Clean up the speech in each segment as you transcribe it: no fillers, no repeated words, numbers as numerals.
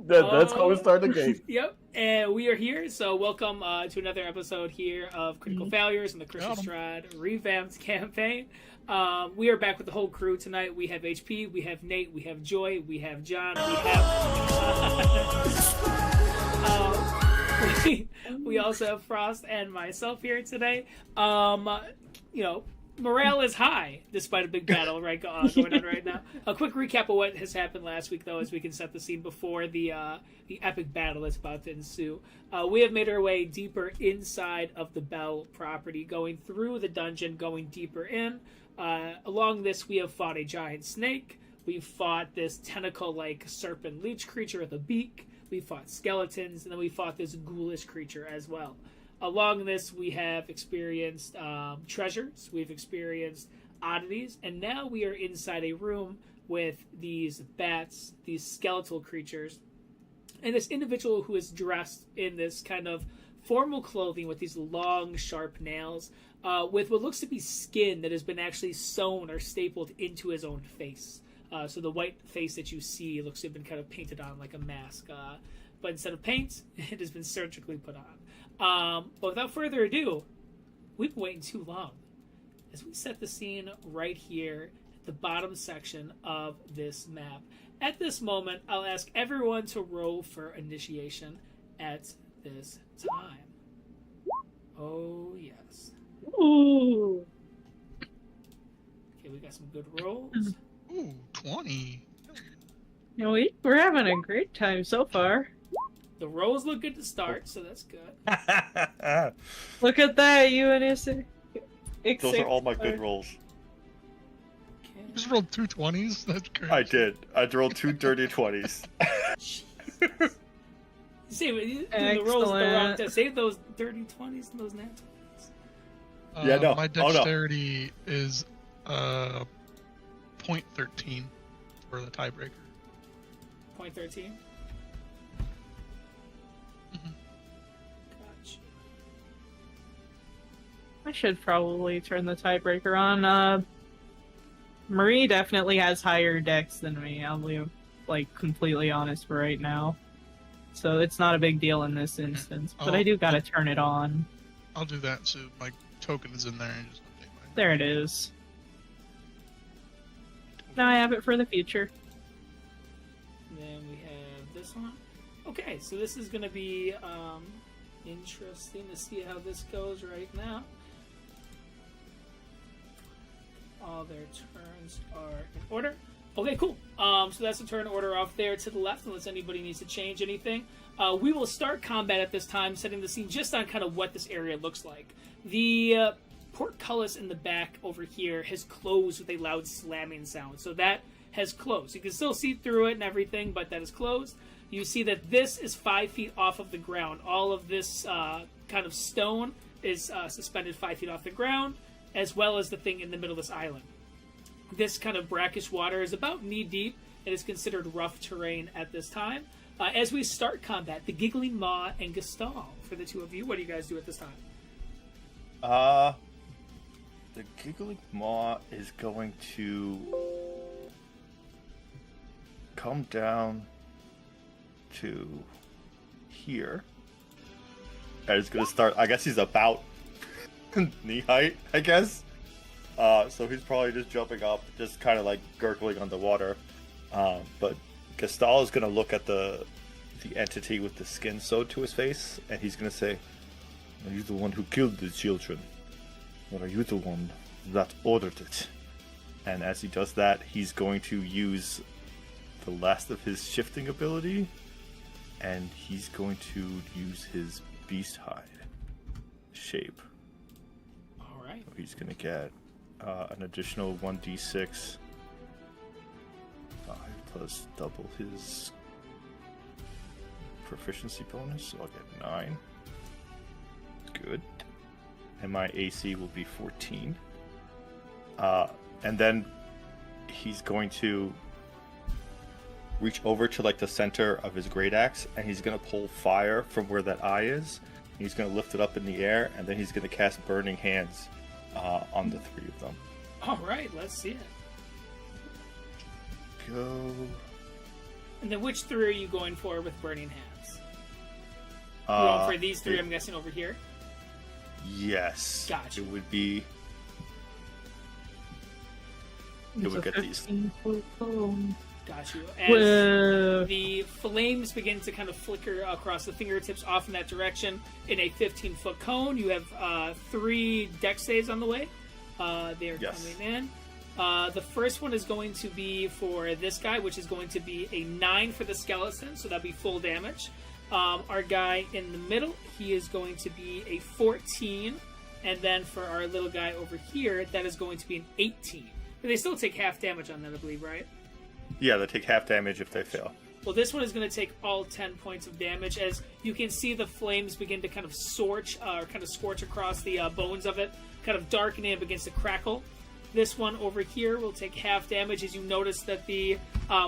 That's how we start the game. Yep, and we are here. So welcome to another episode here of Critical Failures in the Curse of Strahd ReVamped campaign. We are back with the whole crew tonight. We have HP, we have Nate, we have Joy, we have John, we also have Frost and myself here today. Morale is high despite a big battle going on right now. A quick recap of what has happened last week, though, as we can set the scene before the epic battle that's about to ensue. We have made our way deeper inside of the Bell property, going through the dungeon, going deeper in. Along this, we have fought a giant snake. We've fought this tentacle-like serpent leech creature with a beak. We fought skeletons, and then we fought this ghoulish creature as well. Along this, we have experienced treasures, we've experienced oddities, and now we are inside a room with these bats, these skeletal creatures, and this individual who is dressed in this kind of formal clothing with these long, sharp nails, with what looks to be skin that has been actually sewn or stapled into his own face. So the white face that you see looks to have been kind of painted on like a mask. But instead of paint, it has been surgically put on. But without further ado, we've been waiting too long. As we set the scene right here at the bottom section of this map. At this moment, I'll ask everyone to roll for initiation at this time. Oh, yes. Ooh. Okay, we got some good rolls. Ooh, 20. We're having a great time so far. The rolls look good to start, so that's good. Look at that, UNS. Those are all my good rolls. Okay. You just rolled 2 20s? That's crazy. I did. I rolled 2 dirty 20s. Save it. The rolls at the wrong time. Save those dirty 20s and those nat 20s. Yeah, no. My dexterity is .13 for the tiebreaker. .13? I should probably turn the tiebreaker on. Marie definitely has higher dex than me. I'll be completely honest for right now. So it's not a big deal in this instance. But I do gotta turn it on. I'll do that so my token is in there and just update mine. There it is. Now I have it for the future. Then we have this one. Okay, so this is gonna be interesting to see how this goes right now. All their turns are in order. Okay, cool. So that's the turn order off there to the left, unless anybody needs to change anything. We will start combat at this time, setting the scene just on kind of what this area looks like. The portcullis in the back over here has closed with a loud slamming sound. So that has closed. You can still see through it and everything, but that is closed. You see that this is 5 feet off of the ground. All of this kind of stone is suspended 5 feet off the ground, as well as the thing in the middle of this island. This kind of brackish water is about knee-deep. It is considered rough terrain at this time. As we start combat, the Giggling Maw and Gastal, for the two of you, what do you guys do at this time? The Giggling Maw is going to come down to here. And it's going to start, I guess he's about knee height, I guess. So he's probably just jumping up, just kind of like gurgling underwater. But Gastal is going to look at the entity with the skin sewed to his face, and he's going to say, "Are you the one who killed the children? Or are you the one that ordered it?" And as he does that, he's going to use the last of his shifting ability, and he's going to use his beast hide shape. Alright. So he's going to get an additional 1d6 5 plus double his proficiency bonus, so I'll get 9. Good. And my AC will be 14. And then he's going to reach over to like the center of his great axe, and he's going to pull fire from where that eye is. He's going to lift it up in the air, and then he's going to cast Burning Hands on the 3 of them. All right, let's see it. Go. And then which three are you going for with burning hands? Going for these three, I'm guessing, over here? Yes. Gotcha. It would be... It would get these. Got you. As the flames begin to kind of flicker across the fingertips off in that direction in a 15-foot cone, you have 3 dex saves on the way. They're coming in. The first one is going to be for this guy, which is going to be a 9 for the skeleton, so that'll be full damage. Our guy in the middle, he is going to be a 14. And then for our little guy over here, that is going to be an 18. But they still take half damage on that, I believe, right? Yeah, they take half damage if they fail. Well, this one is going to take all 10 points of damage, as you can see the flames begin to kind of scorch across the bones of it, kind of darkening it against the crackle. This one over here will take half damage, as you notice that the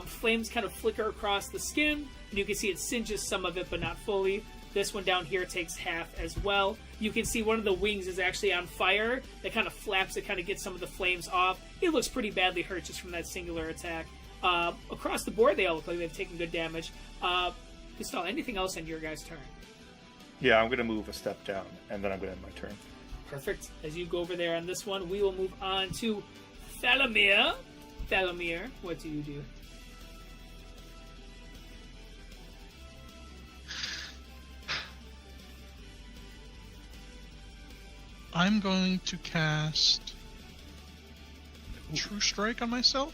flames kind of flicker across the skin, and you can see it singes some of it, but not fully. This one down here takes half as well. You can see one of the wings is actually on fire. That kind of flaps, it kind of gets some of the flames off. It looks pretty badly hurt just from that singular attack. Across the board, they all look like they've taken good damage. Gustav, anything else on your guys' turn? Yeah, I'm going to move a step down, and then I'm going to end my turn. Perfect. As you go over there on this one, we will move on to Thalamir. Thalamir, what do you do? I'm going to cast True Strike on myself.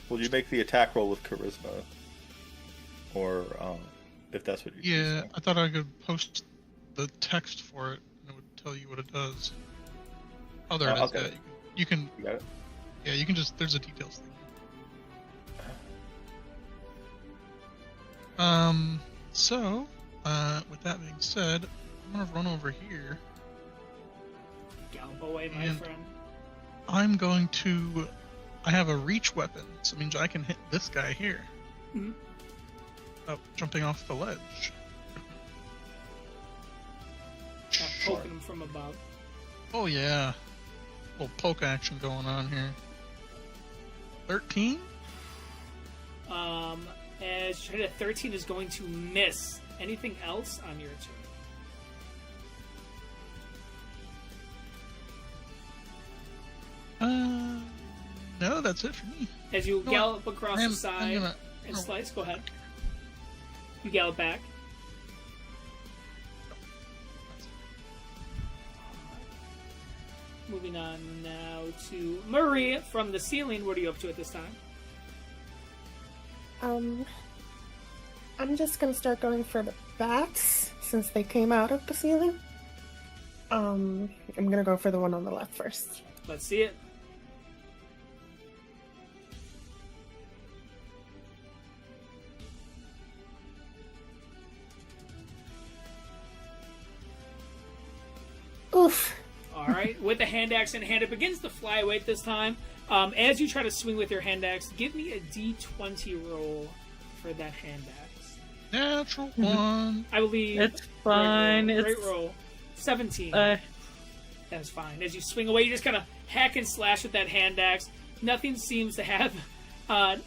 Will you make the attack roll with charisma? Or, if that's what you're Yeah, saying. I thought I could post the text for it, and it would tell you what it does. Oh, there it is. Okay. Yeah, you can. You got it? Yeah, you can just. There's a details thing. So, with that being said, I'm gonna run over here. Gallop away, my And- friend. I'm going to. I have a reach weapon, so it means I can hit this guy here. Mhm. Jumping off the ledge. Poking him from above. Oh yeah, little poke action going on here. 13. As you hit a 13 is going to miss. Anything else on your turn? No, that's it for me. As you No, gallop across the side gonna- and no. slice, go ahead. You gallop back. Moving on now to Marie from the ceiling. What are you up to at this time? I'm just gonna start going for the bats since they came out of the ceiling. I'm gonna go for the one on the left first. Let's see it. Oof. All right, with the hand axe in hand, it begins to fly away at this time. As you try to swing with your hand axe, give me a d20 roll for that hand axe. Natural one. I believe It's fine. Great roll. 17. That's fine. As you swing away, you just kind of hack and slash with that hand axe. Nothing seems to have.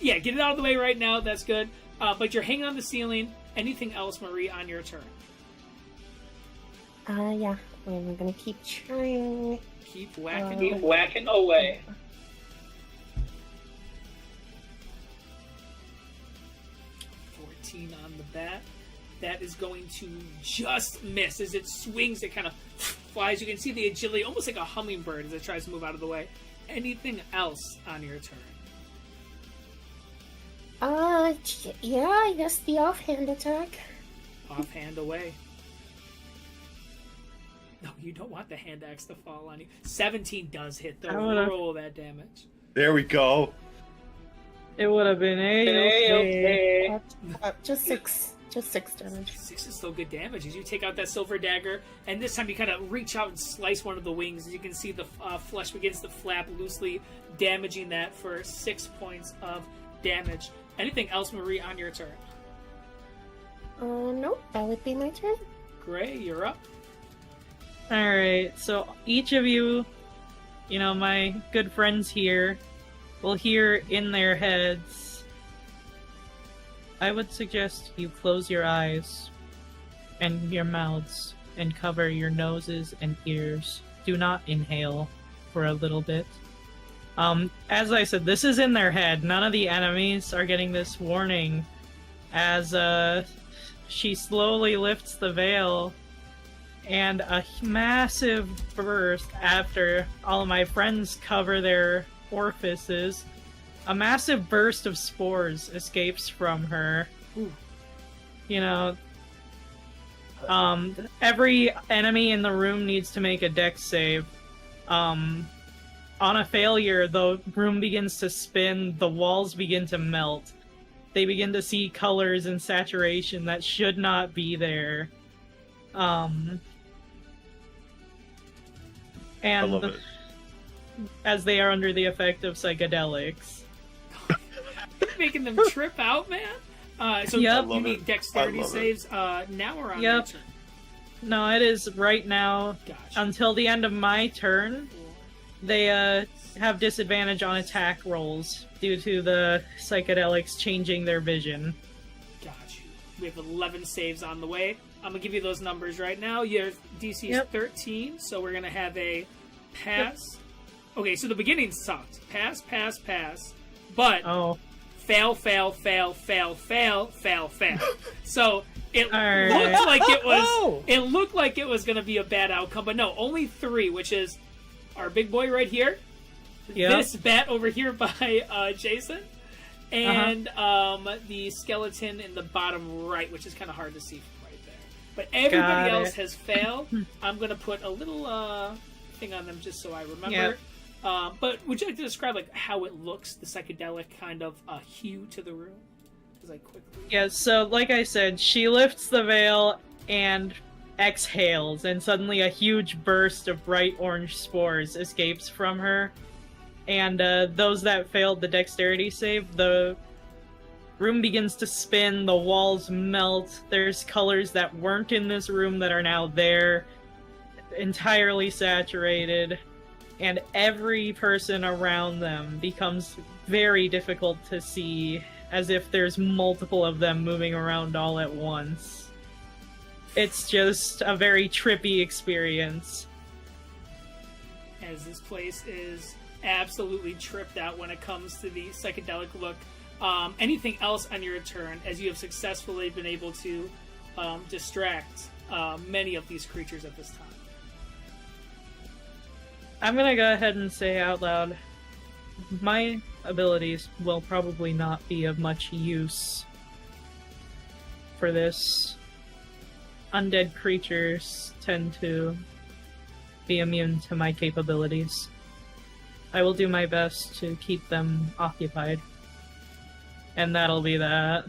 Yeah, get it out of the way right now. That's good. But you're hanging on the ceiling. Anything else, Marie, on your turn? Yeah. I'm gonna keep trying. Keep whacking. Keep whacking away. On the bat. That is going to just miss. As it swings, it kind of flies. You can see the agility, almost like a hummingbird, as it tries to move out of the way. Anything else on your turn? Yeah, I guess the offhand attack. Offhand away. No, you don't want the hand axe to fall on you. 17 does hit, though. Roll that damage. There we go. It would have been A-okay. Just six damage. 6 is still good damage as you take out that silver dagger, and this time you kind of reach out and slice one of the wings. As you can see, the flesh begins to flap loosely, damaging that for 6 points of damage. Anything else, Marie, on your turn? Nope, that would be my turn. Gray, you're up. Alright, so each of you, my good friends here, will hear in their heads. I would suggest you close your eyes and your mouths and cover your noses and ears. Do not inhale for a little bit. As I said, this is in their head. None of the enemies are getting this warning as she slowly lifts the veil, and a massive burst after all of my friends cover their orifices. A massive burst of spores escapes from her. Ooh. Every enemy in the room needs to make a dex save. On a failure, the room begins to spin, the walls begin to melt. They begin to see colors and saturation that should not be there. I love it. As they are under the effect of psychedelics. Making them trip out, man. So Yep. you need dexterity love it. saves now or on Yep. your turn? No, it is right now. Gotcha. Until the end of my turn, they have disadvantage on attack rolls due to the psychedelics changing their vision. Got you. We have 11 saves on the way. I'm going to give you those numbers right now. Your DC is 13, so we're going to have a pass. Okay, so the beginning sucked. Pass, pass, pass. But Oh. fail, fail, fail, fail, fail, fail, fail. So it Alright. looked like it was. It looked like it was going to be a bad outcome, but no, only 3, which is our big boy right here, Yep. this bat over here by Jason, and the skeleton in the bottom right, which is kind of hard to see from right there. But everybody Got else it. has failed. I'm going to put a little thing on them just so I remember. Yep. But would you like to describe like how it looks, the psychedelic kind of hue to the room? As I quickly. Yeah, so like I said, she lifts the veil and exhales, and suddenly a huge burst of bright orange spores escapes from her. And those that failed the dexterity save, the room begins to spin, the walls melt, there's colors that weren't in this room that are now there, entirely saturated, and every person around them becomes very difficult to see, as if there's multiple of them moving around all at once. It's just a very trippy experience. As this place is absolutely tripped out when it comes to the psychedelic look. Anything else on your turn, as you have successfully been able to distract many of these creatures at this time? I'm gonna go ahead and say out loud, my abilities will probably not be of much use for this. Undead creatures tend to be immune to my capabilities. I will do my best to keep them occupied. And that'll be that.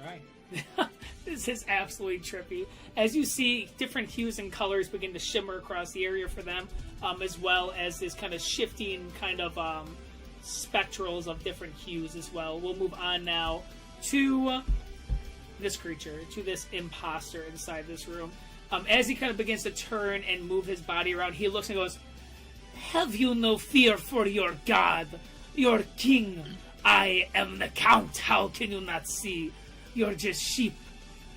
Alright. This is absolutely trippy. As you see, different hues and colors begin to shimmer across the area for them, as well as this kind of shifting kind of spectrals of different hues as well. We'll move on now to this creature, to this imposter inside this room. As he kind of begins to turn and move his body around, he looks and goes, "Have you no fear for your god, your king? I am the count. How can you not see? You're just sheep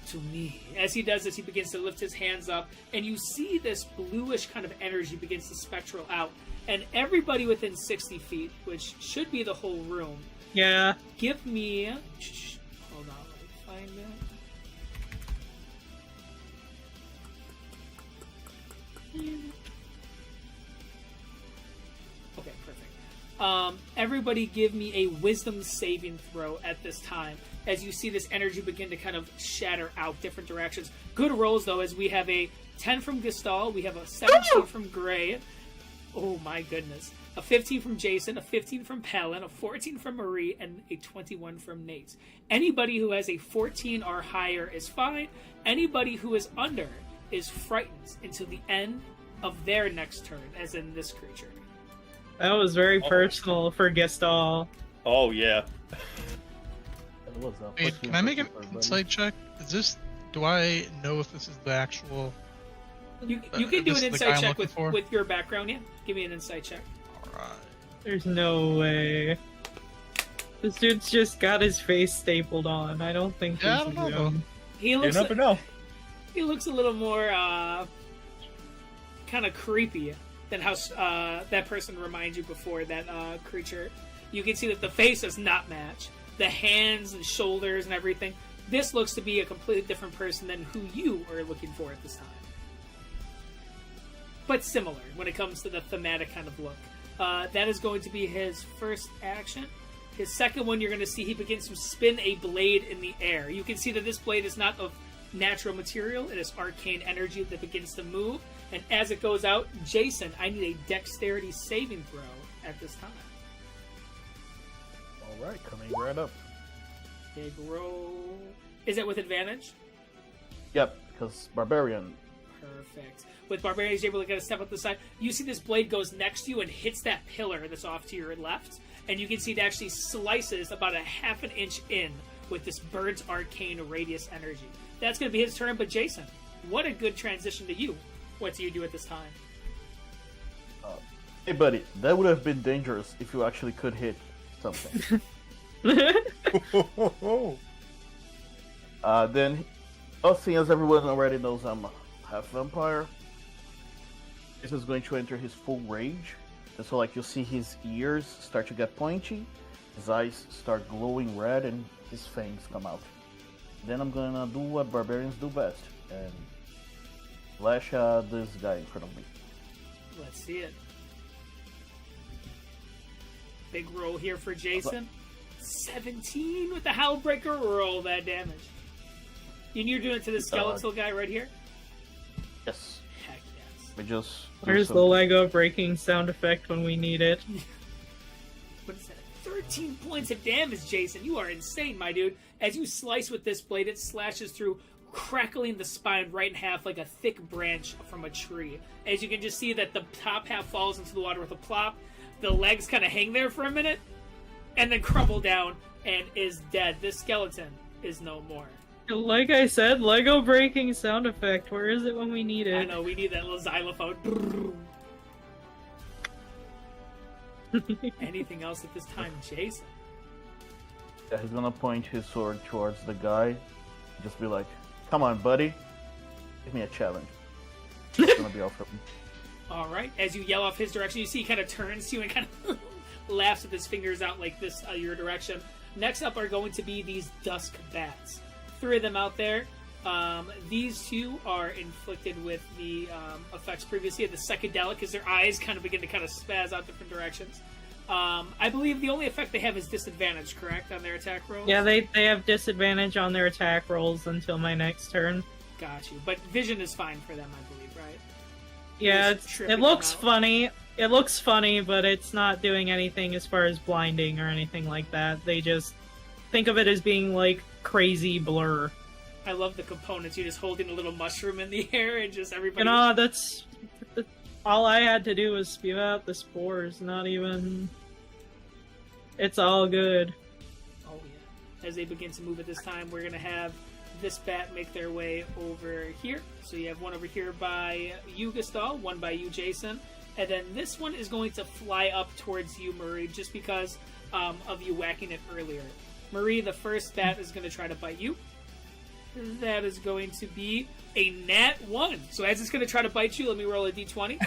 to me." As he does this, he begins to lift his hands up, and you see this bluish kind of energy begins to spectral out. And everybody within 60 feet, which should be the whole room, Yeah. give me... Hold on, let me find it. Okay, perfect. Everybody give me a wisdom saving throw at this time, as you see this energy begin to kind of shatter out different directions. Good rolls, though, as we have a 10 from Gestal, we have a 17 from Gray. Oh my goodness. A 15 from Jason, a 15 from Palin, a 14 from Marie, and a 21 from Nate. Anybody who has a 14 or higher is fine. Anybody who is under is frightened until the end of their next turn, as in this creature. That was very personal for Gestal. Oh yeah. Wait, can I make an insight check? do I know if this is the actual? You can do this an is the guy insight I'm check looking with your background. Yeah, give me an insight check. All right. There's no way. This dude's just got his face stapled on. I don't think Yeah, I this don't is know, him. He You looks. never know. He looks a little more kind of creepy than how that person reminds you before, that creature. You can see that the face does not match. The hands and shoulders and everything. This looks to be a completely different person than who you are looking for at this time. But similar when it comes to the thematic kind of look. That is going to be his first action. His second one, you're going to see he begins to spin a blade in the air. You can see that this blade is not of natural material. It is arcane energy that begins to move. And as it goes out, Jason, I need a dexterity saving throw at this time. All right, coming right up. Big roll. Is it with advantage? Yep, because barbarian. Perfect. With Barbarian, he's able to get a step up the side. You see this blade goes next to you and hits that pillar that's off to your left. And you can see it actually slices about a half an inch in with this bird's arcane radius energy. That's going to be his turn, but Jason, what a good transition to you. What do you do at this time? Hey, buddy, that would have been dangerous if you actually could hit something. Then, seeing as everyone already knows I'm half vampire, this is going to enter his full rage. And so, like, you'll see his ears start to get pointy, his eyes start glowing red, and his fangs come out. Then I'm gonna do what barbarians do best, and slash this guy in front of me. Let's see it. Big roll here for Jason. 17 with the Howlbreaker. Roll that damage. And you're doing it to the skeletal guy right here? Yes. Heck yes. We just. Where's the Lego breaking sound effect when we need it? What is that? 13 points of damage, Jason. You are insane, my dude. As you slice with this blade, it slashes through, crackling the spine right in half like a thick branch from a tree. As you can just see that the top half falls into the water with a plop. The legs kind of hang there for a minute, and then crumble down and is dead. This skeleton is no more. Like I said, Lego breaking sound effect. Where is it when we need it? I know, we need that little xylophone. Anything else at this time, Jason? Yeah, he's gonna point his sword towards the guy. Just be like, "Come on, buddy, give me a challenge." It's gonna be all for him. All right. As you yell off his direction, you see he kind of turns to you and kind of laughs with his fingers out like this, your direction. Next up are going to be these dusk bats. 3 of them out there. These 2 are inflicted with the effects previously of the psychedelic, as their eyes kind of begin to kind of spaz out different directions. I believe the only effect they have is disadvantage, correct, on their attack rolls? Yeah, they have disadvantage on their attack rolls until my next turn. Got you. But vision is fine for them, I believe, right? Yeah, Just it tripping looks them out. funny. It looks funny, but it's not doing anything as far as blinding or anything like that. They just think of it as being like crazy blur. I love the components. You're just holding a little mushroom in the air and just everybody... You know, that's all I had to do was spew out the spores. Not even. It's all good. Oh, yeah. As they begin to move at this time, we're going to have this bat make their way over here. So you have one over here by you, Gastal, one by you, Jason. And then this one is going to fly up towards you, Marie, just because of you whacking it earlier. Marie, the first bat is going to try to bite you. That is going to be a nat 1. So as it's going to try to bite you, let me roll a d20.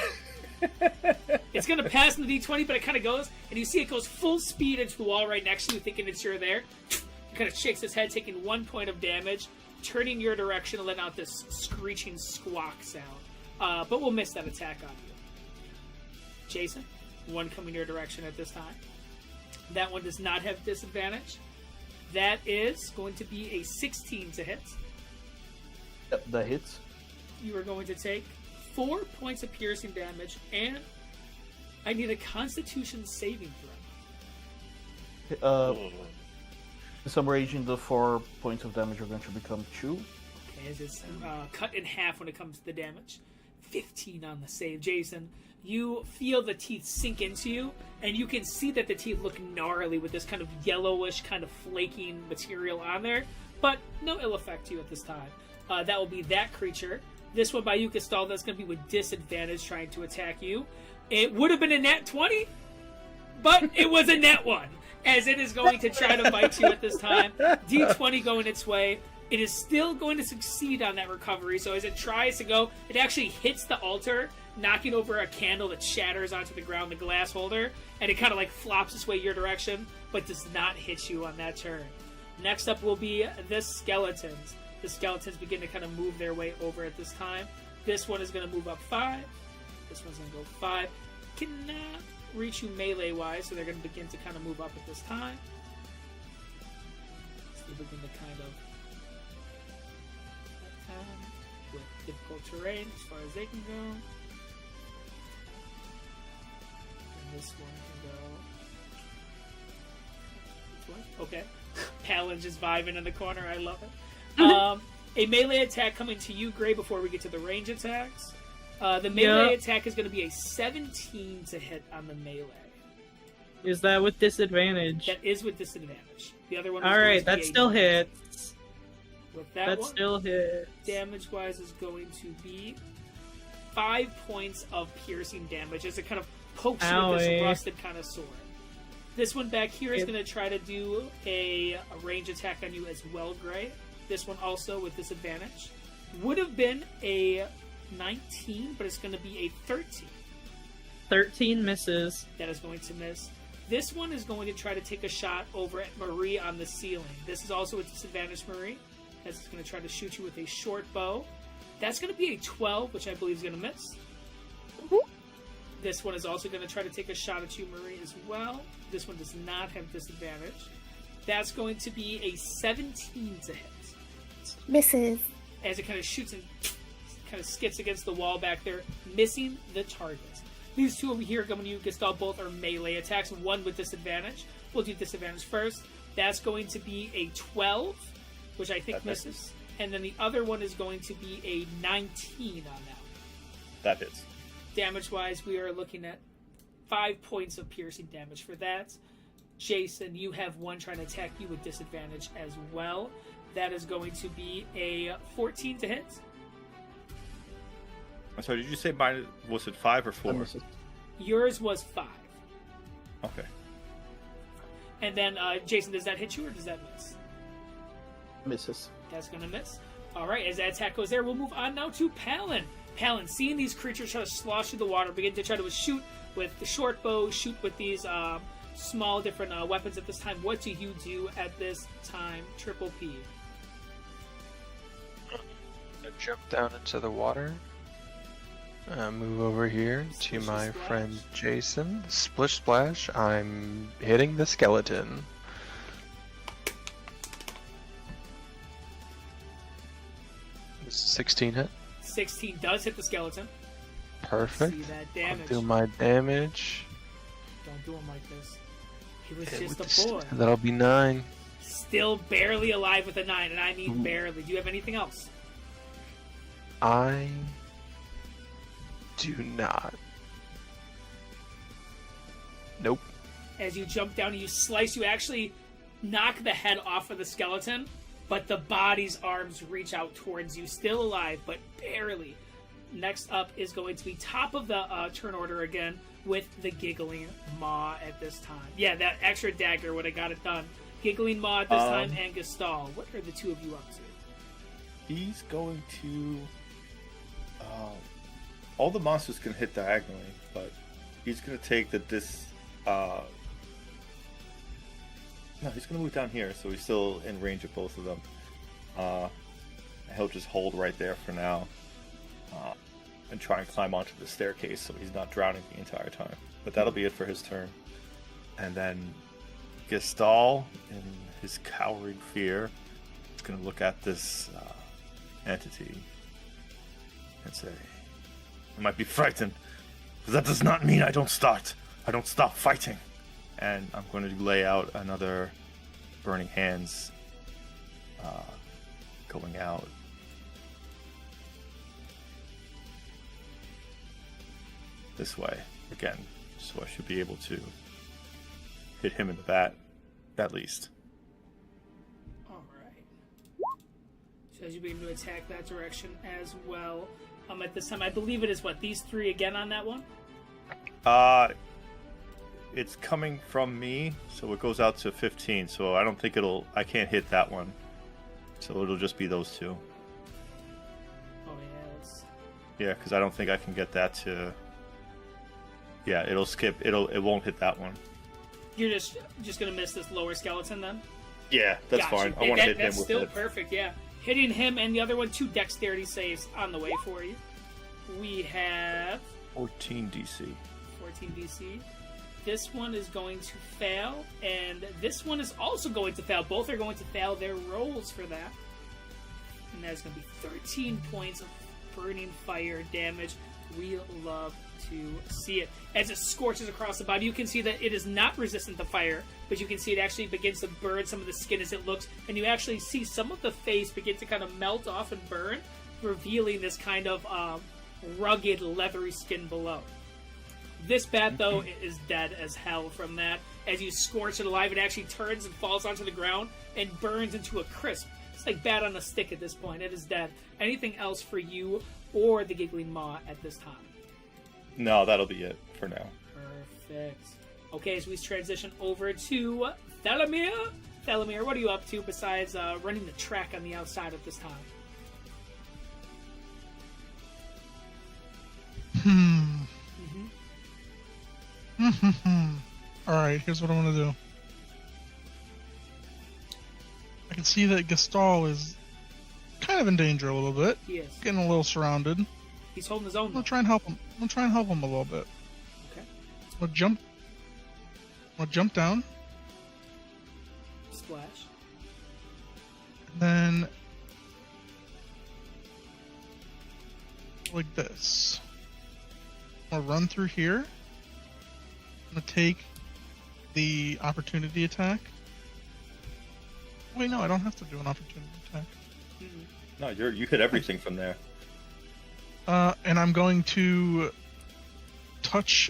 It's going to pass in the d20, but it kind of goes, and you see it goes full speed into the wall right next to you, thinking it's you're there. It kind of shakes its head, taking 1 point of damage, turning your direction and letting out this screeching squawk sound. But we'll miss that attack on you. Jason, 1 coming your direction at this time. That one does not have disadvantage. That is going to be a 16 to hit. Yep, that hits. You are going to take 4 points of piercing damage, and I need a Constitution saving throw. For some reason, the 4 points of damage are going to become 2. Okay, as it's cut in half when it comes to the damage. 15 on the save. Jason, you feel the teeth sink into you, and you can see that the teeth look gnarly with this kind of yellowish, kind of flaking material on there, but no ill effect to you at this time. That will be that creature. This one by you, Gestalt, that's going to be with disadvantage trying to attack you. It would have been a nat 20, but it was a net 1, as it is going to try to bite you at this time. D20 going its way. It is still going to succeed on that recovery, so as it tries to go, it actually hits the altar, knocking over a candle that shatters onto the ground, the glass holder, and it kind of like flops its way your direction, but does not hit you on that turn. Next up will be the skeletons. The skeletons begin to kind of move their way over at this time. This one is going to move up 5. This one's going to go 5. Cannot reach you melee-wise, so they're going to begin to kind of move up at this time. So they begin to kind of with difficult terrain as far as they can go. And this one can go. Okay. Palin just vibing in the corner. I love it. A melee attack coming to you, Gray, before we get to the range attacks. The melee attack is going to be a 17 to hit on the melee. Is that with disadvantage? That is with disadvantage. The other one. Alright, that still hits. With that one, still hits. Damage-wise is going to be 5 points of piercing damage as it kind of pokes you with this rusted kind of sword. This one back here is going to try to do a range attack on you as well, Gray. This one also with disadvantage. Would have been a 19, but it's going to be a 13. 13 misses. That is going to miss. This one is going to try to take a shot over at Marie on the ceiling. This is also with disadvantage, Marie, as it's going to try to shoot you with a short bow. That's going to be a 12, which I believe is going to miss. Mm-hmm. This one is also going to try to take a shot at you, Marie, as well. This one does not have disadvantage. That's going to be a 17 to hit. Misses. As it kind of shoots and kind of skids against the wall back there, missing the target. These two over here, coming to you, Gestalt, both are melee attacks, one with disadvantage. We'll do disadvantage first. That's going to be a 12, which I think misses. And then the other one is going to be a 19 on that one. That hits. Damage-wise, we are looking at 5 points of piercing damage for that. Jason, you have one trying to attack you with disadvantage as well. That is going to be a 14 to hit. I'm sorry, did you say mine was it 5 or 4? Yours was 5. Okay. And then, Jason, does that hit you or does that miss? Misses. That's going to miss. All right, as that attack goes there, we'll move on now to Palin. Palin, seeing these creatures try to slosh through the water, begin to try to shoot with the short bow, shoot with these small different weapons at this time. What do you do at this time, Triple P? Jump down into the water. Move over here to my friend Jason. Splish splash. I'm hitting the skeleton. Does 16 hit? 16 does hit the skeleton. Perfect. See that damage. I'll do my damage. Don't do him like this. He was just a boy. That'll be 9. Still barely alive with a 9, and I mean barely. Do you have anything else? I do not. Nope. As you jump down and you slice, you actually knock the head off of the skeleton, but the body's arms reach out towards you, still alive, but barely. Next up is going to be top of the turn order again with the Giggling Maw at this time. Yeah, that extra dagger would have got it done. Giggling Maw at this time and Gestalt. What are the two of you up to? He's going to... all the monsters can hit diagonally, but he's going to take No, he's going to move down here, so he's still in range of both of them. He'll just hold right there for now. And try and climb onto the staircase so he's not drowning the entire time. But that'll be it for his turn. And then Gestalt, in his cowering fear, is going to look at this entity and say, I might be frightened, but that does not mean I don't stop fighting. And I'm going to lay out another Burning Hands going out. This way again, so I should be able to hit him in the back at least. All right. So as you begin to attack that direction as well. At this time, I believe it is what, these 3 again on that one? It's coming from me, so it goes out to 15. So I don't think I can't hit that one. So it'll just be those 2. Oh yes. Yeah, because I don't think I can get that to. Yeah, it'll skip. It won't hit that one. You're just gonna miss this lower skeleton then? Yeah, that's Gotcha. fine. I want to hit him That's with still it. perfect, yeah. Hitting him and the other one, 2 dexterity saves on the way for you. We have 14 DC. 14 DC. This one is going to fail, and this one is also going to fail. Both are going to fail their rolls for that. And that is going to be 13 points of burning fire damage. We love to see it. As it scorches across the body, you can see that it is not resistant to fire, but you can see it actually begins to burn some of the skin as it looks, and you actually see some of the face begin to kind of melt off and burn, revealing this kind of rugged, leathery skin below. This bat, though, is dead as hell from that. As you scorch it alive, it actually turns and falls onto the ground and burns into a crisp. It's like bat on a stick at this point. It is dead. Anything else for you or the Giggling Maw at this time? No, that'll be it for now. Perfect. Okay, as we transition over to Thalamir. Thalamir, what are you up to besides running the track on the outside at this time? Alright, here's what I'm gonna do. I can see that Gestalt is kind of in danger a little bit. He is. Getting a little surrounded. He's holding his own. I'm gonna try and help him. I'm gonna try and help him a little bit. Okay. I'm gonna jump down. Splash. And then like this. I'm gonna run through here. I'm gonna take the opportunity attack. Wait, no, I don't have to do an opportunity attack. No, you hit everything from there. And I'm going to touch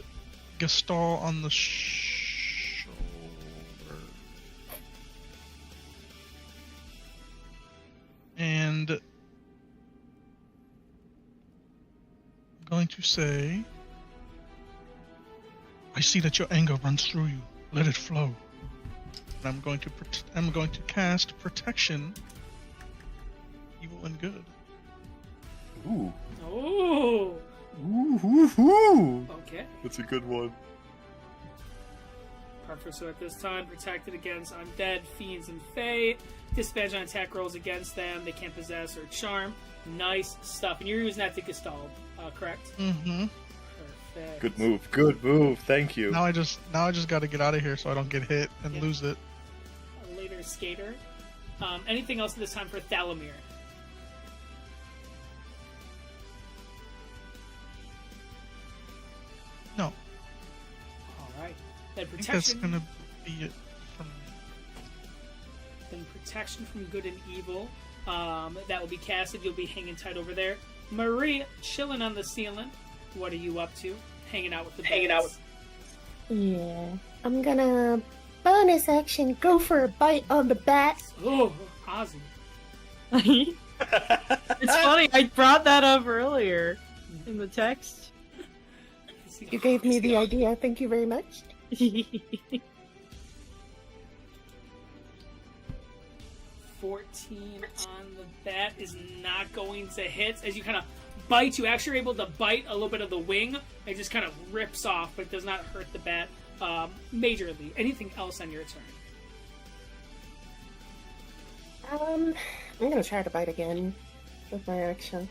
Gestalt on the shoulder. And I'm going to say, I see that your anger runs through you. Let it flow. And I'm going to cast protection, evil and good. Ooh. Oh. Ooh. Okay. That's a good one. Perfect. So at this time, protected against undead, fiends, and fae. Disadvantage on attack rolls against them. They can't possess or charm. Nice stuff. And you're using that to Gestalt, correct? Mm-hmm. Perfect. Good move. Good move. Thank you. Now I just got to get out of here so I don't get hit and Yeah. lose it. A later skater. Anything else at this time for Thalamir? No, All right. Then I think that's protection. gonna be it from me. Then protection from good and evil. That will be casted. You'll be hanging tight over there. Marie, chilling on the ceiling. What are you up to? Hanging out with the bats. Yeah. I'm gonna bonus action go for a bite on the bat. Oh, Ozzy. It's funny, I brought that up earlier in the text. You gave me the idea. Thank you very much. 14 on the bat is not going to hit. As you kind of bite, you actually are able to bite a little bit of the wing. It just kind of rips off, but it does not hurt the bat majorly. Anything else on your turn? I'm gonna try to bite again with my action.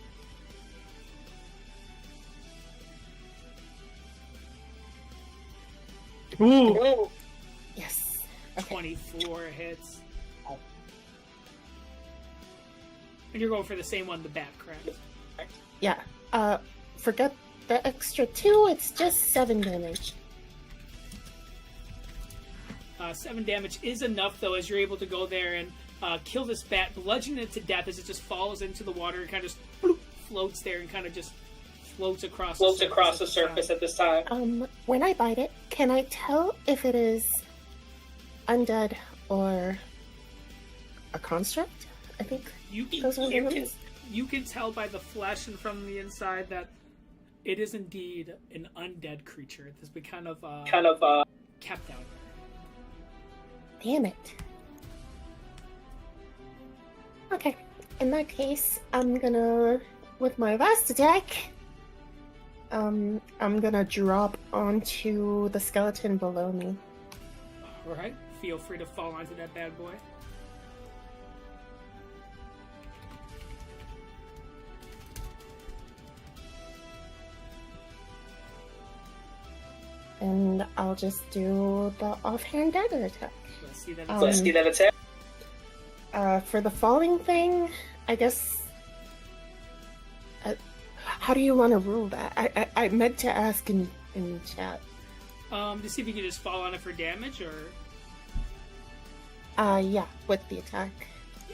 Ooh. Yes. Okay. 24 hits. And you're going for the same one, the bat, correct? Yeah. Forget the extra 2. It's just 7 damage. 7 damage is enough, though, as you're able to go there and kill this bat, bludgeon it to death as it just falls into the water and kind of just bloop, floats there and kind of just floats across the surface at this time. When I bite it, can I tell if it is undead or a construct? I think You those are the ones. you can tell by the flesh and from the inside that it is indeed an undead creature. It's been kind of kept out. Damn it. Okay, in that case, I'm gonna, with my last attack, I'm gonna drop onto the skeleton below me. Alright, feel free to fall onto that bad boy. And I'll just do the offhand dagger attack. Let's see that. Let's see that attack. For the falling thing, I guess. How do you want to rule that? I meant to ask in chat. To see if you can just fall on it for damage, or Yeah, with the attack.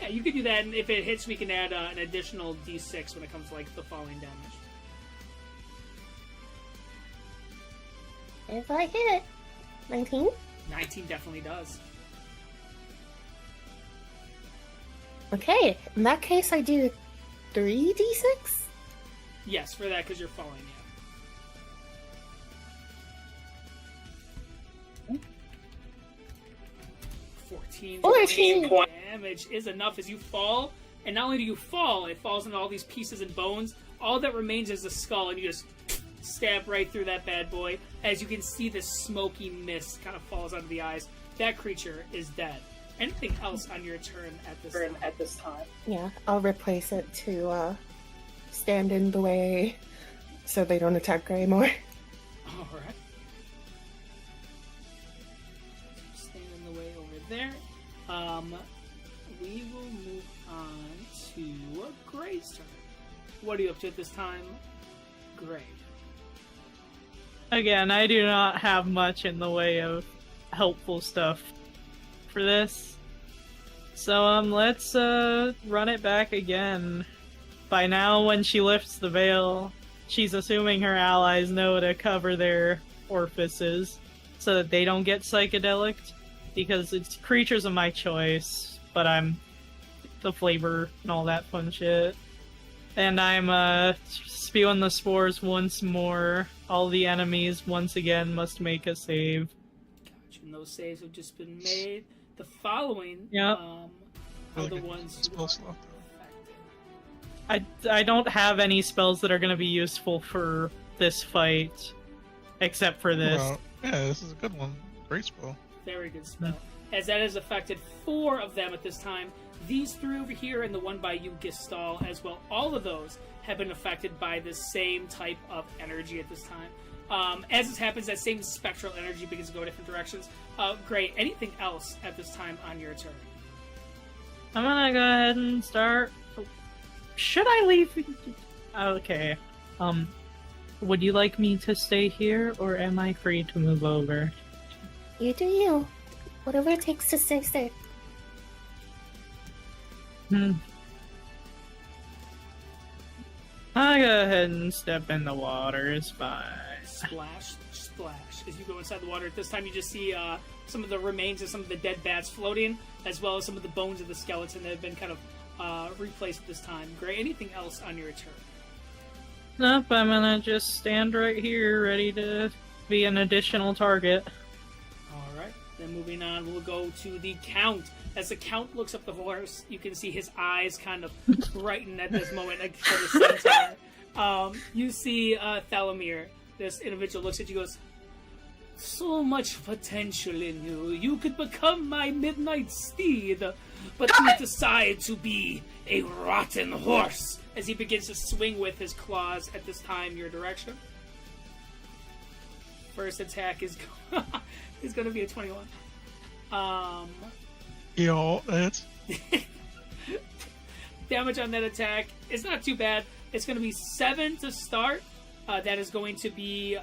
yeah, you could do that. And if it hits, we can add an additional d6 when it comes to like the falling damage. If I hit 19. 19 definitely does. Okay, in that case, I do 3d6. Yes, for that because you're falling. Yeah. 14 14 damage is enough as you fall, and not only do you fall, it falls into all these pieces and bones. All that remains is the skull, and you just stab right through that bad boy. As you can see, the smoky mist kind of falls out of the eyes. That creature is dead. Anything else on your turn at this time? Yeah, I'll replace it to stand in the way so they don't attack Grey more. Alright. Stand in the way over there. We will move on to Grey's turn. What are you up to at this time, Grey? Again, I do not have much in the way of helpful stuff for this. So, let's run it back again. By now, when she lifts the veil, she's assuming her allies know to cover their orifices so that they don't get psychedelic, because it's creatures of my choice, but I'm the flavor and all that fun shit. And I'm spewing the spores once more. All the enemies, once again, must make a save. Gotcha. And those saves have just been made. The following Yep. are the ones who Spell are slot. affected. I don't have any spells that are going to be useful for this fight, except for this. Well, yeah, this is a good one. Great spell. Very good spell. As that has affected 4 of them at this time. These 3 over here and the one by you, Gistal, as well. All of those have been affected by the same type of energy at this time. As this happens, that same spectral energy begins to go different directions. Great. Anything else at this time on your turn? I'm gonna go ahead and start. Should I leave? Okay. Would you like me to stay here, or am I free to move over? You do you. Whatever it takes to stay safe. I'll go ahead and step in the water, it's fine. Splash, splash. As you go inside the water, at this time you just see some of the remains of some of the dead bats floating, as well as some of the bones of the skeleton that have been kind of replaced at this time. Gray, anything else on your turn? Nope, I'm gonna just stand right here, ready to be an additional target. Alright, then moving on, we'll go to the Count. As the Count looks up the horse, you can see his eyes kind of brighten at this moment for the centaur. You see Thalamir. This individual looks at you and goes, "So much potential in you. You could become my midnight steed, but you decide to be a rotten horse." As he begins to swing with his claws at this time your direction. First attack is going to be a 21. Yo, that's Damage on that attack is not too bad. It's going to be 7 to start. That is going to be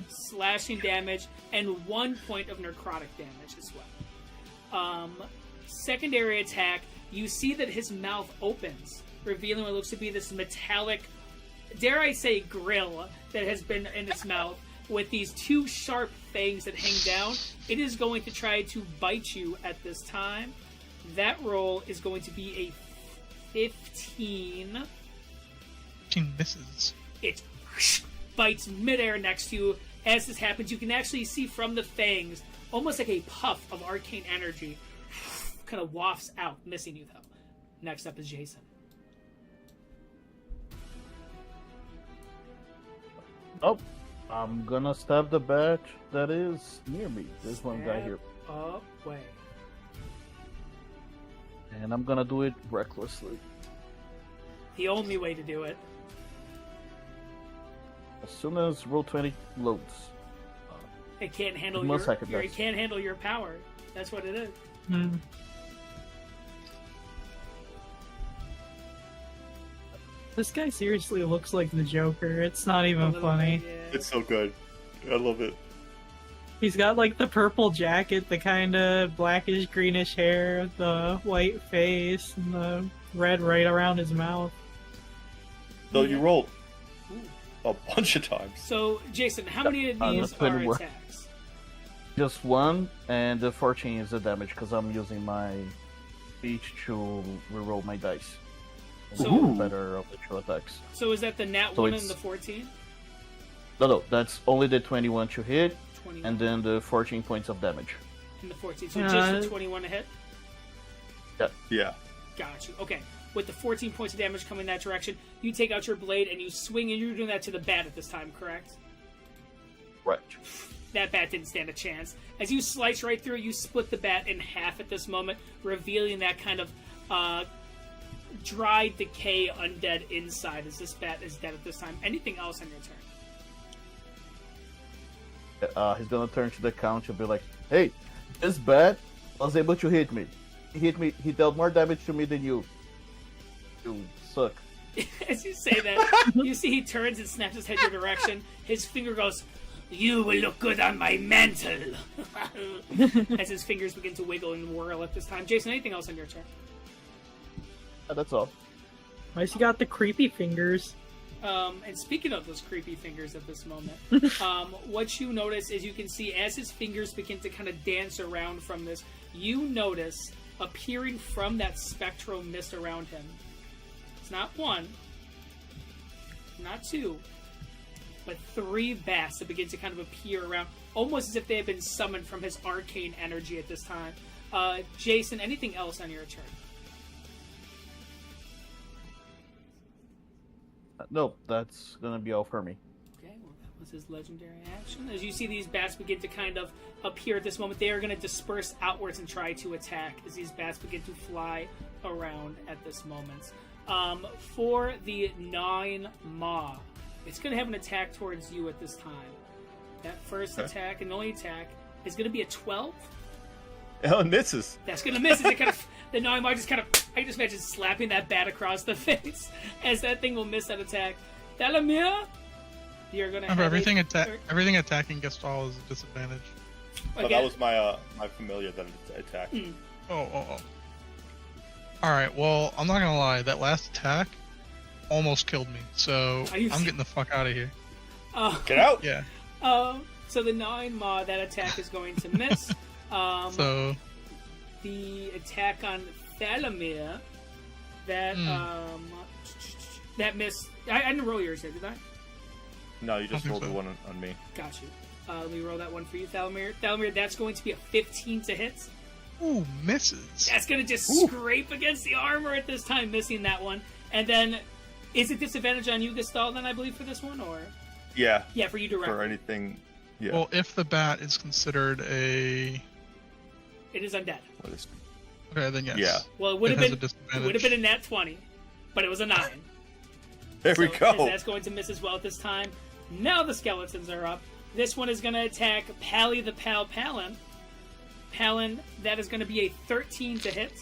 slashing damage and 1 point of necrotic damage as well. Secondary attack, you see that his mouth opens, revealing what looks to be this metallic, dare I say, grill that has been in its mouth with these 2 sharp fangs that hang down. It is going to try to bite you at this time. That roll is going to be 15. 15 misses. It bites midair next to you. As this happens, you can actually see from the fangs almost like a puff of arcane energy kind of wafts out, missing you though. Next up is Jason. Oh, I'm gonna stab the bat that is near me. There's one guy here. Away. And I'm gonna do it recklessly. The only way to do it. As soon as roll 20 loads. It can't handle It must your it can't handle your power. That's what it is. Hmm. This guy seriously looks like the Joker. It's not A even little funny. bit, yeah. It's so good. I love it. He's got like the purple jacket, the kind of blackish greenish hair, the white face, and the red right around his mouth. Though you rolled Ooh. a bunch of times. So, Jason, how many of these that's been are work. attacks? Just one, and the 14 is the damage because I'm using my speech to reroll my dice. So- Ooh. Better of the two attacks. So is that the nat So 1 it's- and the 14? No, that's only the 21 to hit, 21 and then the 14 points of damage. and the 14. So Yeah. just the 21 to hit? Yeah. Got you. Okay. With the 14 points of damage coming that direction, you take out your blade and you swing, and you're doing that to the bat at this time, correct? Right. That bat didn't stand a chance. As you slice right through it, you split the bat in half at this moment, revealing that kind of dry decay undead inside, as this bat is dead at this time. Anything else on your turn? He's gonna turn to the count and be like, "Hey, this bat was able to hit me. He hit me. He dealt more damage to me than you. You suck." As you say that, you see he turns and snaps his head your direction. His finger goes, "You will look good on my mantle." As his fingers begin to wiggle and whirl at this time. Jason, anything else on your turn? That's all. Why's he got the creepy fingers? And speaking of those creepy fingers at this moment, what you notice is you can see as his fingers begin to kind of dance around from this, you notice appearing from that spectral mist around him. It's not one, not two, but 3 bats that begin to kind of appear around, almost as if they have been summoned from his arcane energy at this time. Jason, anything else on your turn? No, that's gonna be all for me. Okay, well, that was his legendary action. As you see these bats begin to kind of appear at this moment, they are going to disperse outwards and try to attack as these bats begin to fly around at this moment. For the 9 Maw, it's going to have an attack towards you at this time. That first attack, and the only attack, is going to be a 12. Oh, it misses. That's going to miss. It kind of, the 9 Maw just kind of, I can just imagine slapping that bat across the face as that thing will miss that attack. Dalamir, you're going to have Remember, everything attacking Gestalt is a disadvantage. Oh, that was my my familiar that attacked. Oh. Alright, well, I'm not gonna lie, that last attack almost killed me, so I'm getting the fuck out of here. Get out! Yeah. So the 9 Maw, that attack is going to miss. So the attack on Thalamir, that that missed. I didn't roll yours here, did I? No, you just I think rolled so. the one on me. Got you. Let me roll that one for you, Thalamir. Thalamir, that's going to be a 15 to hit. ooh, misses. That's going to just scrape against the armor at this time, missing that one. And then, is it disadvantage on you, Gestalt, then, I believe, for this one? Or Yeah. yeah, for you directly. For anything. Yeah. Well, if the bat is considered a... It is undead. What is- Okay, then yes. Yeah. Well, it would have has been a disadvantage. it would have been a nat 20, but it was a 9. There we So, go. That's going to miss as well at this time. Now the skeletons are up. This one is going to attack Pally the Palin. Palin, that is going to be a 13 to hit.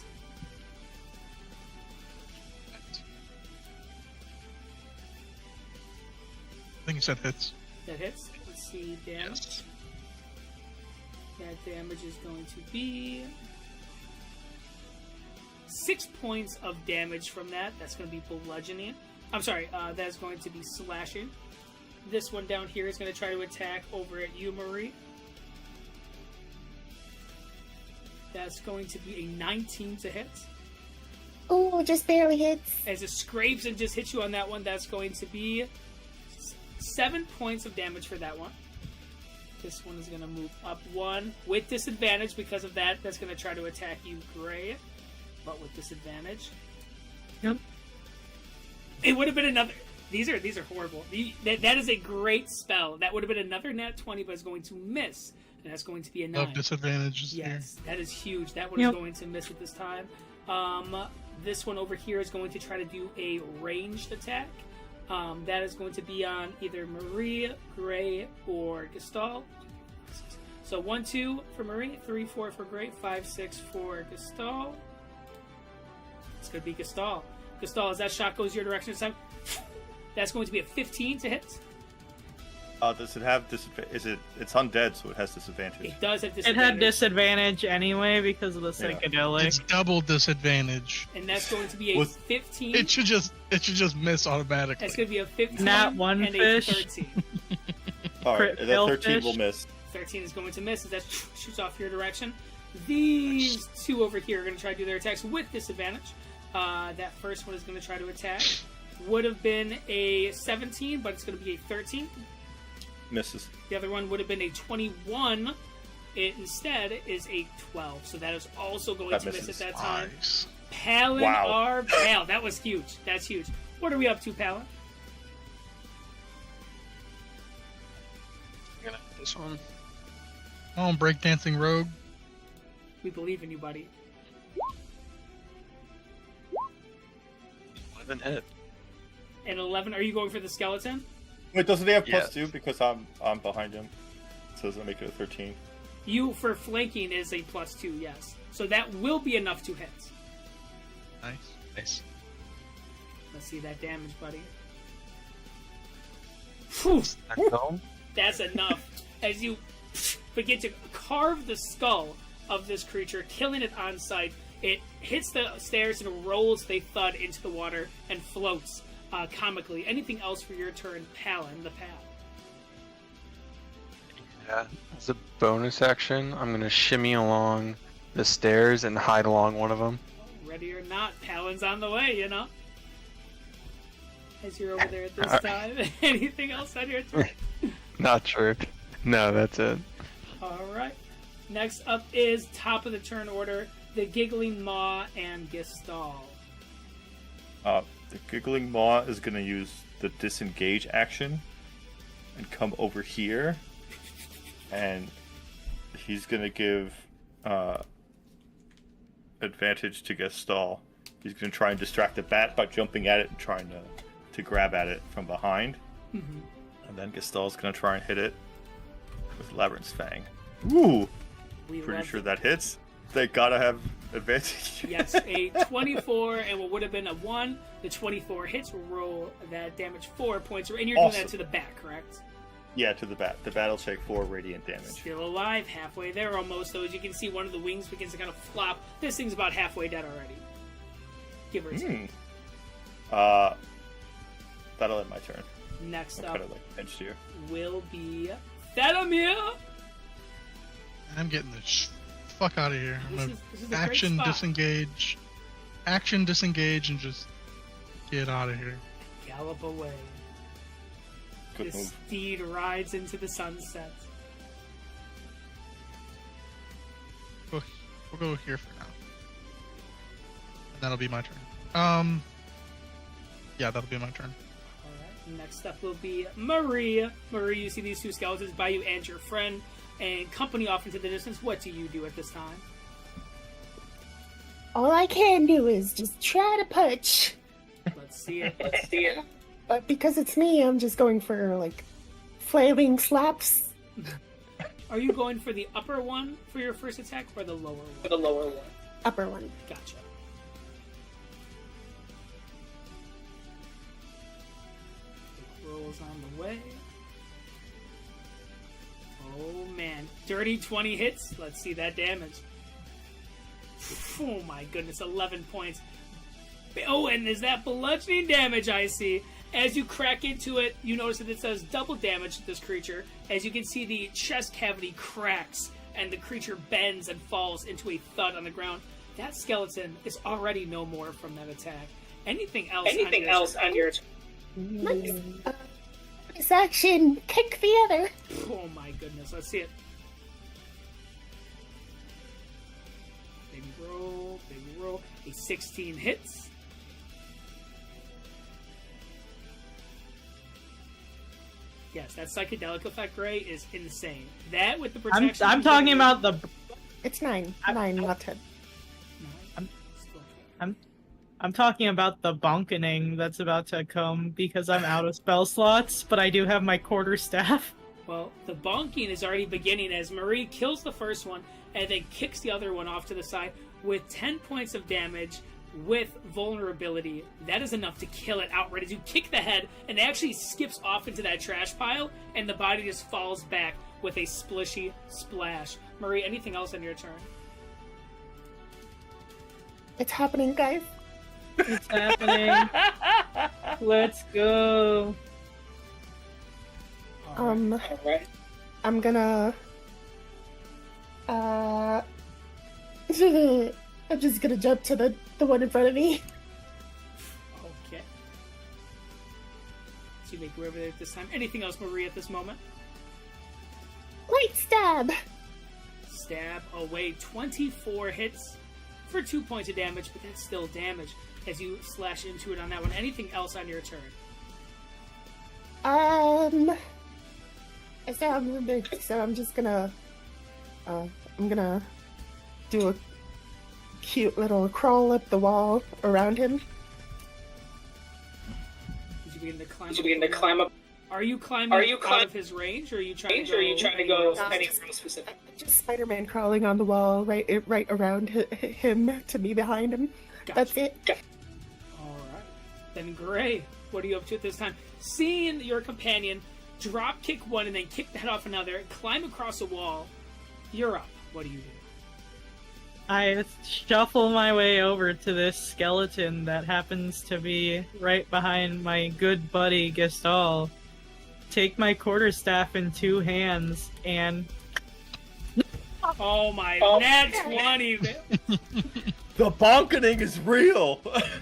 I think you said hits. That hits. Let's see damage. Yes. That damage is going to be 6 points of damage from that. That's going to be bludgeoning. I'm sorry, that's going to be slashing. This one down here is going to try to attack over at you, Marie. That's going to be a 19 to hit. Ooh, just barely hits. As it scrapes and just hits you on that one, that's going to be 7 points of damage for that one. This one is going to move up 1 with disadvantage because of that. That's going to try to attack you, Gray, but with disadvantage. Yep. It would have been another... These are horrible. That is a great spell. That would have been another nat 20, but it's going to miss. And that's going to be a 9. Love disadvantages Yes, here. that is huge. That one is going to miss at this time. This one over here is going to try to do a ranged attack. That is going to be on either Marie, Gray, or Gestalt. So 1, 2 for Marie, 3, 4 for Gray, 5, 6 for Gestalt. It's going to be Gestalt. Gestalt, as that shot goes your direction this time, that's going to be a 15 to hit. Does it have disadvantage? It's undead, so it has disadvantage. It does have It disadvantage. had disadvantage anyway because of the psychedelic. It's double disadvantage. And that's going to be a 15. It should just miss automatically. That's going to be a 15 Nat 1 and fish. a 13. All right, Crit that 13 fish. will miss. 13 is going to miss as that shoots off your direction. These two over here are going to try to do their attacks with disadvantage. That first one is going to try to attack. Would have been a 17, but it's going to be a 13. Misses. The other one would have been a 21. It instead is a 12. So that is also going to miss at that time. Nice. Palin Wow. Pal. That was huge. That's huge. What are we up to, Palin? I'm gonna hit this one. Come on, breakdancing rogue. We believe in you, buddy. 11 hit. And 11. Are you going for the skeleton? Wait, doesn't he have Yes. +2 because I'm behind him? So does that make it a 13? You, for flanking, is a +2, yes. So that will be enough to hit. Nice. Nice. Let's see that damage, buddy. Whew, that's enough. As you begin to carve the skull of this creature, killing it on sight, it hits the stairs and rolls with a thud into the water and floats comically. Anything else for your turn, Palin, the Pal? Yeah. As a bonus action, I'm gonna shimmy along the stairs and hide along one of them. Ready or not, Palin's on the way, you know? As you're over there at this time. Anything else on your turn? Not true. No, that's it. Alright. Next up is top of the turn order, the Giggling Maw and Gestalt. The Giggling Maw is going to use the disengage action and come over here. And he's going to give advantage to Gestalt. He's going to try and distract the bat by jumping at it and trying to grab at it from behind. Mm-hmm. And then Gestalt's going to try and hit it with Labyrinth's Fang. Ooh! We Pretty love sure it. that hits. They gotta have advantage. Yes, a 24 and what would have been a 1. The 24 hits, roll that damage 4 points. And you're doing that to the bat, correct? Yeah, to the bat. The bat will take 4 radiant damage. Still alive, halfway there almost. Though, as you can see, one of the wings begins to kind of flop. This thing's about halfway dead already. Give or take. That'll end my turn. Next I'm up kind of like pinched here. will be Theramir. I'm getting the fuck out of here. I'm This gonna is a great action spot. disengage. Action disengage and just get out of here. Gallop away. Good The move. steed rides into the sunset. We'll go here for now. And that'll be my turn. Yeah, that'll be my turn. Alright, next up will be Marie. Marie, you see these two skeletons by you and your friend, and company off into the distance. What do you do at this time? All I can do is just try to punch. Let's see it. But because it's me, I'm just going for, like, flailing slaps. Are you going for the upper one for your first attack or the lower one? Upper one. Gotcha. Rolls on the way. Oh man. Dirty 20 hits. Let's see that damage. Oh my goodness, 11 points. Oh, and is that bludgeoning damage I see? As you crack into it, you notice that it says double damage to this creature. As you can see, the chest cavity cracks, and the creature bends and falls into a thud on the ground. That skeleton is already no more from that attack. Anything else on your turn? Nice. This action, kick the other. Oh my goodness, let's see it. Baby roll. A 16 hits. Yes, that psychedelic effect, Gray, is insane. That with the protection... I'm talking about the... It's 9. 9, not 10. I'm talking about the bonkening that's about to come because I'm out of spell slots, but I do have my quarterstaff. Well, the bonking is already beginning as Marie kills the first one and then kicks the other one off to the side with 10 points of damage with vulnerability. That is enough to kill it outright as you kick the head and it actually skips off into that trash pile and the body just falls back with a splishy splash. Marie, anything else on your turn? It's happening, guys. It's happening. Let's go. Alright. I'm gonna... I'm just gonna jump to the one in front of me. Okay. So you make your way over there at this time. Anything else, Marie, at this moment? Light stab! Stab away. 24 hits for 2 points of damage, but that's still damage as you slash into it on that one. Anything else on your turn? So I'm just gonna... I'm gonna do a cute little crawl up the wall around him. As you begin to climb up. Are you climbing out of his range, or are you trying to go anywhere specific? Just Spider-Man crawling on the wall, right around him to me behind him. Gotcha. That's it. Alright. Then Gray, what are you up to at this time? Seeing your companion drop kick one and then kick the head off another, climb across a wall, you're up. What do you do? I shuffle my way over to this skeleton that happens to be right behind my good buddy Gestal. Take my quarterstaff in 2 hands and... Oh my, nat 20! The bonkening is real.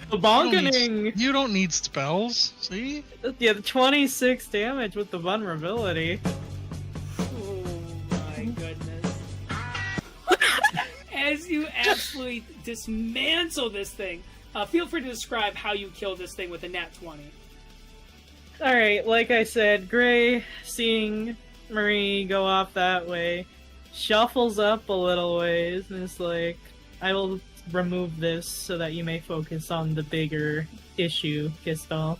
The bonkening! You don't need spells, see? Yeah, 26 damage with the vulnerability. Oh my goodness. As you absolutely dismantle this thing, feel free to describe how you kill this thing with a nat 20. Alright, like I said, Gray, seeing Marie go off that way, shuffles up a little ways and is like, I will remove this so that you may focus on the bigger issue, Gestal.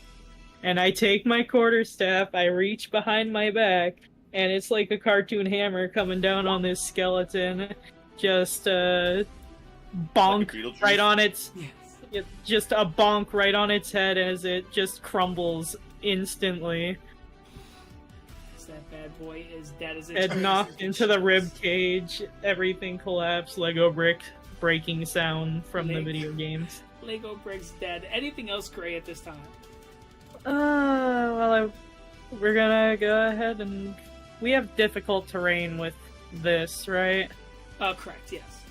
And I take my quarterstaff, I reach behind my back, and it's like a cartoon hammer coming down on this skeleton. Just bonk Like right on its... Yes. Just a bonk right on its head as it just crumbles instantly. That bad boy is dead as it Head turns knocked into the rib cage, everything collapsed, Lego brick breaking sound from the video games. Lego bricks dead. Anything else, Gray, at this time? We're gonna go ahead and... We have difficult terrain with this, right? Correct, yes.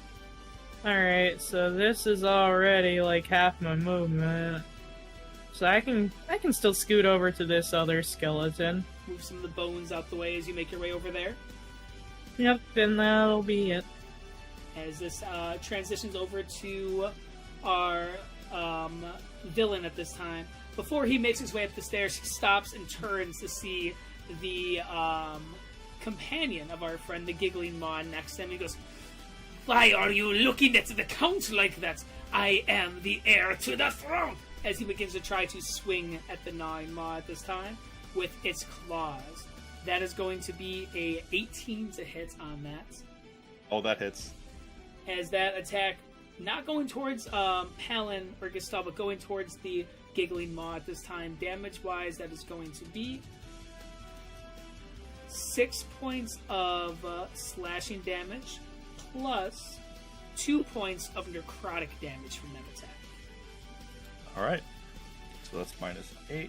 Alright, so this is already like half my movement. So I can still scoot over to this other skeleton. Move some of the bones out the way as you make your way over there. Yep, and that'll be it. As this transitions over to our villain at this time. Before he makes his way up the stairs, he stops and turns to see the companion of our friend, the giggling maw, next to him. He goes, "Why are you looking at the count like that? I am the heir to the throne!" As he begins to try to swing at the gnawing maw at this time with its claws. That is going to be a 18 to hit on that. Oh, that hits. As that attack, not going towards Palin or Gestal, but going towards the giggling maw at this time. Damage-wise, that is going to be 6 points of slashing damage, plus 2 points of necrotic damage from that attack. Alright. So that's -8.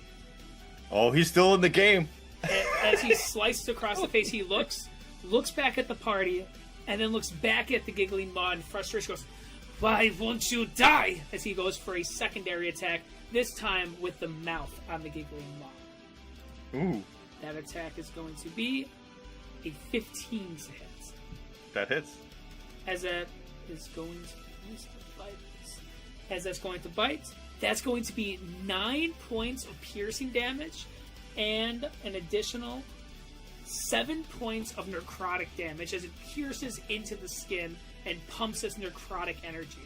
Oh, he's still in the game. As he slices across the face, he looks back at the party, and then looks back at the giggling maw in frustration, goes, Why won't you die? As he goes for a secondary attack, this time with the mouth on the giggling mob. Ooh, That attack is going to be a 15 to hit. that hits. As that is going to bite. As that's going to bite, that's going to be 9 points of piercing damage and an additional 7 points of necrotic damage as it pierces into the skin and pumps this necrotic energy.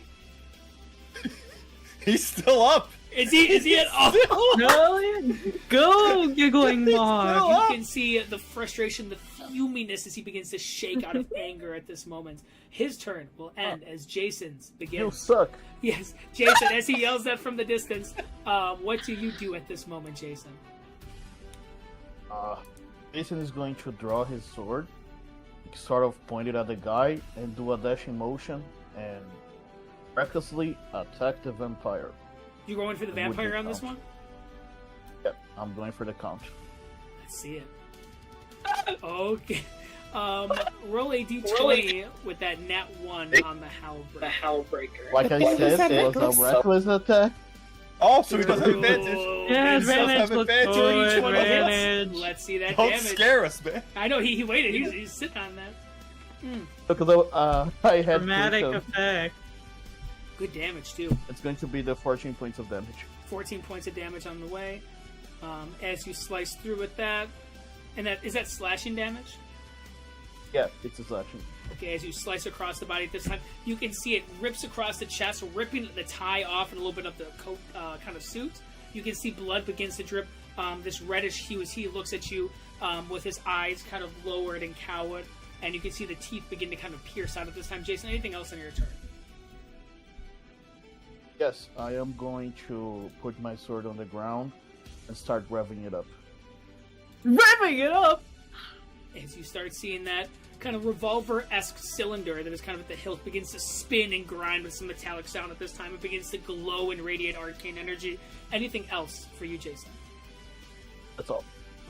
He's still up. Is he at all? No, go, giggling mob. You can see the frustration, the fuminess as he begins to shake out of anger at this moment. His turn will end as Jason's You begins. suck. Yes, Jason, as he yells that from the distance, what do you do at this moment, Jason? Jason is going to draw his sword, sort of point it at the guy, and do a dashing motion and recklessly attack the vampire. You going for the It would vampire be on this count. one? Yep, I'm going for the count. Let's see it. Okay. Roll a d20 with that nat 1 on the Howlbreaker. Like I Is said, that it was a reckless? reckless attack. Oh, so he does have Ooh. advantage. Yeah, He does have advantage, let's advantage. go, Each one hits. advantage. Let's see that Don't damage. scare us, man. I know, he waited. He's sitting on that. Look at the, I had Dramatic three, so effect. Good damage, too. it's going to be the 14 points of damage. 14 points of damage on the way. As you slice through with that. And is that slashing damage? Yeah, it's a slashing. Okay, as you slice across the body at this time, you can see it rips across the chest, ripping the tie off and a little bit of the coat kind of suit. You can see blood begins to drip. This reddish hue as he looks at you with his eyes kind of lowered and cowered. And you can see the teeth begin to kind of pierce out at this time. Jason, anything else on your turn? Yes, I am going to put my sword on the ground and start revving it up. Revving it up! As you start seeing that kind of revolver-esque cylinder that is kind of at the hilt begins to spin and grind with some metallic sound at this time. It begins to glow and radiate arcane energy. Anything else for you, Jason? That's all.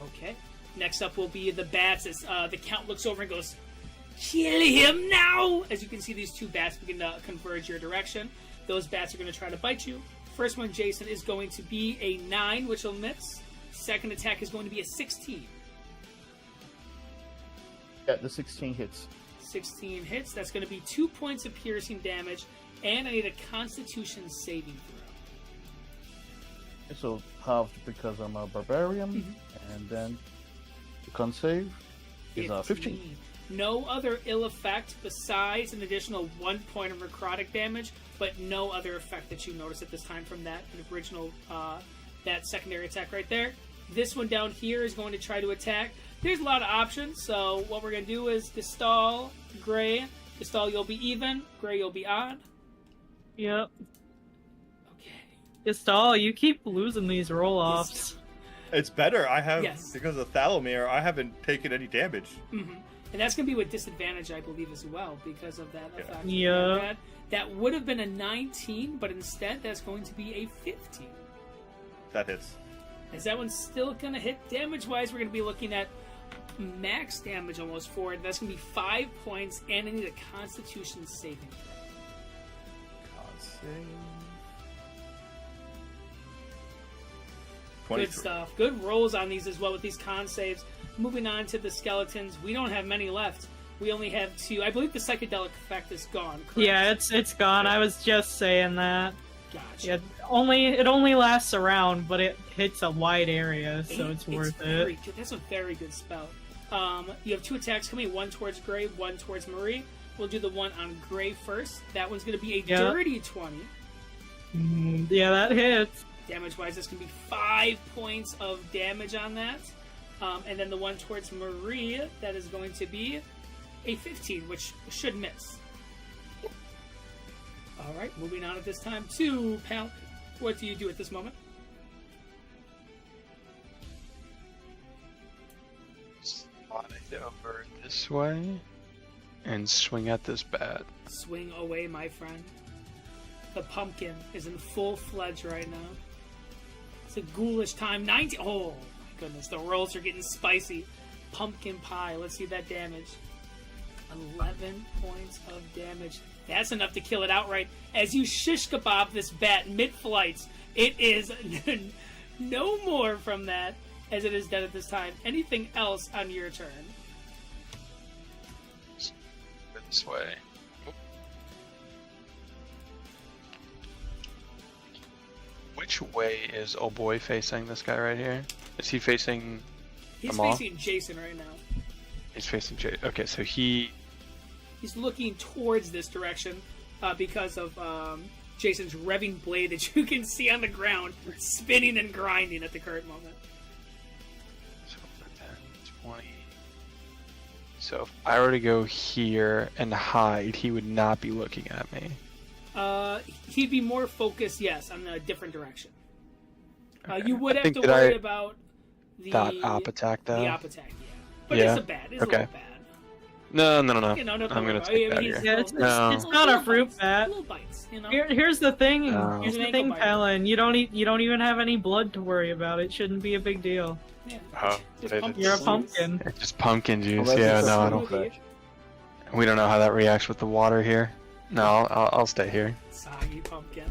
Okay. Next up will be the bats as the Count looks over and goes, "Kill him now!" As you can see, these two bats begin to converge your direction. Those bats are going to try to bite you. First one, Jason, is going to be a 9, which will miss. Second attack is going to be a 16. Yeah, the 16 hits. 16 hits. That's going to be 2 points of piercing damage, and I need a Constitution saving throw. So halved because I'm a barbarian, and then the con save is 15. No other ill effect besides an additional 1 point of necrotic damage, but no other effect that you notice at this time from that original, that secondary attack right there. This one down here is going to try to attack. There's a lot of options, so what we're going to do is Gestalt, Gray. Gestalt, you'll be even. Gray, you'll be odd. Yep. Okay. Gestalt, you keep losing these roll-offs. It's better. I have, Yes. because of Thalomir, I haven't taken any damage. Mm-hmm. And that's going to be with disadvantage, I believe, as well, because of that effect. Yeah. That would have been a 19, but instead that's going to be a 15. That hits. Is that one still going to hit? Damage-wise, we're going to be looking at max damage almost for it. That's going to be 5 points, and I need a Constitution saving throw. Con save. Good 23. stuff. Good rolls on these as well with these con saves. Moving on to the skeletons. We don't have many left. We only have 2. I believe the psychedelic effect is gone, correct? Yeah, it's gone. I was just saying that. Gotcha. Yeah, it only lasts a round, but it hits a wide area, so it's worth very it. Good. That's a very good spell. You have 2 attacks coming, one towards Gray, one towards Marie. We'll do the one on Gray first. That one's going to be a dirty 20. Yeah, that hits. Damage-wise, that's going to be 5 points of damage on that. And then the one towards Marie, that is going to be a 15, which should miss. Alright, moving on at this time to Pal. What do you do at this moment? Slide over this way and swing at this bat. Swing away, my friend. The pumpkin is in full-fledged right now. It's a ghoulish time. 19. Oh, my goodness. The rolls are getting spicy. Pumpkin pie. Let's see that damage. 11 points of damage. That's enough to kill it outright. As you shish kebab this bat mid-flight, it is no more from that as it is dead at this time. Anything else on your turn? This way. Which way is old boy facing this guy right here? Is he facing He's them all? facing Jason right now. He's facing Jay. Okay, so he's looking towards this direction because of Jason's revving blade that you can see on the ground spinning and grinding at the current moment. So 10, 20. So if I were to go here and hide, he would not be looking at me. He'd be more focused, yes, on a different direction. Okay. You would I have think to that worry I- about the That op attack though. the op attack, yeah. But Yeah. it's a bad. It's Okay. a little bad. No. You know, no, I'm gonna I take mean, that he's here. Yeah, it's No. not a fruit bat. Little bites, you know. Here's the thing. No. Here's An the ankle thing, bite. Talon. You don't even have any blood to worry about. It shouldn't be a big deal. Yeah. Oh, Just they pump did. You're a juice. pumpkin. It's just pumpkin juice. Unless Yeah, it's a no, I fruit don't. bat. We don't know how that reacts with the water here. No, I'll stay here. Soggy pumpkin.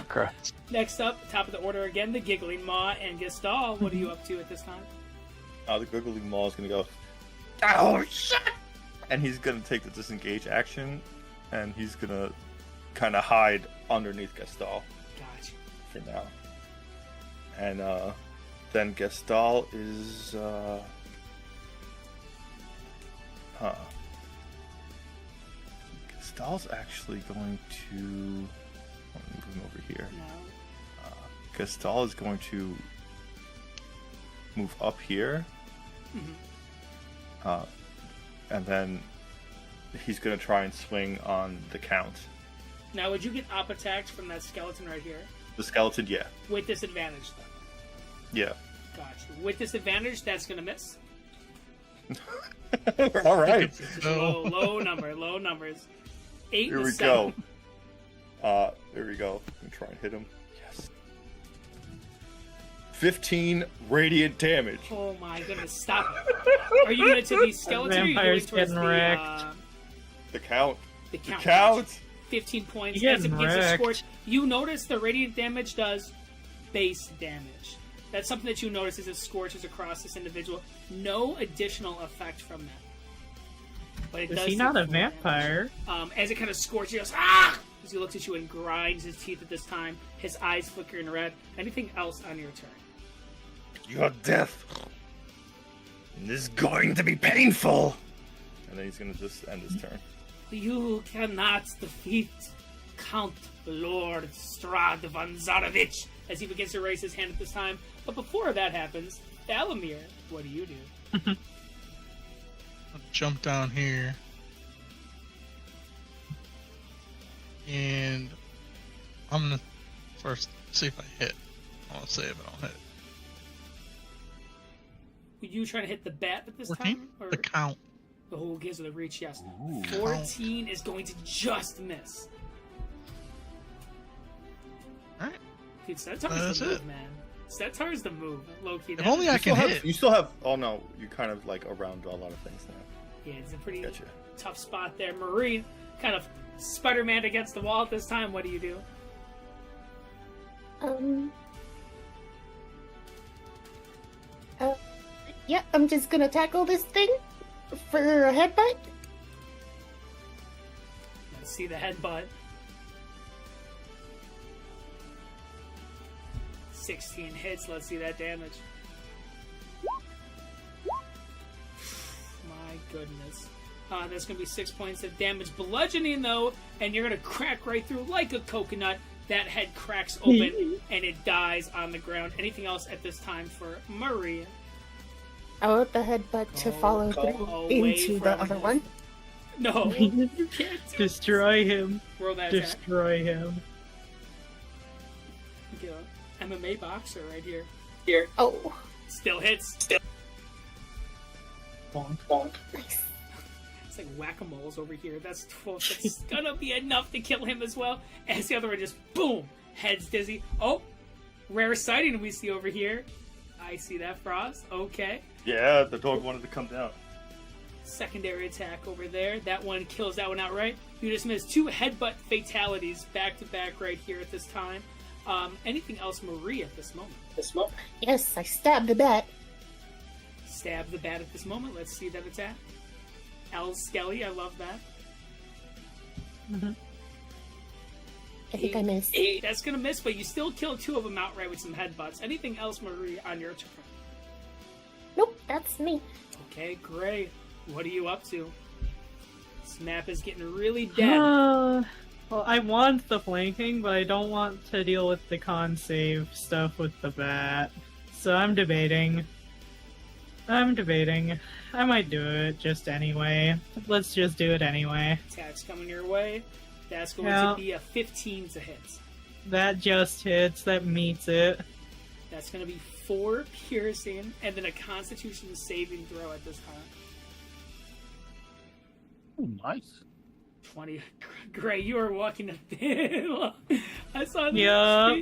Gross. Next up, top of the order again, the Giggling Maw and Gestal. What are you up to at this time? The Giggling Maw is gonna go, oh shit! And he's gonna take the disengage action, and he's gonna kind of hide underneath Gestal Gotcha. for now. And then Gestal is Gestal's actually going to. Let me move him over here. No. Gestal is going to move up here. Mhm. And then he's going to try and swing on the Count. Now, would you get op attacked from that skeleton right here? The skeleton, yeah. With disadvantage, though. Yeah. Gotcha. With disadvantage, that's going to miss. All right. Low, low numbers. 8 Here and we 7. go. Here we go. I'm try and hit him. Yes. 15 radiant damage. Oh my goodness, stop it. Are you going to the skeleton or are you going Vampire's towards getting wrecked. The Count. The The count? Count. 15 points. You're As it getting begins to wrecked. scorch, you notice the radiant damage does base damage. That's something that you notice as it scorches across this individual. No additional effect from that. But it Is does he do not a full damage. vampire? As it kind of scorches, he goes, ah! As he looks at you and grinds his teeth at this time, his eyes flickering red. Anything else on your turn? Your death is going to be painful. And then he's going to just end his turn. You cannot defeat Count Lord Strahd von Zarovich as he begins to raise his hand at this time. But before that happens, Valamir, what do you do? I'll jump down here. And I'm gonna first see if I hit. I won't say if I don't hit. Were you trying to hit the bat at this 14? time? Or... The Count. Oh, gives it a reach, yes. Ooh. 14 is going to just miss. Alright. Dude, Centaur's That's the move, it. man. Centaur's the move. Low-key. If only I can hit. You still have. Oh no, you kind of like around a lot of things now. Yeah, it's a pretty Gotcha. tough spot there. Marie kind of Spider-Man against the wall at this time. What do you do? Yeah, I'm just gonna tackle this thing for a headbutt. Let's see the headbutt. 16 hits. Let's see that damage. My goodness. That's going to be 6 points of damage. Bludgeoning, though, and you're going to crack right through like a coconut. That head cracks open, and it dies on the ground. Anything else at this time for Maria? I want the headbutt to follow through away into from the other him. one. No, you can't do it. Destroy him. Roll that attack. Destroy him. Get a MMA boxer right here. Oh, Still hits. Bonk, bonk. nice. It's like whack-a-moles over here. That's gonna be enough to kill him as well. As the other one just boom, heads dizzy. Oh, rare sighting we see over here. I see that, Frost. Okay. Yeah, the dog wanted to come down. Secondary attack over there. That one kills that one outright. You just missed 2 headbutt fatalities back to back right here at this time. Anything else, Marie, at this moment? Yes, I stabbed the bat. Stab the bat at this moment. Let's see that attack. Al Skelly, I love that. I think I missed. That's gonna miss, but you still kill 2 of them outright with some headbutts. Anything else, Marie, on your turn? Nope, that's me. Okay, great. What are you up to? This map is getting really dead. Well, I want the flanking, but I don't want to deal with the con save stuff with the bat. So I'm debating. I might do it just anyway. Let's just do it anyway. Attack's coming your way. That's going to be a 15 to hit. That just hits. That meets it. That's going to be 4 piercing, and then a Constitution saving throw at this time. Oh, nice. 20. Gray, you are walking a bit. I saw that. Yeah.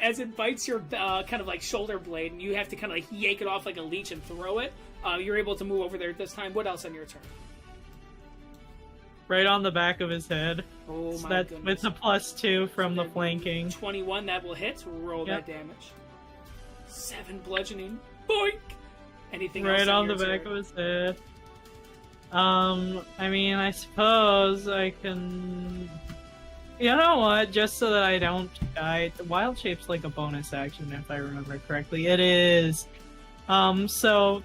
As it bites your kind of like shoulder blade, and you have to kind of like yank it off like a leech and throw it. You're able to move over there at this time. What else on your turn? Right on the back of his head. Oh So my that's goodness. with a +2 from the flanking. 21, that will hit. Roll Yep. that damage. 7 bludgeoning. Boink! Anything else Right on the back of his head. I mean, I suppose I can... You know what? Just so that I don't die... The wild shape's like a bonus action, if I remember correctly. It is. So...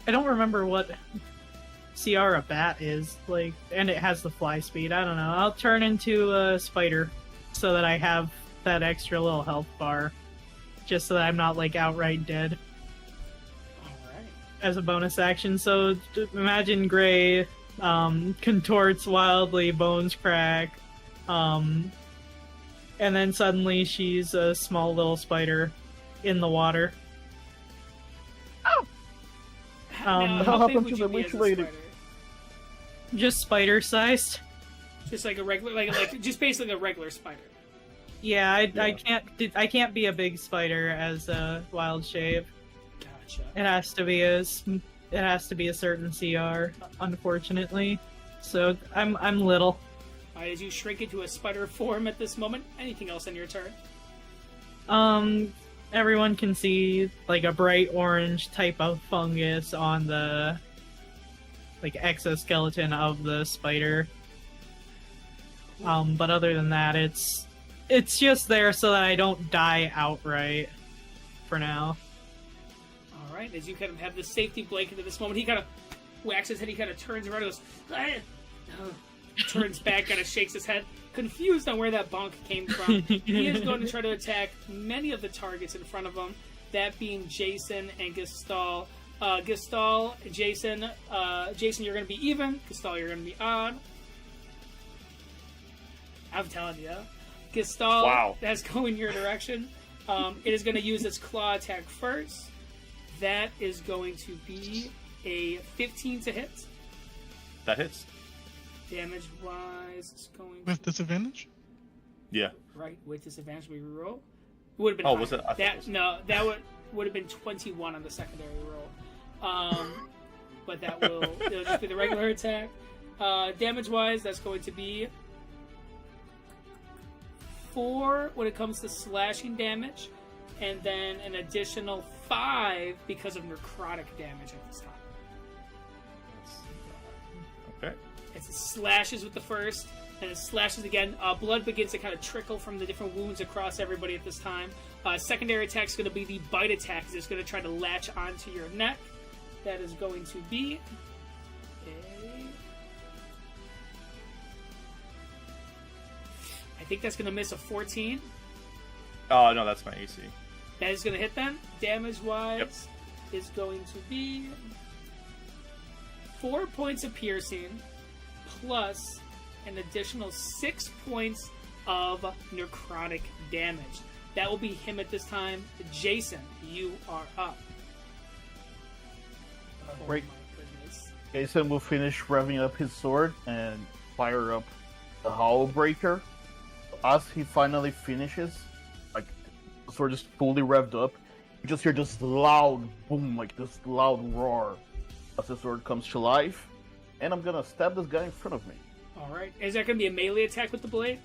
I don't remember what CR a bat is, like, and it has the fly speed. I don't know. I'll turn into a spider so that I have that extra little health bar. Just so that I'm not, like, outright dead. As a bonus action. So imagine Gray contorts wildly, bones crack, and then suddenly she's a small little spider in the water. Now, How how big happened would to you the be as a mutilated? spider? Just spider sized. Just like a regular, like just basically a regular spider. Yeah, I can't be a big spider as a wild shape. Gotcha. It has to be a certain CR, unfortunately. So I'm little. Alright, as you shrink into a spider form at this moment, anything else on your turn? Everyone can see like a bright orange type of fungus on the like exoskeleton of the spider. But other than that, it's just there so that I don't die outright for now. Alright, as you kind of have the safety blanket at this moment, he kind of whacks his head, he kind of turns around and goes, turns back, kind of shakes his head, confused on where that bonk came from. He is going to try to attack many of the targets in front of him, that being Jason and Gestal. Jason, you're going to be even. Gestal, you're going to be odd. I'm telling you. Gestal, Wow. that's going your direction. It is going to use its claw attack first. That is going to be a 15 to hit. That hits. Damage-wise, it's going With disadvantage? Yeah. right with disadvantage. We reroll. It would have been. Oh, higher. was it? I thought it was- that would have been 21 on the secondary roll. But it'll just be the regular attack. Damage-wise, that's going to be 4 when it comes to slashing damage, and then an additional 5 because of necrotic damage at this time. Okay. As it slashes with the first, and it slashes again, blood begins to kind of trickle from the different wounds across everybody at this time. Secondary attack is going to be the bite attack. It's going to try to latch onto your neck. That is going to be I think that's going to miss a 14. Oh, no, that's my AC. That is going to hit them. Damage-wise is going to be 4 points of piercing plus an additional 6 points of necrotic damage. That will be him at this time. Jason, you are up. Great. Oh my goodness. Jason will finish revving up his sword and fire up the Hollow Breaker. As he finally finishes, like the sword is fully revved up, you just hear this loud boom, like this loud roar as the sword comes to life. and I'm gonna stab this guy in front of me. All right. Is that going to be a melee attack with the blade?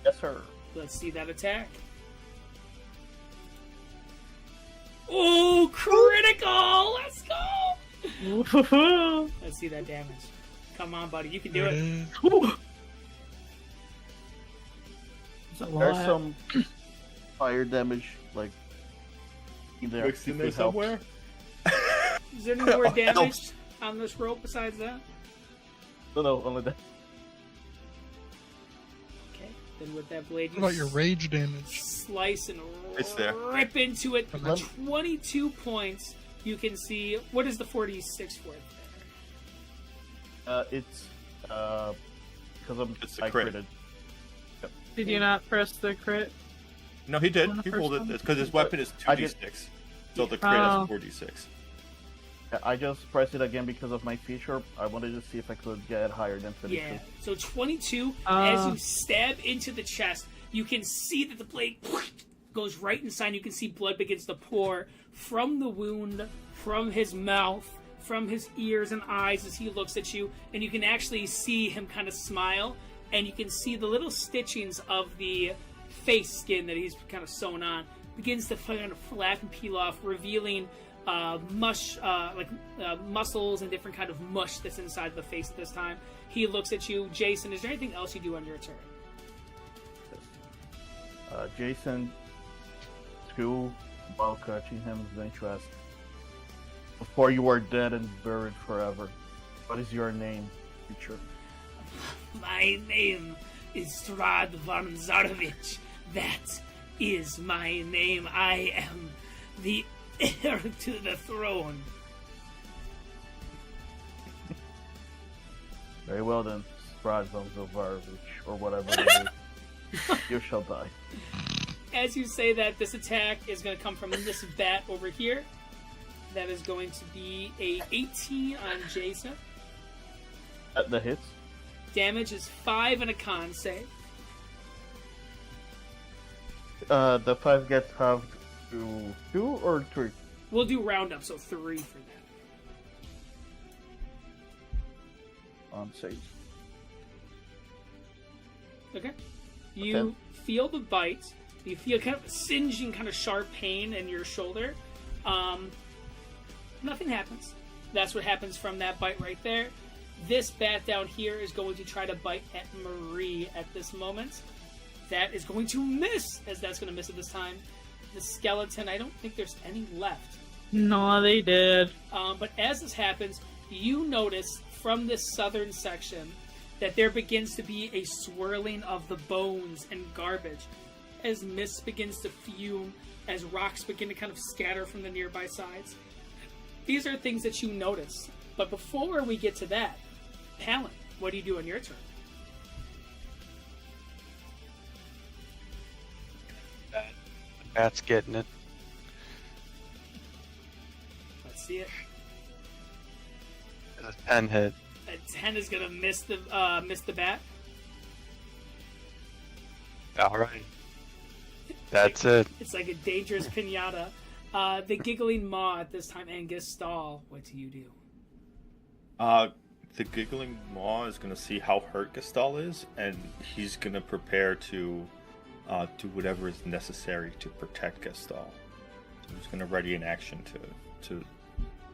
Yes, sir. Let's see that attack. Oh, critical! Let's go! Woohoo! Let's see that damage. Come on, buddy. You can do There it. is. Ooh. It's a There's lot. some fire damage, like in there. Mixed in if there it helps. somewhere. Is there any more Oh, damage helps. on this rope besides that? No, only that. Okay. Then with that blade, What about your rage damage? slice and It's there. rip into it. Hello? 22 points. You can see. What is the 46 for it there? It's because It's a I crit. critted. Did you not press the crit? No, he did. On the He first rolled it one? because his weapon is I did- 2d6. So the crit has Oh. a 4d6. I just pressed it again because of my feature. I wanted to see if I could get higher than 22. Yeah. So 22. As you stab into the chest, you can see that the blade goes right inside. You can see blood begins to pour from the wound, from his mouth, from his ears and eyes as he looks at you, and you can actually see him kind of smile, and you can see the little stitchings of the face skin that he's kind of sewn on begins to kind of flap and peel off, revealing muscles and different kind of mush that's inside the face at this time. He looks at you. Jason, is there anything else you do on your turn? Jason, Stu, while catching him, is going to ask, before you are dead and buried forever, what is your name, creature? My name is Strahd Varnzarovich. That is my name. I am the heir to the throne. Very well then, Strahd Varnzarovich, or whatever it is. You shall die. As you say that, this attack is going to come from this bat over here. That is going to be a 18 on Jason. The hits? Damage is 5 and a con save. The 5 gets halved to 2 or 3? We'll do round up, so 3 for that. On save. Okay. You Okay. feel the bite. You feel kind of singeing, kind of sharp pain in your shoulder. Nothing happens. That's what happens from that bite right there. This bat down here is going to try to bite at Marie at this moment. That is going to miss, as that's going to miss at this time. The skeleton, I don't think there's any left. No, they did. But as this happens, you notice from this southern section that there begins to be a swirling of the bones and garbage as mist begins to fume, as rocks begin to kind of scatter from the nearby sides. These are things that you notice. But before we get to that, Palin, what do you do on your turn? Bat's getting it. Let's see it. It's a 10 hit. A 10 is going to miss the bat. Alright. That's it. It's like a dangerous pinata. The giggling maw at this time, and Gestall, what do you do? The giggling maw is gonna see how hurt Gestall is, and he's gonna prepare to do whatever is necessary to protect Gestall. So he's gonna ready an action to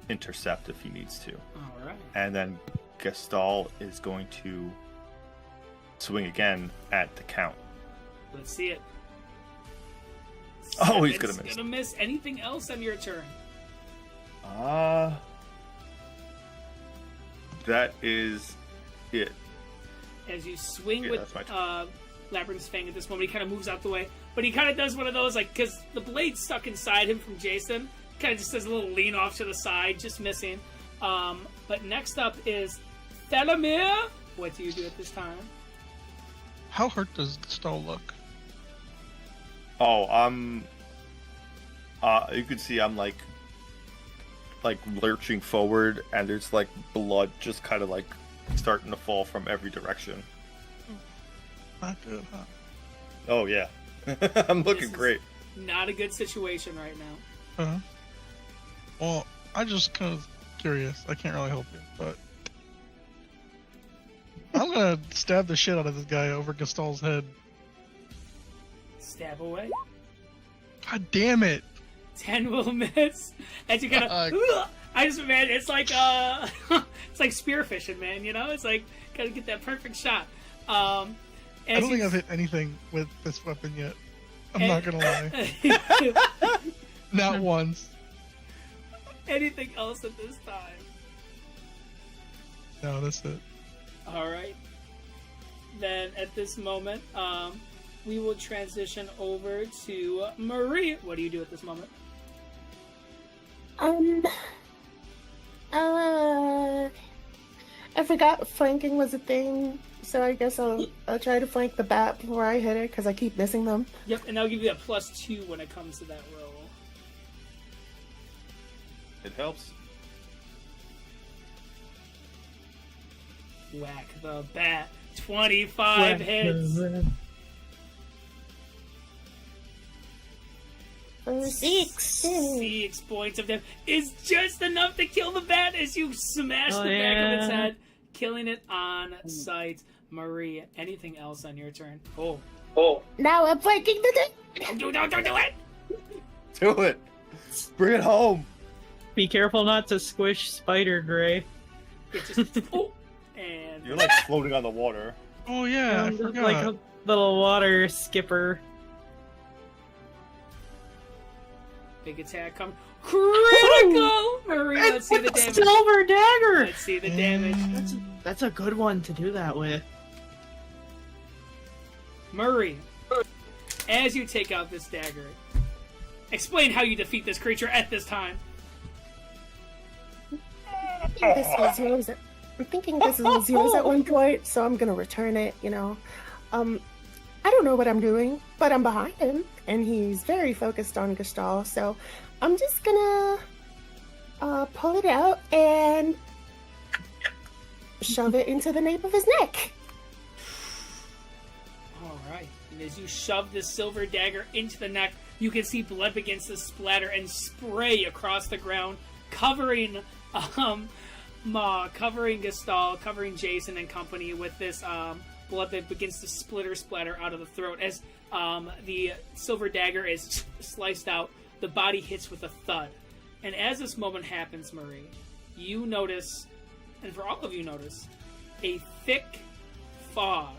intercept if he needs to. All right. And then Gestall is going to swing again at the count. Let's see it. Oh, he's gonna It's miss. gonna miss. Anything else on your turn? That is it. As you swing Yeah, with that's my turn. Labyrinth's Fang at this moment, he kind of moves out the way, but he kind of does one of those, like, because the blade's stuck inside him from Jason, kind of just does a little lean off to the side, just missing. But next up is Thelamir. What do you do at this time? How hurt does Gestall look? Oh, you can see I'm like lurching forward, and there's like blood just kind of like starting to fall from every direction. Not good, huh? Oh yeah, I'm looking This is great. Not a good situation right now. Well, I just kind of curious. I can't really help you, but I'm gonna stab the shit out of this guy over Gastal's head. Stab away. God damn it! 10 will miss. As you kind of, I just imagine it's like it's like spearfishing, man. You know, it's like gotta get that perfect shot. I don't think I've hit anything with this weapon yet. I'm not gonna lie. Not once. Anything else at this time? No, that's it. All right. Then at this moment, we will transition over to Marie. What do you do at this moment? I forgot flanking was a thing, so I guess I'll try to flank the bat before I hit it because I keep missing them. Yep, and I'll give you that +2 when it comes to that roll. It helps. Whack the bat. 25 hits. 6 points of damage is just enough to kill the bat as you smash the back of its head, killing it on sight. Marie, anything else on your turn? Oh. Now I'm flanking the thing. Don't do it! Do it! Bring it home! Be careful not to squish Spider Gray. It just, and You're like floating on the water. Oh yeah, I forgot. Like a little water skipper. big attack coming. Critical! Marie, let's see the damage. Silver dagger! Let's see the damage. That's a good one to do that with. Murray, as you take out this dagger, explain how you defeat this creature at this time. I'm thinking this was yours at one point, so I'm gonna return it, you know. I don't know what I'm doing, but I'm behind him, and he's very focused on Gestalt, so I'm just gonna pull it out and shove it into the nape of his neck. Alright, and as you shove this silver dagger into the neck, you can see blood begins to splatter and spray across the ground, covering covering Gestalt, covering Jason and company with this blood that begins to splatter out of the throat. As the silver dagger is sliced out, the body hits with a thud. And as this moment happens, Marie, you notice, and for all of you notice, a thick fog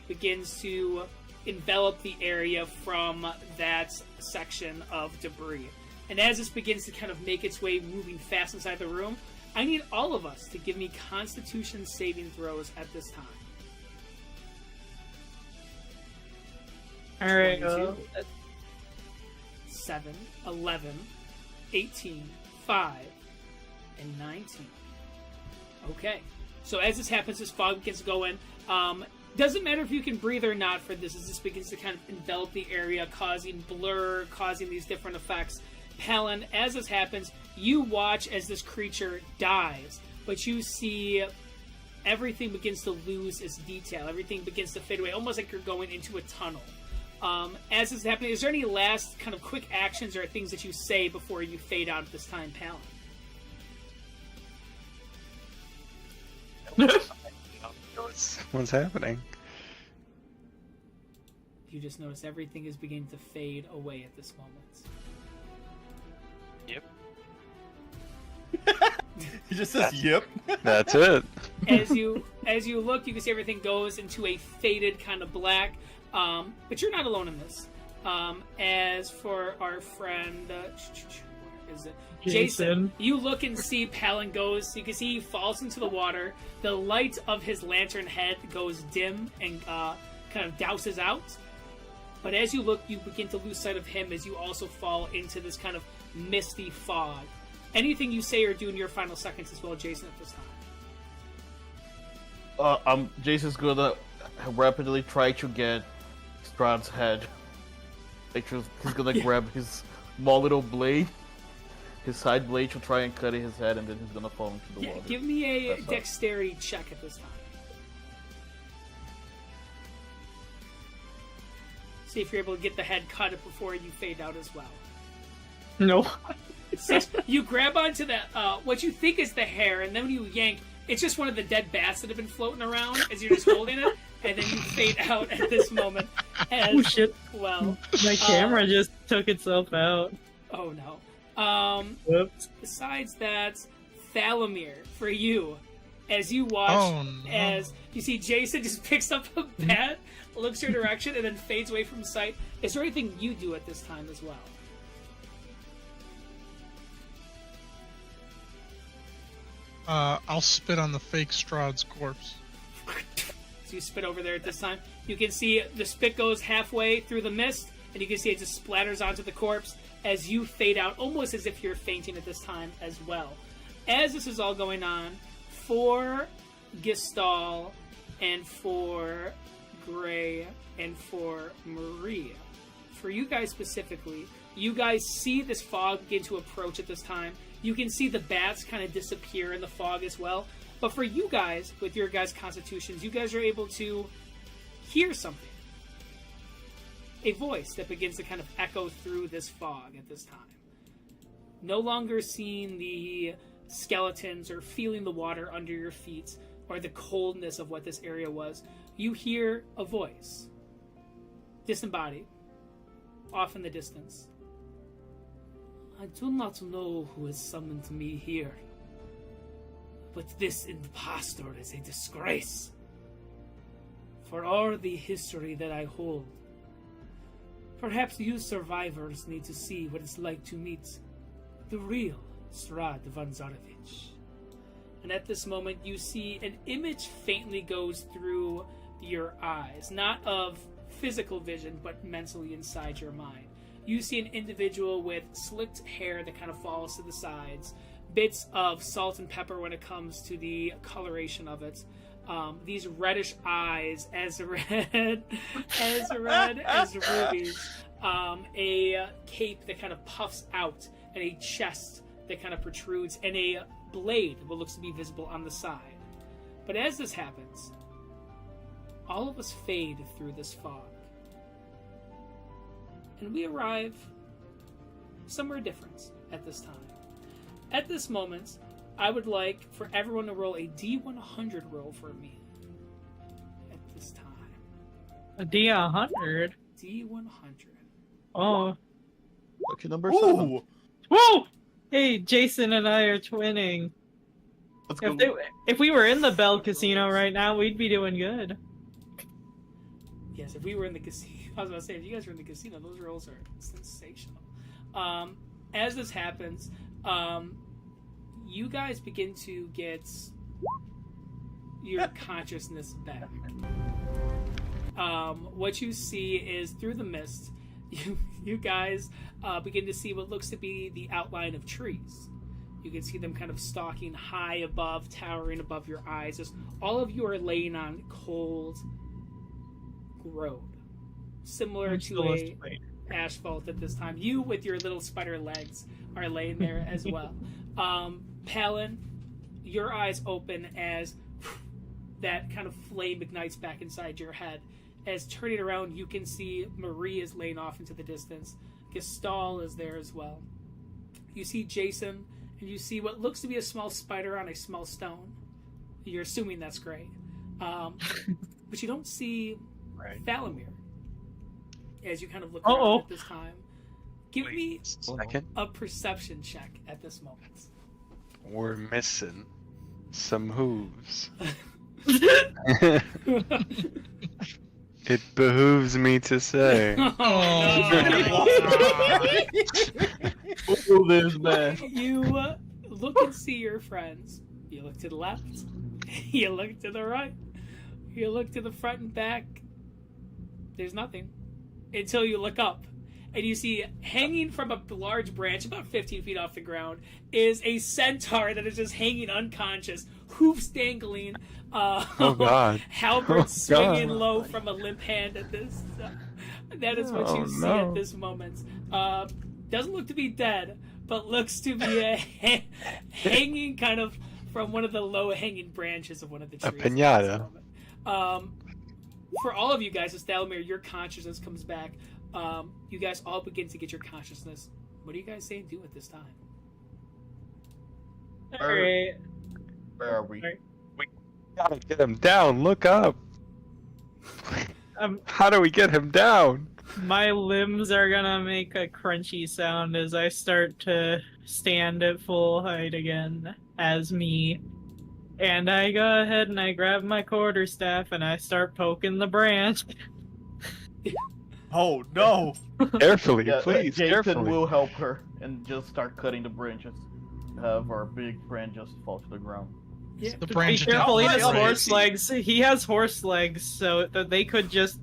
begins to envelop the area from that section of debris. And as this begins to kind of make its way, moving fast inside the room, I need all of us to give me Constitution saving throws at this time. Alright, 7, 11, 18, 5, and 19. Okay. So as this happens, this fog begins to go in. Doesn't matter if you can breathe or not for this, as this begins to kind of envelop the area, causing blur, causing these different effects. Palin, as this happens, you watch as this creature dies, but you see everything begins to lose its detail. Everything begins to fade away, almost like you're going into a tunnel. As this is happening, is there any last kind of quick actions or things that you say before you fade out at this time, Palin? What's happening? You just notice everything is beginning to fade away at this moment. He just says, "Yep." That's it. As you look, you can see everything goes into a faded kind of black. But you're not alone in this. As for our friend, where is it? Jason, you look and see Palin goes. You can see he falls into the water. The light of his lantern head goes dim and kind of douses out. But as you look, you begin to lose sight of him as you also fall into this kind of misty fog. Anything you say or do in your final seconds as well, Jason, at this time? Jason's gonna rapidly try to get Strahd's head. Like, he's gonna grab his small little blade, his side blade, to try and cut his head, and then he's gonna fall into the water. Give me a dexterity check at this time. See if you're able to get the head cut before you fade out as well. No. 6. You grab onto that, what you think is the hair, and then when you yank, it's just one of the dead bats that have been floating around as you're just holding it, and then you fade out at this moment. As, Oh shit! Well, My camera just took itself out. oh no. Whoops. Besides that, Thalamir, for you, as you watch, Oh, no. as you see Jason just picks up a bat, looks your direction, and then fades away from sight. Is there anything you do at this time as well? I'll spit on the fake Strahd's corpse. So you spit over there at this time. You can see the spit goes halfway through the mist, and you can see it just splatters onto the corpse as you fade out, almost as if you're fainting at this time as well. As this is all going on, for Gestahl and for Gray and for Maria, for you guys specifically, you guys see this fog begin to approach at this time. You can see the bats kind of disappear in the fog as well. But for you guys, with your guys' constitutions, you guys are able to hear something. A voice that begins to kind of echo through this fog at this time. No longer seeing the skeletons or feeling the water under your feet or the coldness of what this area was. You hear a voice. Disembodied. Off in the distance. I do not know who has summoned me here, but this impostor is a disgrace for all the history that I hold. Perhaps you survivors need to see what it's like to meet the real Strahd von Zarovich. And at this moment, you see an image faintly goes through your eyes, not of physical vision, but mentally inside your mind. You see an individual with slicked hair that kind of falls to the sides, bits of salt and pepper when it comes to the coloration of it. These reddish eyes, as red as rubies. A cape that kind of puffs out, and a chest that kind of protrudes, and a blade that looks to be visible on the side. But as this happens, all of us fade through this fog. And we arrive somewhere different at this time. At this moment, I would like for everyone to roll a D100 roll for me. At this time. A D100. D100. Oh. Lucky number 7. Ooh! Whoa! Hey, Jason and I are twinning. Let's go. If we were in the Bell Casino right now, we'd be doing good. Yes, if we were in the casino, I was about to say, if you guys were in the casino, those rolls are sensational. As this happens, you guys begin to get your consciousness back. What you see is through the mist, you guys begin to see what looks to be the outline of trees. You can see them kind of stalking high above, towering above your eyes, as all of you are laying on cold road, similar to a asphalt at this time. You with your little spider legs are laying there as well. Palin, your eyes open as that kind of flame ignites back inside your head. As turning around, you can see Marie is laying off into the distance. Gestahl is there as well. You see Jason, and you see what looks to be a small spider on a small stone. You're assuming that's Gray. But you don't see Thalamir as you kind of look around at this time. Give me a perception check at this moment. We're missing some hooves. It behooves me to say. Oh, this man. You look and see your friends. You look to the left. You look to the right. You look to the front and back. There's nothing. Until you look up. And you see, hanging from a large branch, about 15 feet off the ground, is a centaur that is just hanging unconscious, hoofs dangling, Oh God! halberd swinging low from a limp hand at this. That is what you see at this moment. Doesn't look to be dead, but looks to be hanging kind of from one of the low-hanging branches of one of the trees. A piñata. For all of you guys, as Thalamir, your consciousness comes back. You guys all begin to get your consciousness. What do you guys say and do at this time? Alright. Where are we? Sorry. Gotta get him down. Look up. How do we get him down? My limbs are gonna make a crunchy sound as I start to stand at full height again as me. And I go ahead and I grab my quarterstaff and I start poking the branch. Oh no! Carefully, Yeah, please. Jason Carefully. will help her and just start cutting the branches. Have our big branch just fall to the ground. Yeah. The Be branch careful, he down. has Oh, horse yeah. legs. He has horse legs, so that they could just.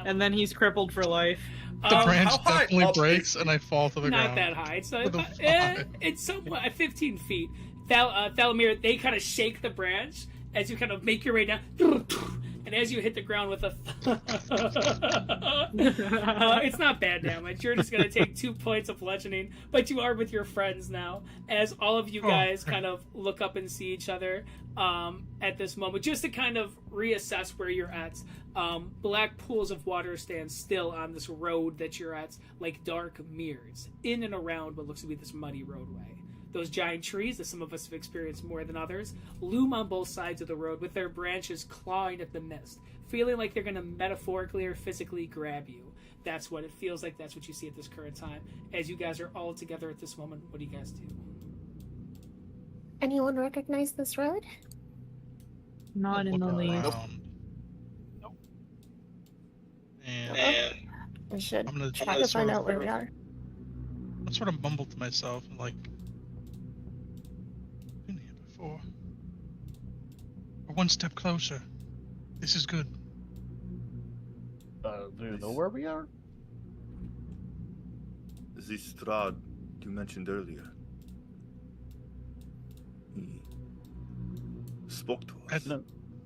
And then he's crippled for life. The branch how high definitely up breaks is and I fall to the Not ground. that high. It's With a it's somewhat at 15 feet. Thalamir, they kind of shake the branch as you kind of make your way down, and as you hit the ground with a, it's not bad damage. You're just gonna take 2 points of bludgeoning, but you are with your friends now. As all of you guys kind of look up and see each other at this moment, just to kind of reassess where you're at. Black pools of water stand still on this road that you're at, like dark mirrors, in and around what looks to be this muddy roadway. Those giant trees, that some of us have experienced more than others, loom on both sides of the road with their branches clawing at the mist, feeling like they're going to metaphorically or physically grab you. That's what it feels like. That's what you see at this current time. As you guys are all together at this moment, what do you guys do? Anyone recognize this road? Not in the Look least. around. And I should I'm gonna try to find out where we are. I sort of mumble to myself and like, been here before. We're one step closer. This is good. Do you know where we are? This Strahd you mentioned earlier. He spoke to us. That,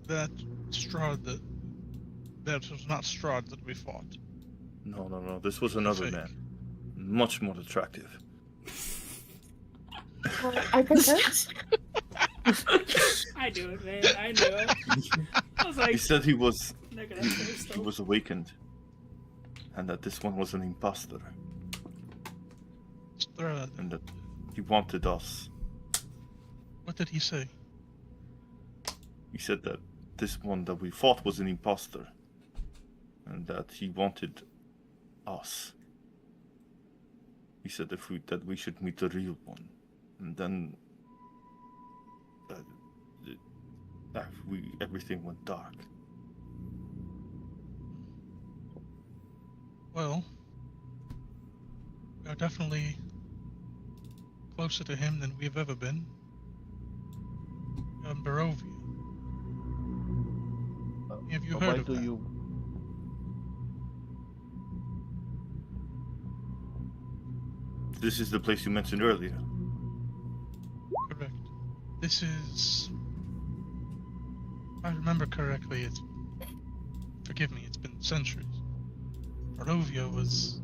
that Strahd that was not Strahd that we fought. No. This was another Fake. man. Much more attractive. I concur. I knew it, man. I knew it. I was like, He said he was they're gonna say he was awakened. And that this one was an imposter. Strahd. And that he wanted us. What did he say? He said that this one that we fought was an imposter. And that he wanted us. He said that we should meet the real one. And then everything went dark. Well, we are definitely closer to him than we've ever been. Barovia. Have you Why heard of do that? you? This is the place you mentioned earlier. Correct. This is... If I remember correctly, forgive me, it's been centuries. Barovia is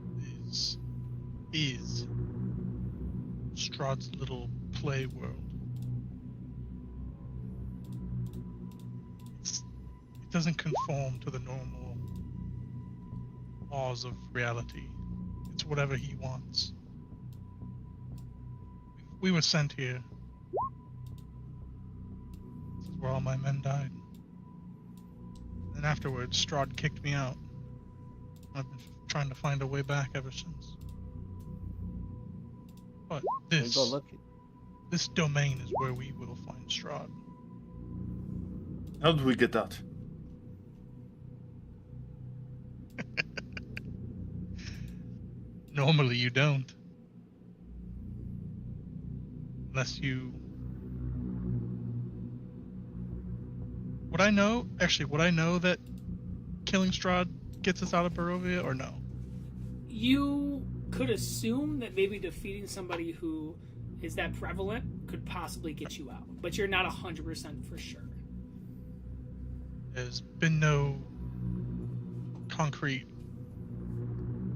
Strahd's little play world. It doesn't conform to the normal laws of reality. It's whatever he wants. We were sent here. This is where all my men died. And afterwards, Strahd kicked me out. I've been trying to find a way back ever since. But You got lucky. this domain is where we will find Strahd. How did we get that? Normally you don't. Unless you... Would I know that killing Strahd gets us out of Barovia, or no? You could assume that maybe defeating somebody who is that prevalent could possibly get you out, but you're not 100% for sure. There's been no concrete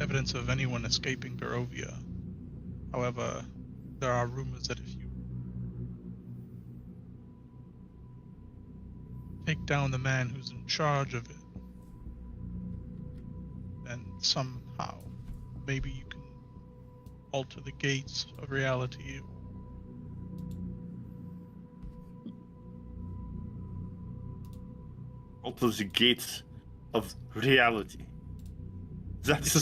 evidence of anyone escaping Barovia. However, there are rumors that if you take down the man who's in charge of it, then somehow, maybe you can alter the gates of reality. Out of the gates of reality. That's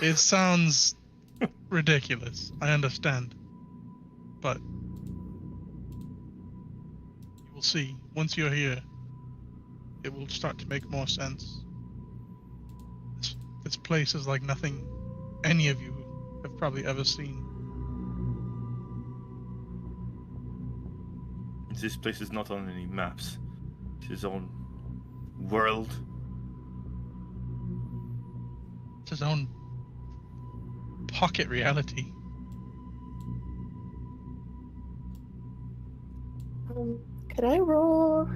It sounds ridiculous. I understand. But you will see, once you're here, it will start to make more sense. This place is like nothing any of you have probably ever seen. This place is not on any maps. It's his own world. It's his own pocket reality. Could I roll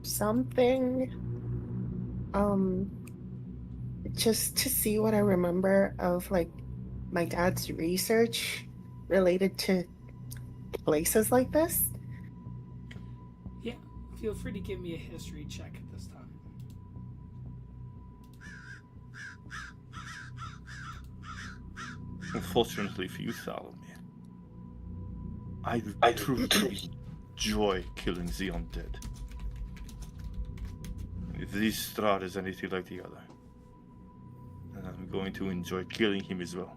something? Just to see what I remember of like my dad's research related to places like this. Yeah, feel free to give me a history check at this time. Unfortunately for you, Salome, I truly enjoy killing the undead. If this Strahd is anything like the other, then I'm going to enjoy killing him as well.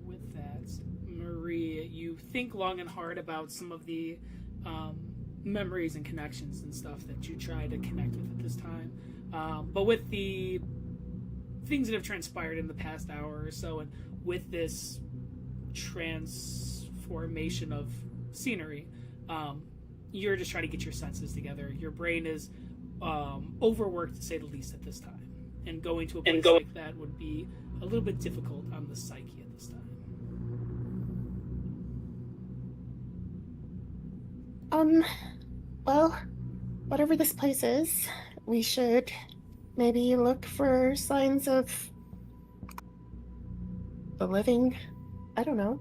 With that, Marie, you think long and hard about some of the memories and connections and stuff that you try to connect with at this time. But with the things that have transpired in the past hour or so, and with this transformation of scenery, you're just trying to get your senses together. Your brain is overworked, to say the least, at this time. And going to a place like that would be a little bit difficult on the psyche at this time. Well, whatever this place is, we should maybe look for signs of the living. I don't know.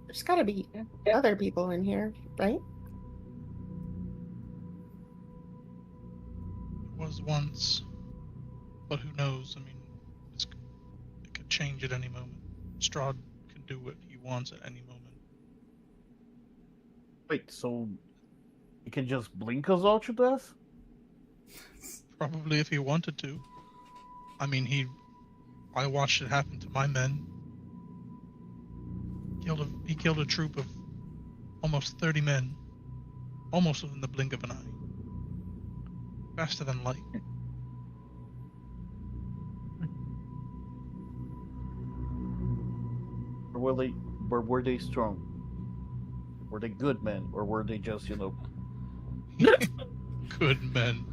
There's gotta be other people in here, right? It was once, but who knows? I mean, it could change at any moment. Strahd can do what he wants at any moment. Wait, so you can just blink us all to death? Probably if he wanted to. I mean, I watched it happen to my men. He killed a troop of almost 30 men, almost within the blink of an eye. Faster than light. Or were they strong? Were they good men, or were they just, Good men.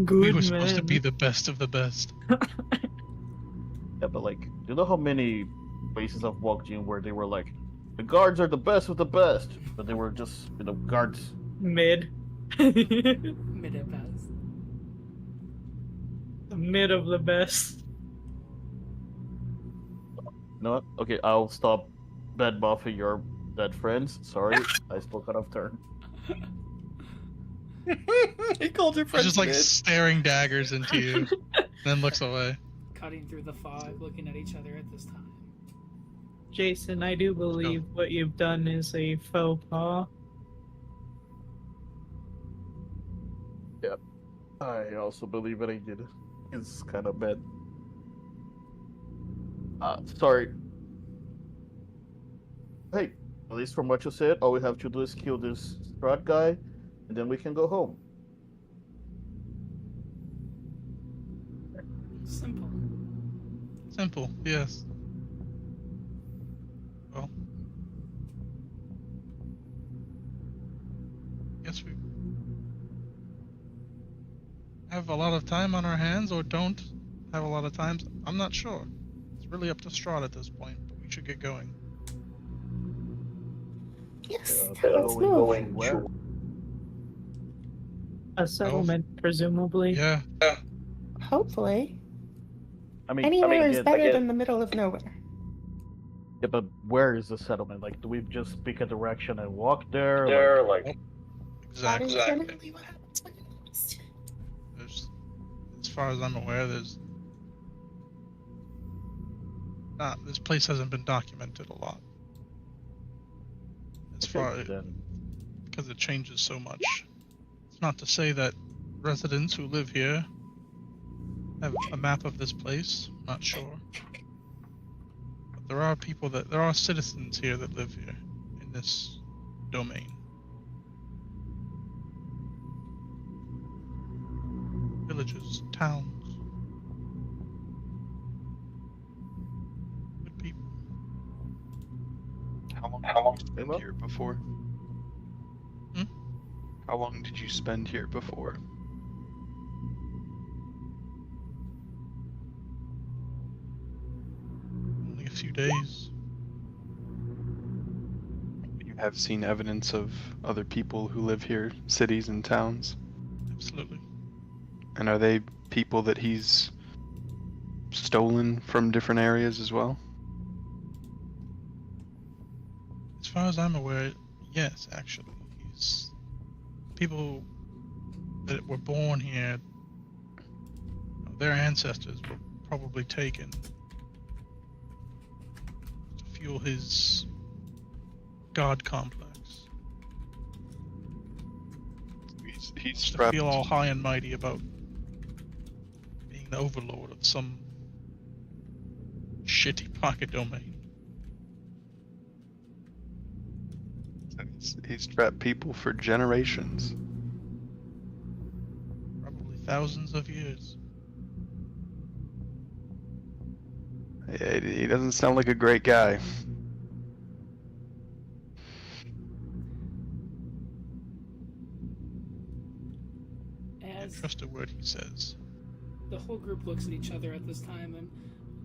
Good We were supposed to be the best of the best. Yeah, but like, do you know how many places I've walked in where they were like, the guards are the best of the best, but they were just, guards. Mid. Mid at best. The mid of the best. You know what? Okay, I'll stop bad buffing your dead friends. Sorry, I spoke out of turn. He called your He's friend just like mid. staring daggers into you, then looks away. Cutting through the fog, looking at each other at this time. Jason, I do believe what you've done is a faux pas. Yeah, I also believe what I did. It's kind of bad. Sorry. Hey, at least from what you said, all we have to do is kill this Strahd guy, and then we can go home. Simple. Simple, yes. Well, guess we have a lot of time on our hands, or don't have a lot of time. I'm not sure. It's really up to Strahd at this point, but we should get going. Yes, let's Going move. where? A settlement, presumably. Yeah. Hopefully. I mean, Anywhere is better again, than the middle of nowhere. yeah, but where is the settlement? Like, do we just pick a direction and walk there? Like, That Exactly. is generally what happens when you lost. There's, as far as I'm aware, this place hasn't been documented a lot. It's Okay, far then. because it changes so much. It's not to say that residents who live here have a map of this place. Not sure, but there are citizens here that live here in this domain. Villages, towns, good people. How long did you spend Hello? here before? Hmm? How long did you spend here before? Only a few days. You have seen evidence of other people who live here, cities and towns? Absolutely. And are they people that he's stolen from different areas as well? As far as I'm aware, yes, actually. He's people that were born here, their ancestors were probably taken to fuel his god complex. He's To strapped. feel all high and mighty about being the overlord of some shitty pocket domain. He's trapped people for generations. Probably thousands of years. He doesn't sound like a great guy. Can't As trust a word he says. the whole group looks at each other at this time, and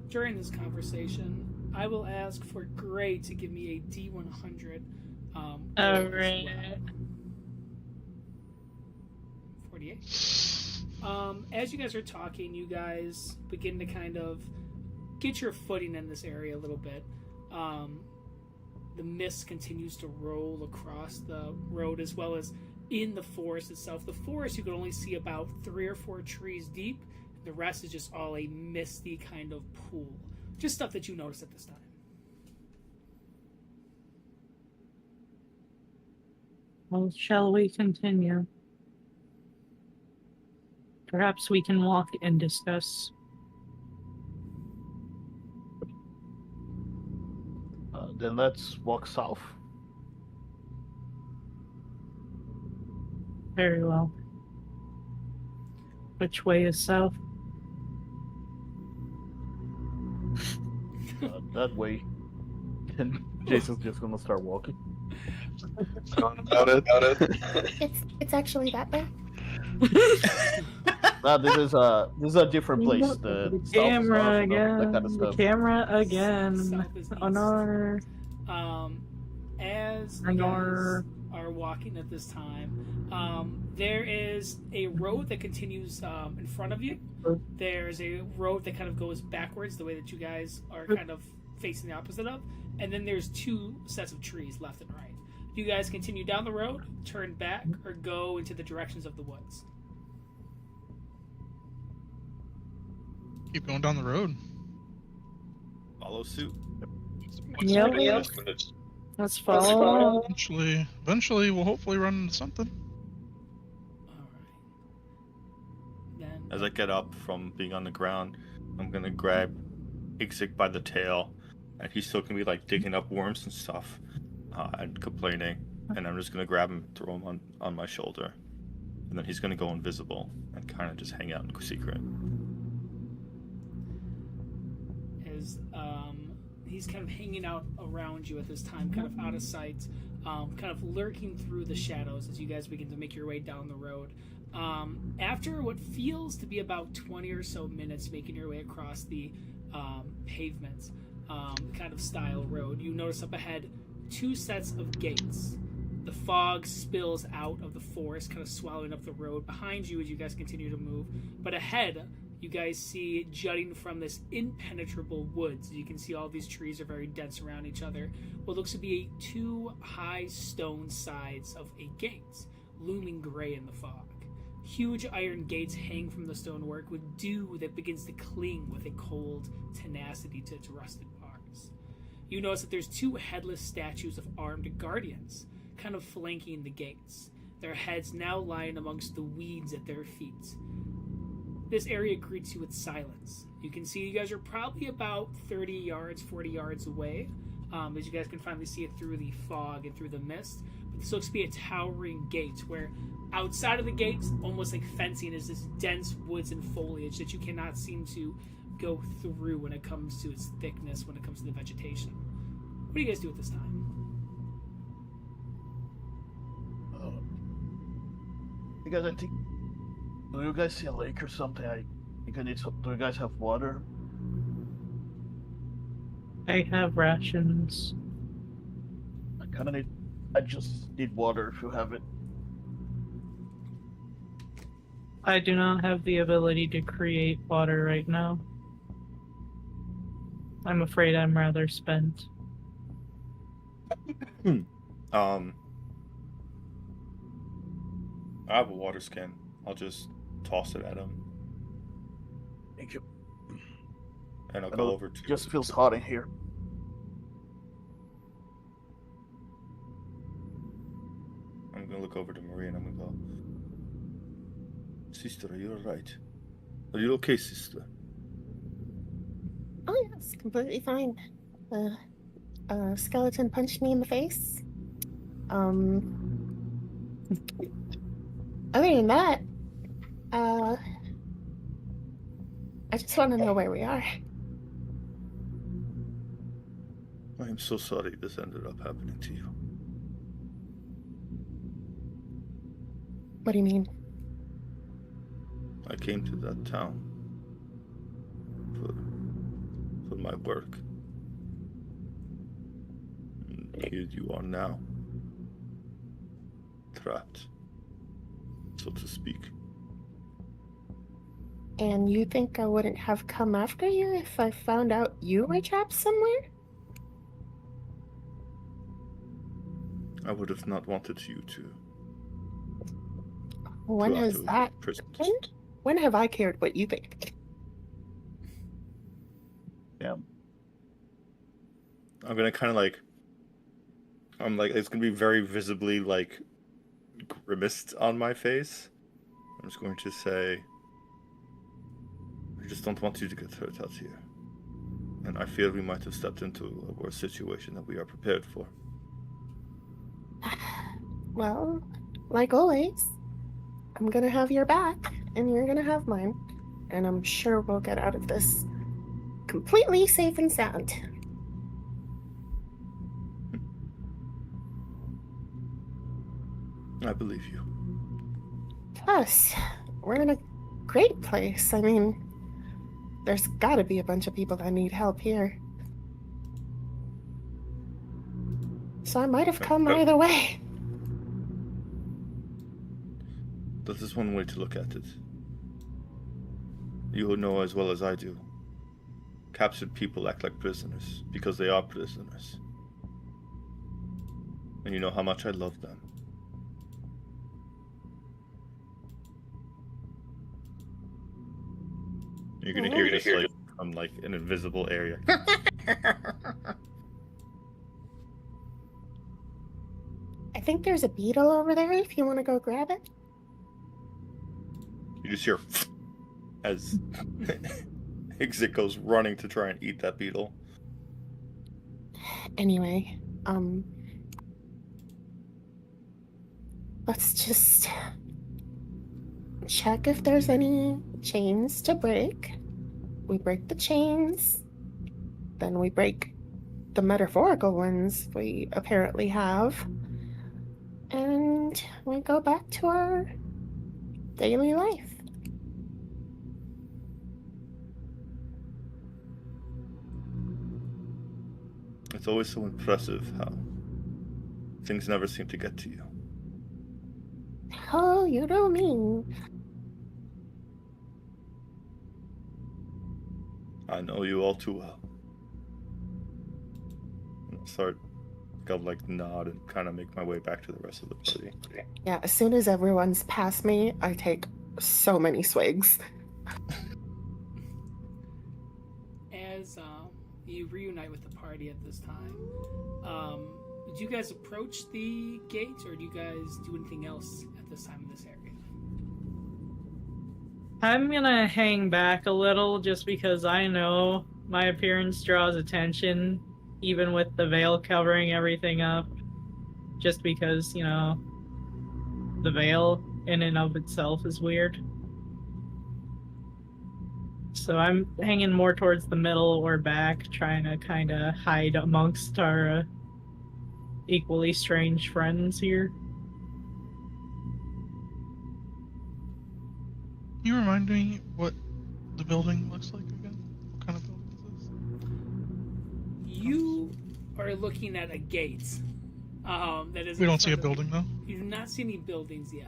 during this conversation, I will ask for Gray to give me a D100. Roll as Alright. well. 48. As you guys are talking, you guys begin to kind of get your footing in this area a little bit. The mist continues to roll across the road as well as in the forest itself. The forest you can only see about 3 or 4 trees deep. The rest is just all a misty kind of pool. Just stuff that you notice at this time. Well, shall we continue? Perhaps we can walk and discuss. Then let's walk south. Very well. Which way is south? That way. And Jason's just gonna start walking. About it. It's actually that way. Nah, this is a different place. The south is Camera north and again. that kind of The stuff. camera again. South is east. Honor. As you Honor. guys are walking at this time, there is a road that continues in front of you. There's a road that kind of goes backwards, the way that you guys are kind of facing the opposite of. And then there's 2 sets of trees, left and right. You guys continue down the road, turn back, or go into the directions of the woods. Keep going down the road. Follow suit. Yep. Let's follow. Eventually, we'll hopefully run into something. Alright. Then As I get up from being on the ground, I'm gonna grab Ixik by the tail, and he's still gonna be like digging up worms and stuff, and complaining. And I'm just gonna grab him, throw him on my shoulder, and then he's gonna go invisible and kind of just hang out in secret. as he's kind of hanging out around you at this time, kind of out of sight, kind of lurking through the shadows as you guys begin to make your way down the road. After what feels to be about 20 or so minutes making your way across the pavement kind of style road, you notice up ahead 2 sets of gates. The fog spills out of the forest, kind of swallowing up the road behind you as you guys continue to move. But ahead, you guys see jutting from this impenetrable woods. You can see all these trees are very dense around each other. What looks to be 2 high stone sides of a gate, looming gray in the fog. Huge iron gates hang from the stonework with dew that begins to cling with a cold tenacity to its rusted bars. you notice that there's two headless statues of armed guardians, kind of flanking the gates, their heads now lying amongst the weeds at their feet. This area greets you with silence. You can see you guys are probably about 30 yards, 40 yards away, as you guys can finally see it through the fog and through the mist. But this looks to be a towering gate where outside of the gates, almost like fencing, is this dense woods and foliage that you cannot seem to go through when it comes to its thickness, when it comes to the vegetation. What do you guys do at this time? You guys, I think. Do you guys see a lake or something? I think I need some. Do you guys have water? I have rations. I kind of need. I just need water if you have it. I do not have the ability to create water right now. I'm afraid I'm rather spent. I have a water skin. I'll just toss it at him. Thank you. And I'll I go know over to. it just feels hot in here. I'm gonna look over to Marie and I'm gonna go. Sister, are you alright? Are you okay, sister? Oh yes, completely fine. Skeleton punched me in the face. Other than that, I just want to know where we are. I am so sorry this ended up happening to you. What do you mean? I came to that town for my work. And here you are now. Trapped, so to speak. And you think I wouldn't have come after you if I found out you were trapped somewhere? I would have not wanted you to. When to has have that imprisoned. happened? When have I cared what you think? Yeah. I'm gonna kind of like. I'm like, it's gonna be very visibly like grimaced on my face. I'm just going to say, I just don't want you to get hurt out here. And I fear we might have stepped into a worse situation than we are prepared for. Well, like always, I'm gonna have your back, and you're gonna have mine. And I'm sure we'll get out of this completely safe and sound. I believe you. Plus, we're in a great place. I mean, there's gotta be a bunch of people that need help here. So I might have come either way. That is one way to look at it. You know as well as I do. Captured people act like prisoners because they are prisoners. And you know how much I love them. You're gonna hear this like from like an invisible area. I think there's a beetle over there if you want to go grab it. You just hear as Exit goes running to try and eat that beetle. Anyway, let's just check if there's any chains to break. We break the chains, then we break the metaphorical ones we apparently have, and we go back to our daily life. It's always so impressive how things never seem to get to you. Oh, you know me. I know you all too well. And I'll like nod and kind of make my way back to the rest of the party. Yeah, as soon as everyone's past me, I take so many swigs. As you reunite with the party at this time. Do you guys approach the gate, or do you guys do anything else at this time in this area? I'm gonna hang back a little just because I know my appearance draws attention, even with the veil covering everything up. Just because, you know, the veil in and of itself is weird. So I'm hanging more towards the middle or back, trying to kind of hide amongst our equally strange friends here. Can you remind me what the building looks like again? What kind of building is this? You are looking at a gate. That is. We don't see a building though. You do not see any buildings yet.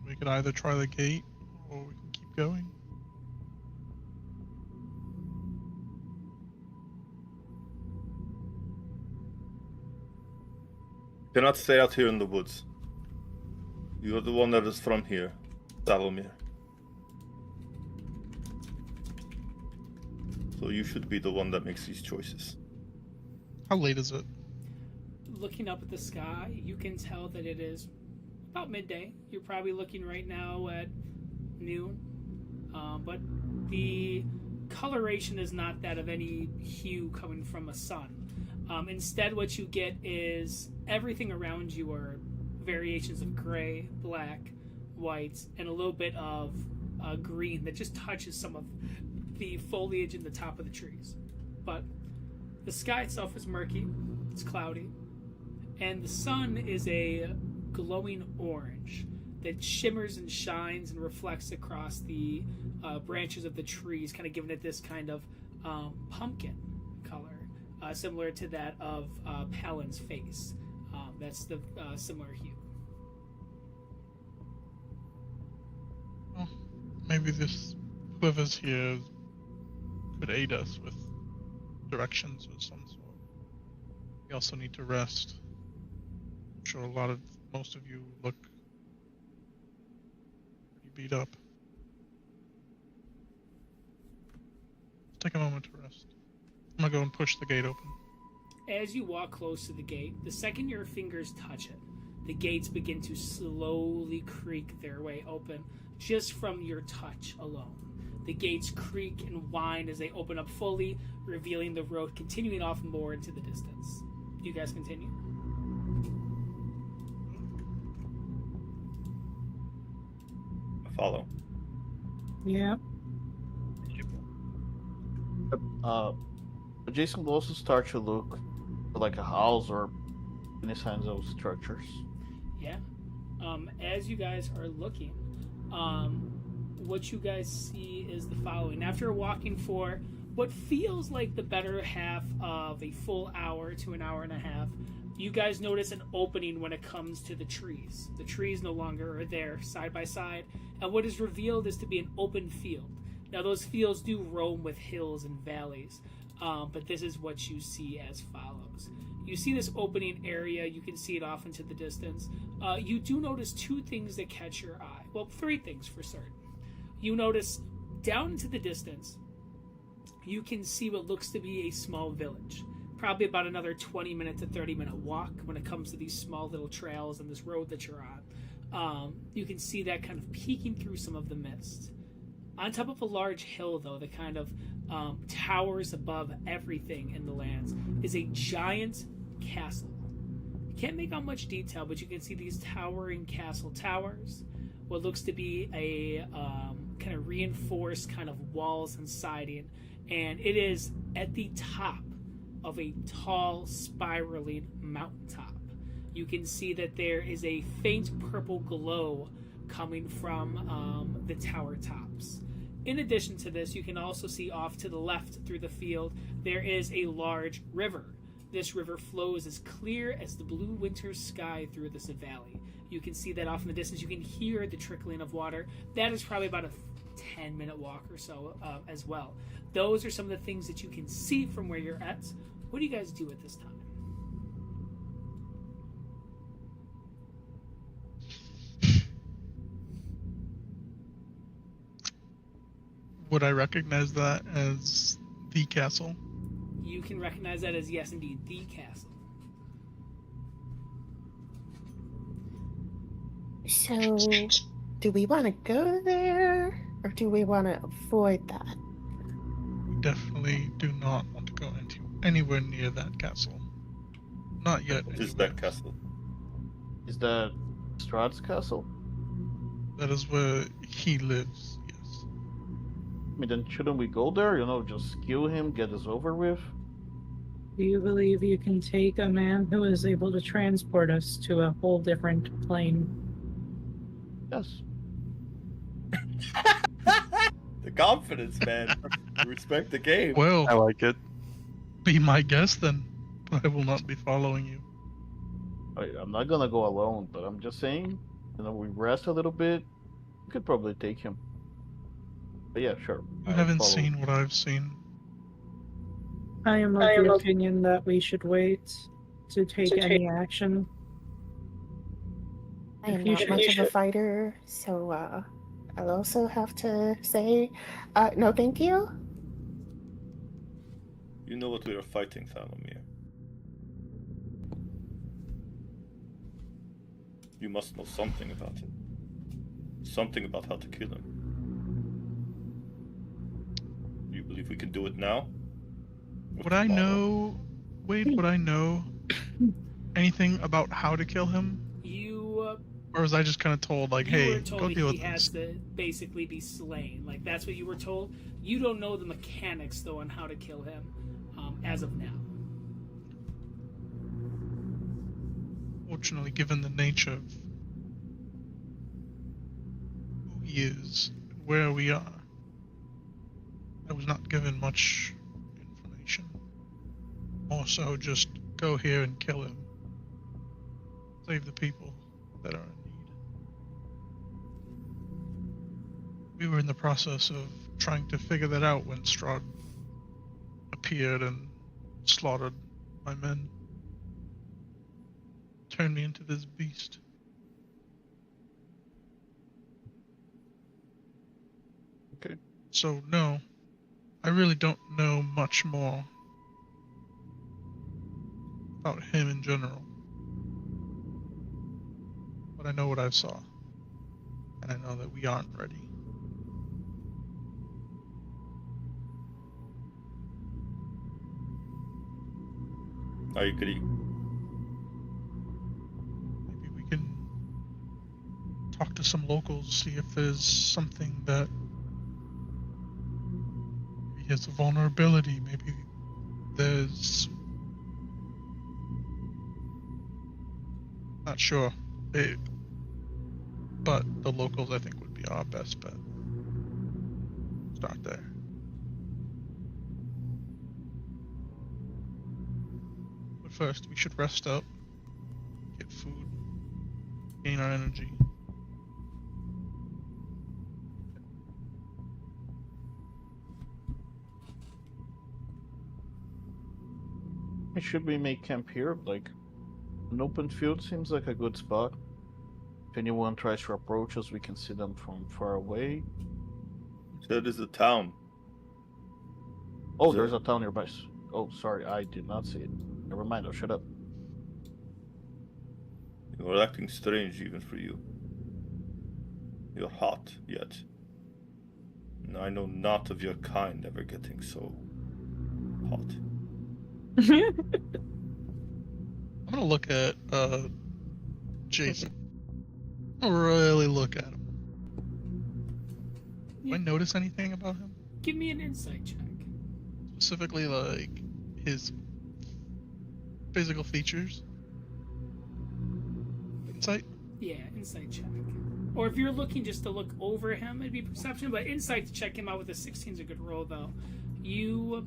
We could either try the gate or we can keep going. Cannot stay out here in the woods. You're the one that is from here, Salomir. So you should be the one that makes these choices. How late is it? Looking up at the sky, you can tell that it is about midday. You're probably looking right now at noon. But the coloration is not that of any hue coming from a sun. Instead, what you get is everything around you are variations of gray, black, white, and a little bit of green that just touches some of the foliage in the top of the trees. But the sky itself is murky, it's cloudy, and the sun is a glowing orange that shimmers and shines and reflects across the branches of the trees, kind of giving it this kind of pumpkin color, similar to that of Palin's face. That's the similar hue. Well, maybe whoever's here could aid us with directions of some sort. We also need to rest. I'm sure most of you look pretty beat up. Let's take a moment to rest. I'm gonna go and push the gate open. As you walk close to the gate, the second your fingers touch it, the gates begin to slowly creak their way open just from your touch alone. The gates creak and whine as they open up fully, revealing the road continuing off more into the distance. You guys continue. I follow. Yeah. Jason will also start to look for like a house or any signs of structures. Yeah. As you guys are looking, what you guys see is the following. After walking for what feels like the better half of a full hour to an hour and a half, you guys notice an opening when it comes to the trees. The trees no longer are there side by side, and what is revealed is to be an open field. Now, those fields do roam with hills and valleys, but this is what you see as follows. You see this opening area, you can see it off into the distance. You do notice two things that catch your eye. Well, three things for certain. You notice down into the distance, you can see what looks to be a small village. Probably about another 20-minute to 30-minute walk when it comes to these small little trails and this road that you're on. You can see that kind of peeking through some of the mist. On top of a large hill, though, that kind of towers above everything in the lands, is a giant castle. You can't make out much detail, but you can see these towering castle towers, what looks to be a kind of reinforced kind of walls and siding, and it is at the top of a tall, spiraling mountaintop. You can see that there is a faint purple glow coming from the tower tops. In addition to this, you can also see off to the left through the field, there is a large river. This river flows as clear as the blue winter sky through this valley. You can see that off in the distance. You can hear the trickling of water. That is probably about a 10-minute walk or so as well. Those are some of the things that you can see from where you're at. What do you guys do at this time? Would I recognize that as the castle? You can recognize that as, yes, indeed, the castle. So, do we want to go there, or do we want to avoid that? We definitely do not want to go anywhere near that castle. Not yet. What is anyways. that castle? Is that Strahd's castle? That is where he lives, yes. I mean, then shouldn't we go there? You know, just kill him, get this over with? Do you believe you can take a man who is able to transport us to a whole different plane? Yes. The confidence, man. Respect the game. Well, I like it. be my guest then, but I will not be following you. I'm not gonna go alone, but I'm just saying, you know, we rest a little bit. We could probably take him. But yeah, sure. You I'll haven't follow. seen what I've seen. I am of the opinion that we should wait to take any action. I am If you not should- much you of a should- fighter, so I'll also have to say, no, thank you. You know what we are fighting, Thalomir. You must know something about it. Something about how to kill him. You believe we can do it now? Or Would I tomorrow? know, Wade, would I know anything about how to kill him? You Or was I just kind of told, like, you hey, were told go that deal he with has this? to basically be slain. Like, that's what you were told. You don't know the mechanics, though, on how to kill him as of now. Fortunately, given the nature of who he is, and where we are, I was not given much information. More so, just go here and kill him. Save the people that are in need. We were in the process of trying to figure that out when Strahd appeared and slaughtered my men. Turned me into this beast. Okay. So, no, I really don't know much more about him in general. But I know what I saw. And I know that we aren't ready. I agree. Maybe we can talk to some locals, see if there's something that maybe he has a vulnerability, maybe there's not sure. But the locals I think would be our best bet. Start there. But first we should rest up, get food, gain our energy. Should we make camp here? Like, an open field seems like a good spot. If anyone tries to approach us, we can see them from far away. That is a town. Oh, Is there's there- a town nearby. Oh, sorry, I did not see it. Never mind, I'll shut up. You are acting strange even for you. You're hot yet. And I know not of your kind ever getting so hot. I'm gonna look at Jason. I'm gonna really look at him. Do I notice anything about him? Give me an insight check. Specifically, like his physical features? Insight? Yeah, insight check. Or if you're looking just to look over him, it'd be perception, but insight to check him out with a 16 is a good roll, though. You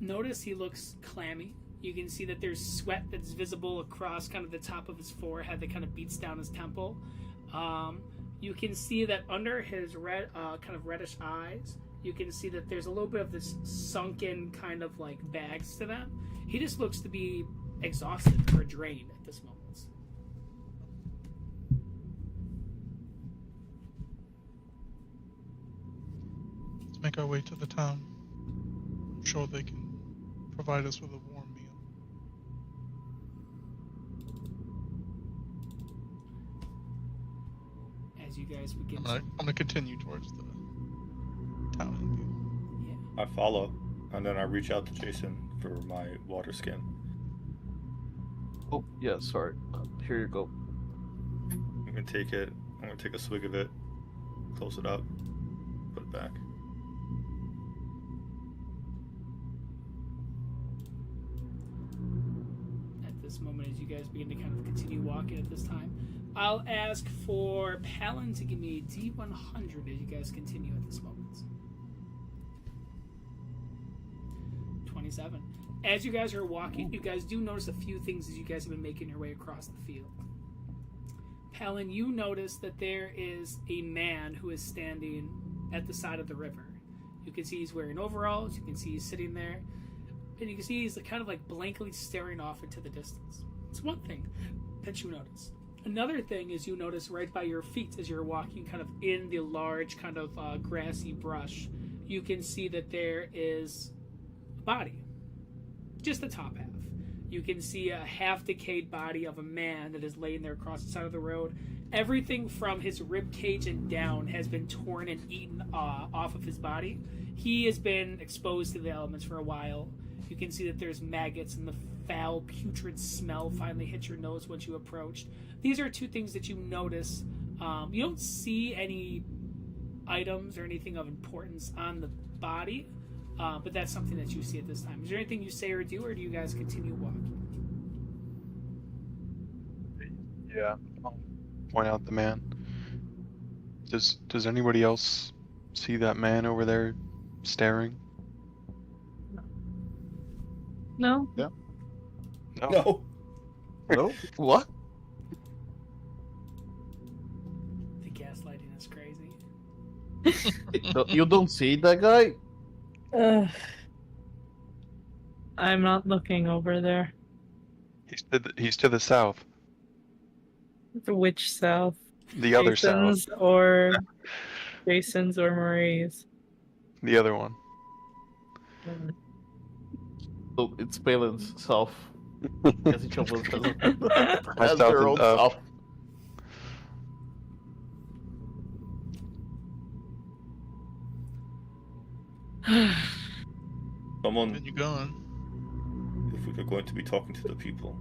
notice he looks clammy. You can see that there's sweat that's visible across kind of the top of his forehead that kind of beats down his temple. You can see that under his red, kind of reddish eyes, you can see that there's a little bit of this sunken kind of like bags to them. He just looks to be exhausted or drained at this moment. Let's make our way to the town. I'm sure they can provide us with a warm meal. As you guys begin I'm gonna continue towards the town and view. Yeah. I follow, and then I reach out to Jason for my water skin. Oh, yeah, sorry. Here you go. I'm gonna take it. I'm gonna take a swig of it, close it up, put it back. At this moment, as you guys begin to kind of continue walking at this time, I'll ask for Palin to give me a D100 as you guys continue at this moment. 27. As you guys are walking, you guys do notice a few things as you guys have been making your way across the field. Palin, you notice that there is a man who is standing at the side of the river. You can see he's wearing overalls, you can see he's sitting there, and you can see he's kind of like blankly staring off into the distance. It's one thing that you notice. Another thing is you notice right by your feet as you're walking kind of in the large kind of grassy brush, you can see that there is a body. Just the top half. You can see a half-decayed body of a man that is laying there across the side of the road. Everything from his rib cage and down has been torn and eaten off of his body. He has been exposed to the elements for a while. You can see that there's maggots and the foul, putrid smell finally hit your nose once you approached. These are two things that you notice. You don't see any items or anything of importance on the body, but that's something that you see at this time. Is there anything you say or do, or do you guys continue walking? Yeah, I'll point out the man. Does anybody else see that man over there staring? No. No. No. No? What? The gaslighting is crazy. You don't see that guy? I'm not looking over there. He's to the south. Which south? The other south. Jason's or Jason's or Marie's? The other one. Oh, it's Palin's self. Because each of us My has south their is own up. self. Someone, Then you going? if we're going to be talking to the people.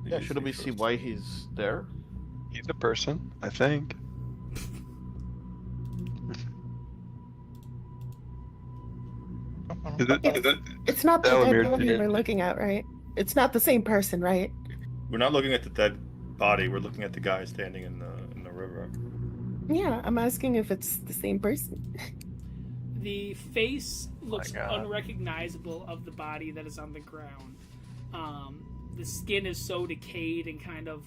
Yeah, you shouldn't we say see first. why he's there? He's a person, I think. Is it? It's not the Elamir, dead body did- we're looking at, right? It's not the same person, right? We're not looking at the dead body. We're looking at the guy standing in the river. Yeah, I'm asking if it's the same person. The face looks God. unrecognizable of the body that is on the ground. The skin is so decayed and kind of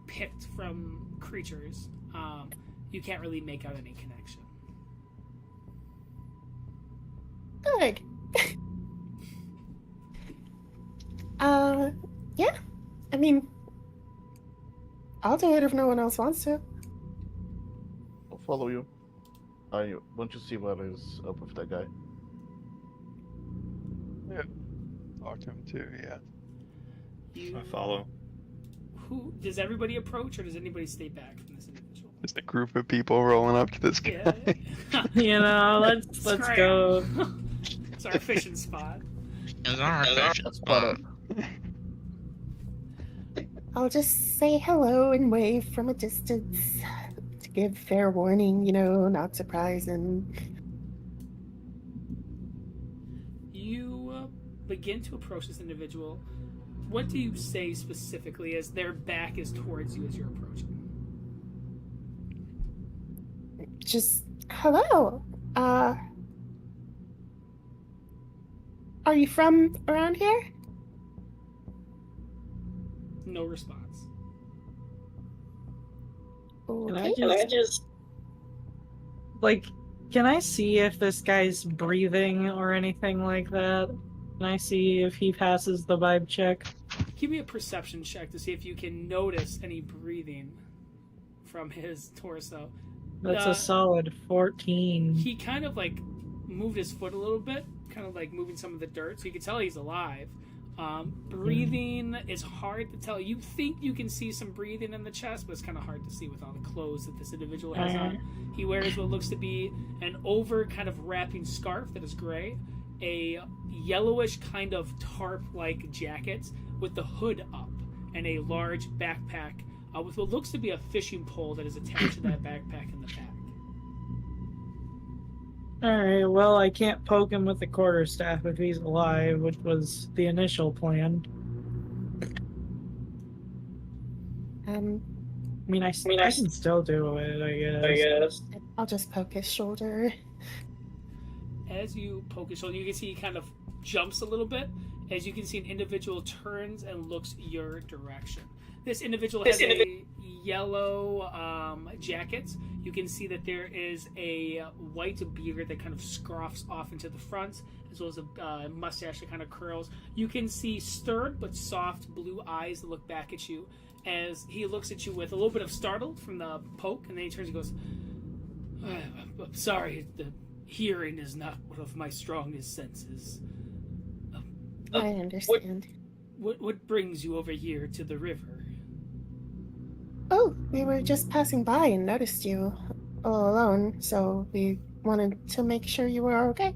picked from creatures. You can't really make out any connection. Good. Yeah. I mean, I'll do it if no one else wants to. I'll follow you. I want to see what is up with that guy. Talk to him too, yeah. You, I follow. who does everybody approach, or does anybody stay back from this individual? Just a group of people rolling up to this guy. Yeah. You know, let's go. It's our fishing spot. Is our fish That's spot up. I'll just say hello and wave from a distance to give fair warning, not surprising. You begin to approach this individual. What do you say specifically as their back is towards you as you're approaching? Just hello. Are you from around here? No response. Okay. Can I just can I see if this guy's breathing or anything like that? Can I see if he passes the vibe check? Give me a perception check to see if you can notice any breathing from his torso. That's a solid 14. He kind of like moved his foot a little bit, kind of like moving some of the dirt, so you can tell he's alive. Breathing is hard to tell. You think you can see some breathing in the chest, but it's kind of hard to see with all the clothes that this individual has on. He wears what looks to be an over kind of wrapping scarf that is gray, a yellowish kind of tarp-like jacket with the hood up, and a large backpack with what looks to be a fishing pole that is attached to that backpack in the back. Alright, well, I can't poke him with the quarterstaff if he's alive, which was the initial plan. I mean, I can still do it, I guess. I'll just poke his shoulder. As you poke his shoulder, you can see he kind of jumps a little bit. As you can see, an individual turns and looks your direction. This individual has a yellow jacket. You can see that there is a white beard that kind of scruffs off into the front, as well as a mustache that kind of curls. You can see stern but soft blue eyes that look back at you as he looks at you with a little bit of startled from the poke, and then he turns and goes, I'm sorry, the hearing is not one of my strongest senses. I understand. What brings you over here to the river? Oh, we were just passing by and noticed you all alone, so we wanted to make sure you were okay.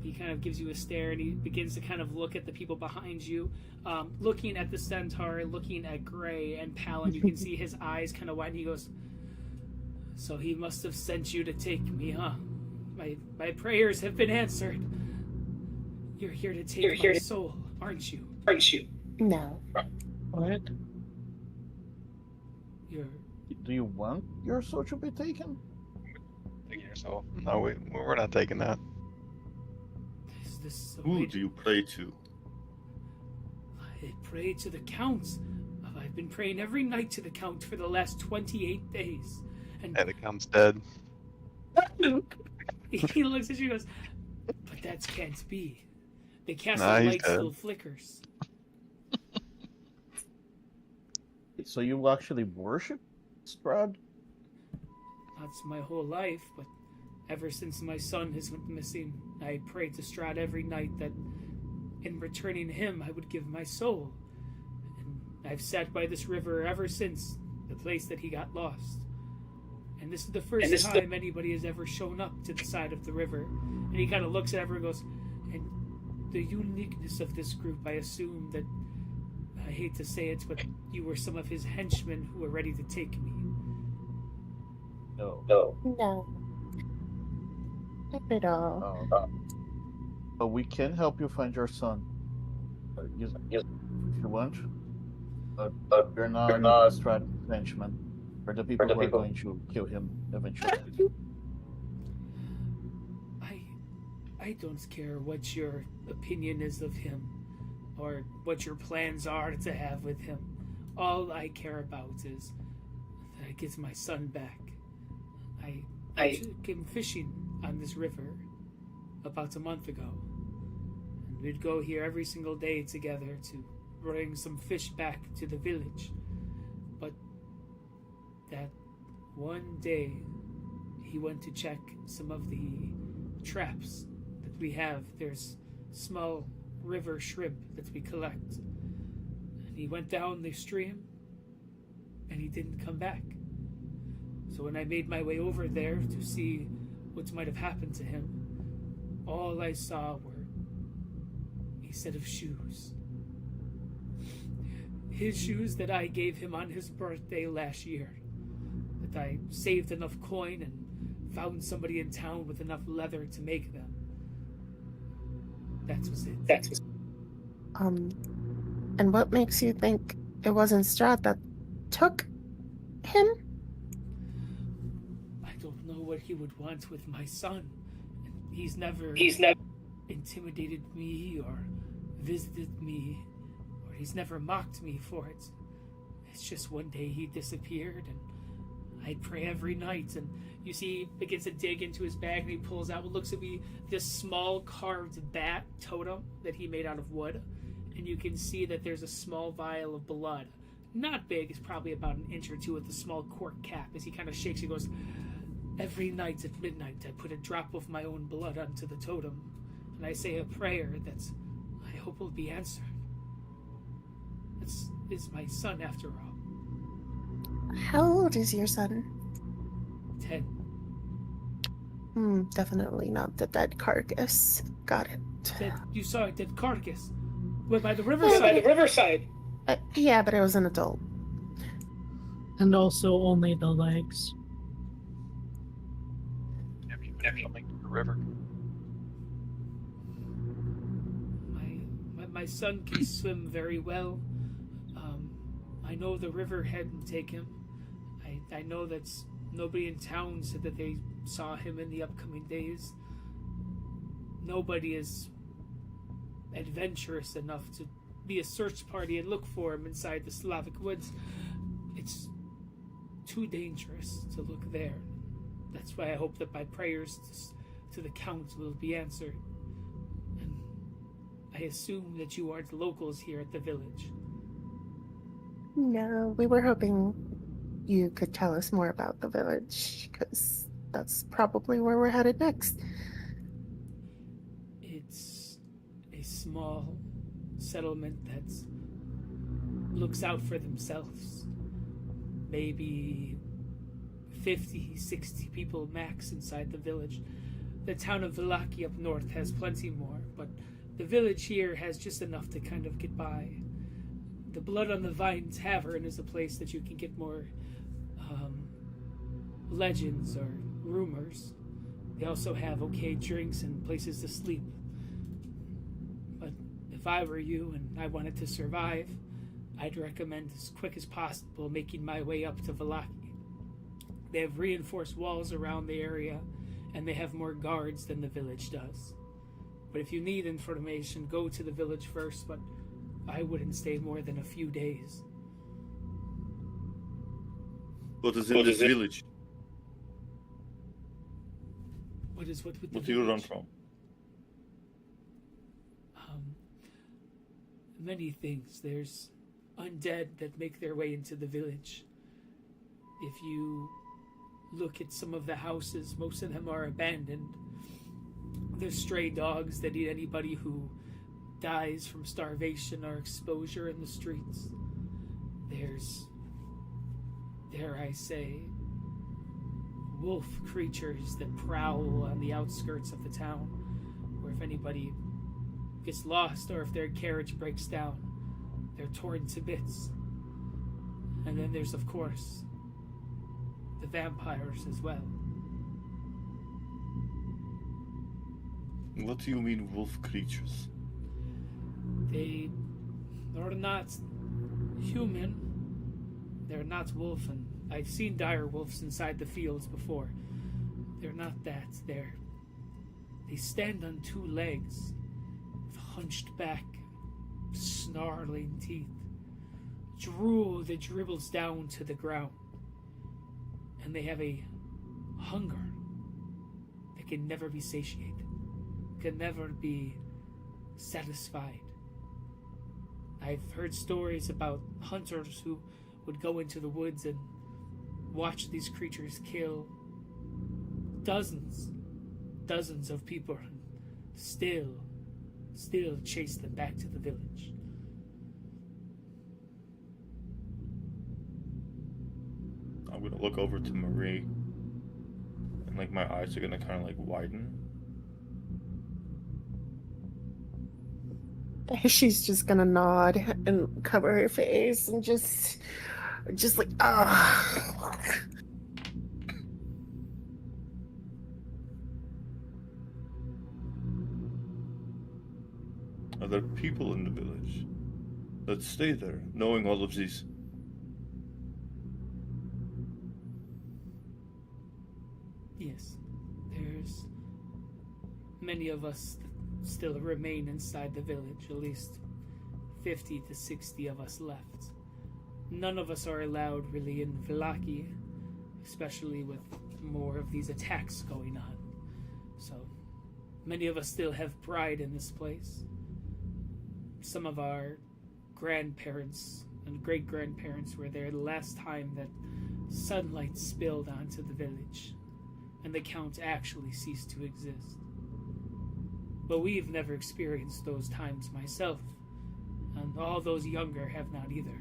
He kind of gives you a stare, and he begins to kind of look at the people behind you, looking at the centaur, looking at Gray and Palin. You can see his eyes kind of widen. He goes, so he must have sent you to take me, huh? My prayers have been answered. You're here to take my soul, aren't you? No. What? Do you want your soul to be taken? Taking your soul? No, we're not taking that. Is this a Who way do you pray to? I pray to the Count. I've been praying every night to the Count for the last 28 days. And Yeah, the Count's dead. he looks at you and goes, but that can't be. The castle Nah, he's light dead. still flickers. So you actually worship Strahd? That's my whole life, but ever since my son has went missing, I pray to Strahd every night that in returning him I would give my soul. And I've sat by this river ever since, the place that he got lost. And this is the first time anybody has ever shown up to the side of the river. And he kind of looks at everyone and goes, and the uniqueness of this group, I assume that, I hate to say it, but you were some of his henchmen who were ready to take me. No. No. Not at all. But we can help you find your son. If you want. But you're not Strahd henchmen. Or the people who are going to kill him eventually. I don't care what your opinion is of him, or what your plans are to have with him. All I care about is that I get my son back. I took him fishing on this river about a month ago. And we'd go here every single day together to bring some fish back to the village. But that one day, he went to check some of the traps that we have. There's small river shrimp that we collect. And he went down the stream, and he didn't come back. So when I made my way over there to see what might have happened to him, all I saw were a set of shoes. His shoes that I gave him on his birthday last year. That I saved enough coin and found somebody in town with enough leather to make them. That was it. And what makes you think it wasn't Strahd that took him? I don't know what he would want with my son. He's never intimidated me or visited me, or he's never mocked me for it. It's just one day he disappeared, and I pray every night. And you see he begins to dig into his bag, and he pulls out what looks to be this small carved bat totem that he made out of wood. And you can see that there's a small vial of blood not big. It's probably about an inch or two with a small cork cap. As he kind of shakes, he goes, "Every night at midnight, I put a drop of my own blood onto the totem, and I say a prayer that I hope will be answered. This is my son, after all. How old is your son? 10. Definitely not the dead carcass. Got it. You saw a dead carcass. Went by the riverside. Yeah, but I was an adult. And also only the legs. Something to the river. My son can swim very well. I know the river hadn't take him. I know that nobody in town said that they saw him in the upcoming days. Nobody is adventurous enough to be a search party and look for him inside the Slavic woods. It's too dangerous to look there. That's why I hope that my prayers to the Count will be answered. And I assume that you aren't locals here at the village. No, we were hoping you could tell us more about the village, because that's probably where we're headed next. It's a small settlement that looks out for themselves. Maybe 50, 60 people max inside the village. The town of Vallaki up north has plenty more, but the village here has just enough to kind of get by. The Blood on the Vine Tavern is a place that you can get more legends or rumors. They also have okay drinks and places to sleep. But if I were you and I wanted to survive, I'd recommend as quick as possible making my way up to Vallaki. They have reinforced walls around the area, and they have more guards than the village does. But if you need information, go to the village first, but I wouldn't stay more than a few days. What is in this village? What is what with the What do you run village? from? Many things. There's undead that make their way into the village. If you look at some of the houses, most of them are abandoned. There's stray dogs that eat anybody who dies from starvation or exposure in the streets. There's, dare I say, wolf creatures that prowl on the outskirts of the town, where if anybody gets lost or if their carriage breaks down, they're torn to bits. And then there's, of course, the vampires as well. What do you mean, wolf creatures? They are not human. They're not wolf, and I've seen dire wolves inside the fields before. They're not that. They stand on two legs, with hunched back, snarling teeth, drool that dribbles down to the ground, and they have a hunger that can never be satiated, can never be satisfied. I've heard stories about hunters who would go into the woods and watch these creatures kill dozens of people and still chase them back to the village. I'm gonna look over to Marie, and like my eyes are gonna kind of like widen. She's just gonna nod and cover her face and just like, ah. Are there people in the village that stay there, knowing all of these? Yes, there's many of us that still remain inside the village, at least 50 to 60 of us left. None of us are allowed really in Vallaki, especially with more of these attacks going on. So many of us still have pride in this place. Some of our grandparents and great-grandparents were there the last time that sunlight spilled onto the village, and the Count actually ceased to exist. But we've never experienced those times myself, and all those younger have not either.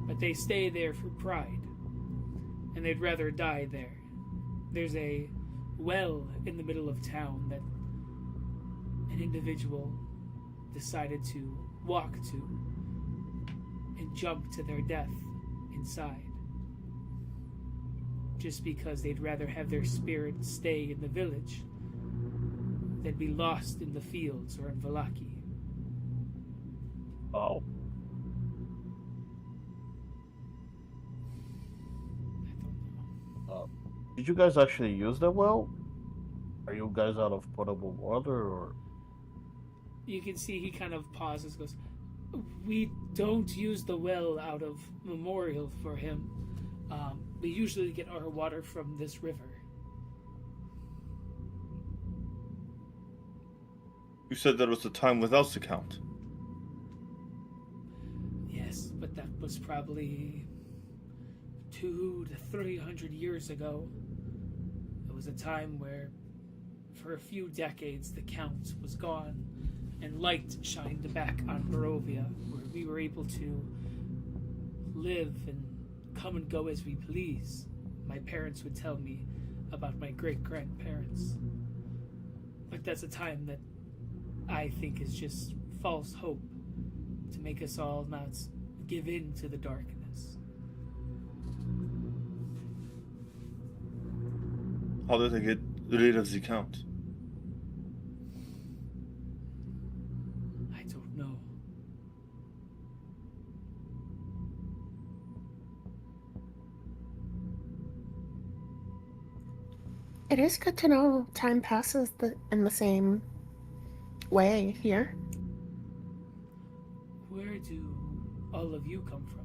But they stay there for pride, and they'd rather die there. There's a well in the middle of town that an individual decided to walk to and jump to their death inside, just because they'd rather have their spirit stay in the village than be lost in the fields or in Valaki. Oh. I don't know. Did you guys actually use the well? Are you guys out of potable water, or? You can see he kind of pauses, goes, "We don't use the well out of memorial for him. We usually get our water from this river." You said there was a time without the Count. Yes, but that was probably 200 to 300 years ago. It was a time where, for a few decades, the Count was gone, and light shined back on Barovia, where we were able to live and come and go as we please. My parents would tell me about my great-grandparents. But that's a time that I think is just false hope to make us all not give in to the darkness. How did they get rid of the Count? I don't know. It is good to know time passes in the same way here. Where do all of you come from?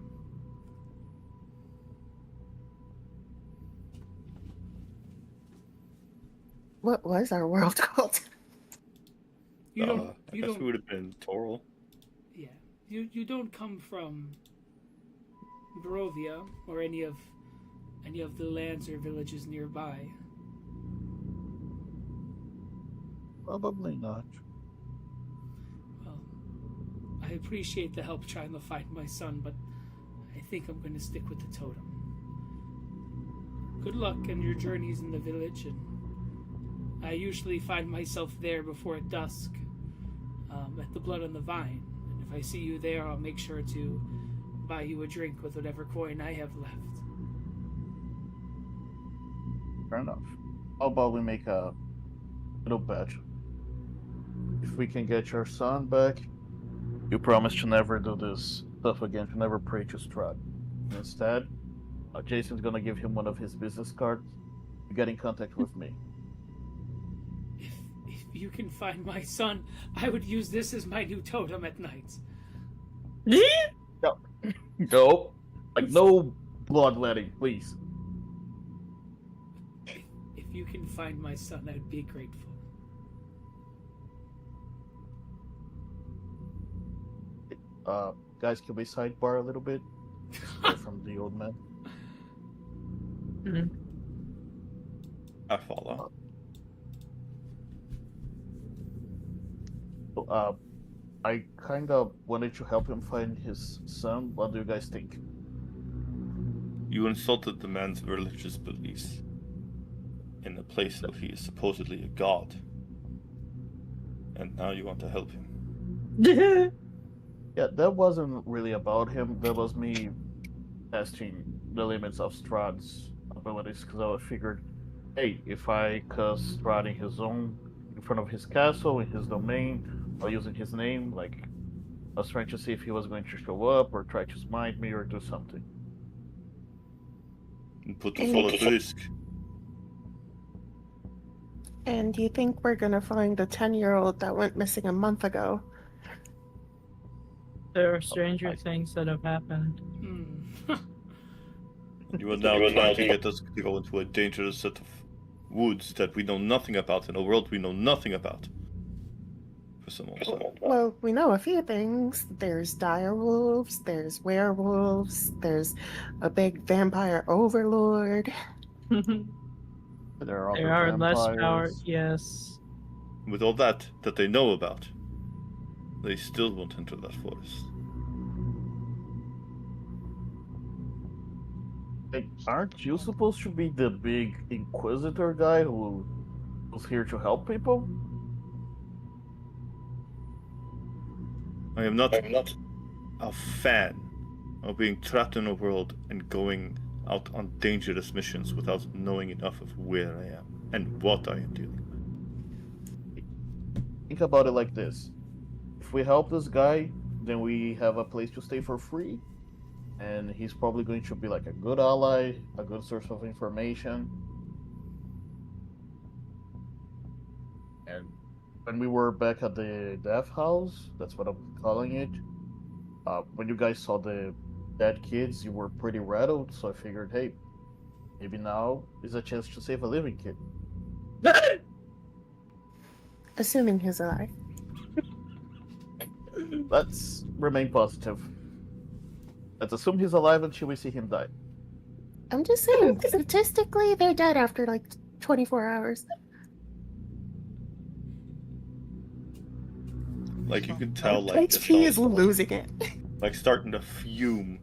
What was our world called? You don't. I You guess don't. we would have been Toral. Yeah. You don't come from Barovia or any of the lands or villages nearby. Probably not. Well, I appreciate the help trying to find my son, but I think I'm going to stick with the totem. Good luck on your journeys in the village, and I usually find myself there before dusk, at the Blood on the Vine. And if I see you there, I'll make sure to buy you a drink with whatever coin I have left. Fair enough. How about we make a little bet? If we can get your son back, you promise to never do this stuff again, to never pray to Strahd. Instead, Jason's gonna give him one of his business cards. You get in contact with me. If you can find my son, I would use this as my new totem at night. No. Nope. Like, no bloodletting, please. If you can find my son, I'd be grateful. Guys, can we sidebar a little bit? From the old man. Mhm. I follow. I kind of wanted to help him find his son. What do you guys think? You insulted the man's religious beliefs in a place where he is supposedly a god. And now you want to help him. Yeah, that wasn't really about him. That was me testing the limits of Strahd's abilities, because I figured, hey, if I cast Strahd in front of his castle, in his domain, by using his name, like, I was trying to see if he was going to show up or try to smite me or do something. And put the full at risk. And do you think we're gonna find the 10-year-old that went missing a month ago? There are stranger things that have happened. You are now trying to get us to go into a dangerous set of woods that we know nothing about, in a world we know nothing about. for some old time. Well, we know a few things. There's dire wolves, there's werewolves, there's a big vampire overlord. There are other There are less power. vampires. Yes. With all that they know about, they still won't enter that forest. Hey, aren't you supposed to be the big Inquisitor guy who's here to help people? I am not a fan of being trapped in a world and going out on dangerous missions without knowing enough of where I am and what I am dealing with. Think about it like this. If we help this guy, then we have a place to stay for free. And he's probably going to be like a good ally, a good source of information. And when we were back at the death house, that's what I'm calling it. When you guys saw the dead kids, you were pretty rattled, so I figured, hey, maybe now is a chance to save a living kid. Assuming he's alive. Let's remain positive. Let's assume he's alive until we see him die. I'm just saying, statistically, they're dead after like 24 hours. Like, you can tell, like, HP is losing it. like starting to fume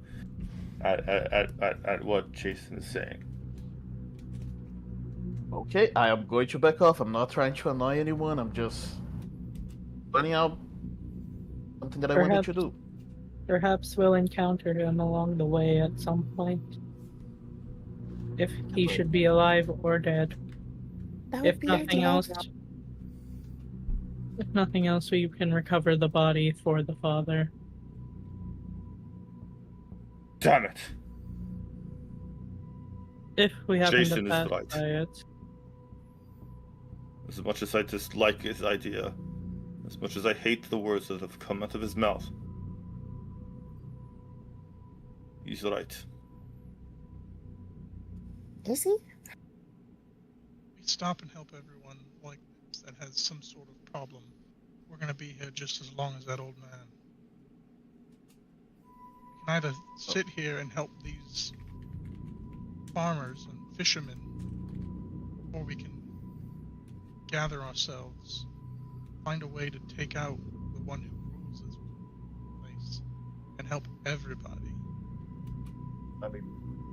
at what Jason is saying. Okay, I am going to back off. I'm not trying to annoy anyone. I'm just pointing out something that I wanted to do. Perhaps we'll encounter him along the way at some point. If he should be alive or dead. That would If be nothing ideal. else, we can recover the body for the father. Damn it! If we happen Jason to is pass right. by it. As much as I dislike his idea, as much as I hate the words that have come out of his mouth, he's right. Is he? We stop and help everyone like this that has some sort of problem. We're gonna be here just as long as that old man. We can either sit here and help these farmers and fishermen, or we can gather ourselves, find a way to take out the one who rules this place, and help everybody. I mean,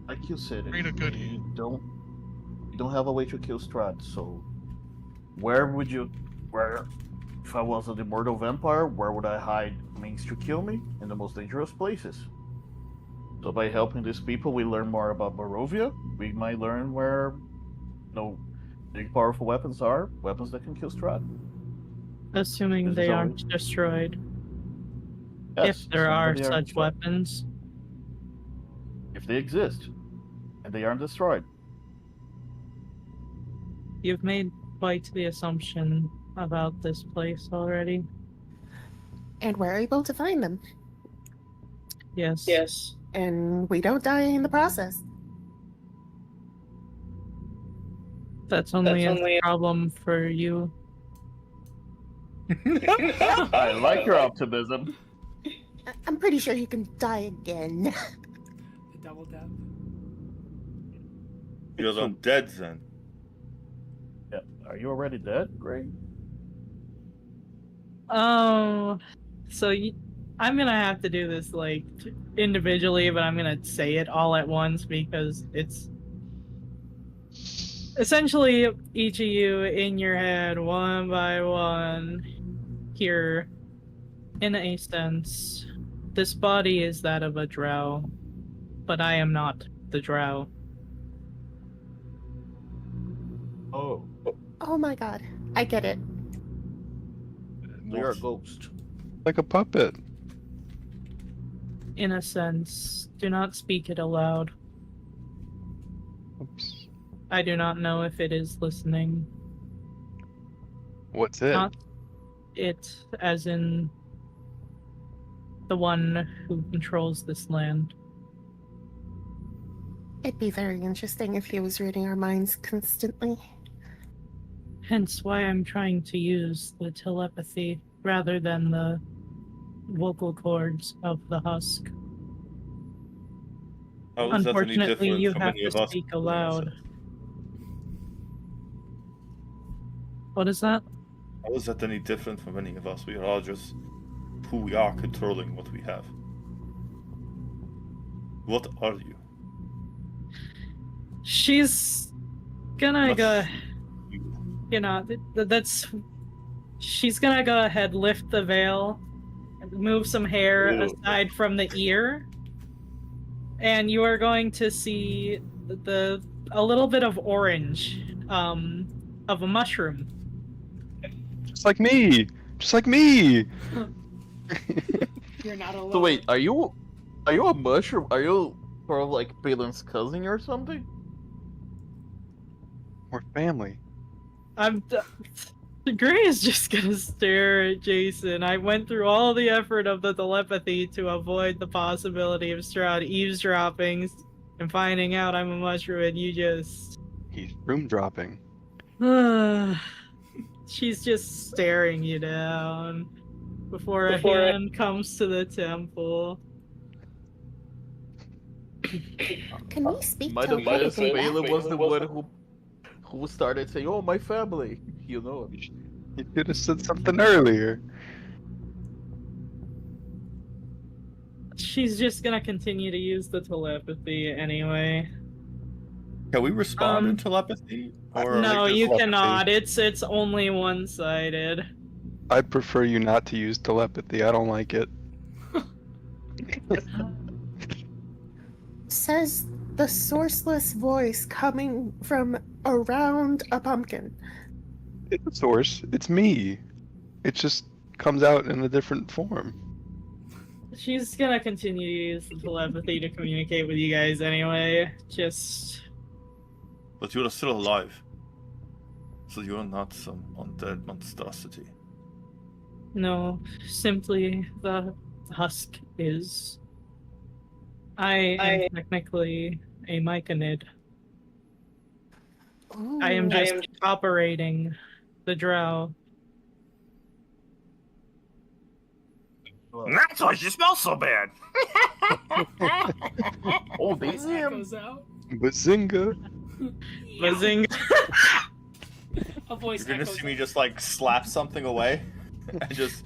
like you said, Great or good we here. don't have a way to kill Strahd, so where if I was an immortal vampire, where would I hide means to kill me? In the most dangerous places. So by helping these people, we learn more about Barovia. We might learn where, big powerful weapons are, weapons that can kill Strahd. Assuming This they is aren't destroyed. Yes, If there are somebody such destroyed. weapons. If they exist, and they aren't destroyed. You've made quite the assumption about this place already. And we're able to find them. Yes. Yes. And we don't die in the process. That's only a problem for you. I like your optimism. I'm pretty sure you can die again. The double tap. You're undead then. Yeah. Are you already dead, Gray? Oh, so I'm gonna have to do this like individually, but I'm gonna say it all at once because it's essentially each of you in your head, one by one. Here, in a sense, this body is that of a drow, but I am not the drow. Oh, Oh my god. I get it. you're a ghost. Like a puppet. In a sense, do not speak it aloud. Oops. I do not know if it is listening. What's it? Not it, as in the one who controls this land. It'd be very interesting if he was reading our minds constantly. Hence why I'm trying to use the telepathy. rather than the vocal cords of the husk. How is that any Unfortunately, different you from have any to of us? speak controlling aloud. ourselves? What is that? How is that any different from any of us? We are all just who we are, controlling what we have. What are you? She's gonna Not go. you. You know, that's. She's gonna go ahead, lift the veil, and move some hair Ew. aside from the ear, and you are going to see a little bit of orange, of a mushroom. Just like me! Just like me! You're not alone. So wait, are you a mushroom? Are you sort of like Balin's cousin or something? We're family. Gray is just gonna stare at Jason. I went through all the effort of the telepathy to avoid the possibility of Strahd eavesdropping and finding out I'm a mushroom, and you just. He's room dropping. She's just staring you down before a hand comes to the temple. Can we speak Might have telepathically? Balin was the one who started saying, "Oh, my family," you know. You could have said something earlier. She's just gonna continue to use the telepathy anyway. Can we respond in telepathy? Or No, like you this- cannot. It's only one-sided. I'd prefer you not to use telepathy. I don't like it. Says the sourceless voice coming from around a pumpkin. It's a source. It's me. It just comes out in a different form. She's gonna continue to use the telepathy to communicate with you guys anyway. Just. But you are still alive. So you are not some undead monstrosity. No, simply the husk is. I am technically a myconid. I am just operating the drow. That's why she smells so bad! Oh, Voice damn! echoes out. Bazinga! Buzzing. A voice You're gonna echoes see me out. just like slap something away and just.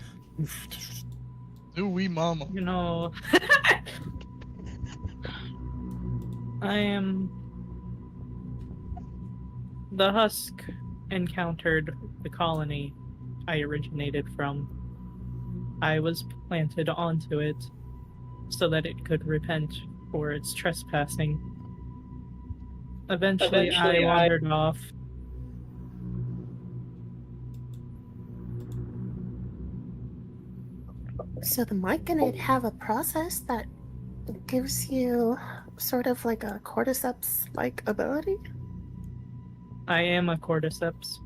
Do we, mama? You know. I am. The husk encountered the colony I originated from. I was planted onto it so that it could repent for its trespassing. Eventually I wandered off. So the myconid have a process that gives you sort of like a cordyceps-like ability? I am a cordyceps.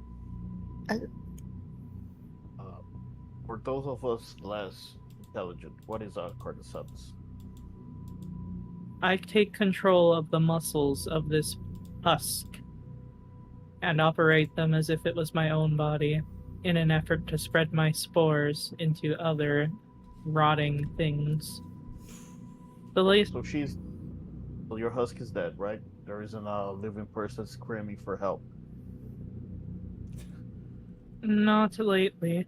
For those of us less intelligent, what is a cordyceps? I take control of the muscles of this husk and operate them as if it was my own body in an effort to spread my spores into other rotting things. The least So your husk is dead, right? There isn't a living person screaming for help. not lately.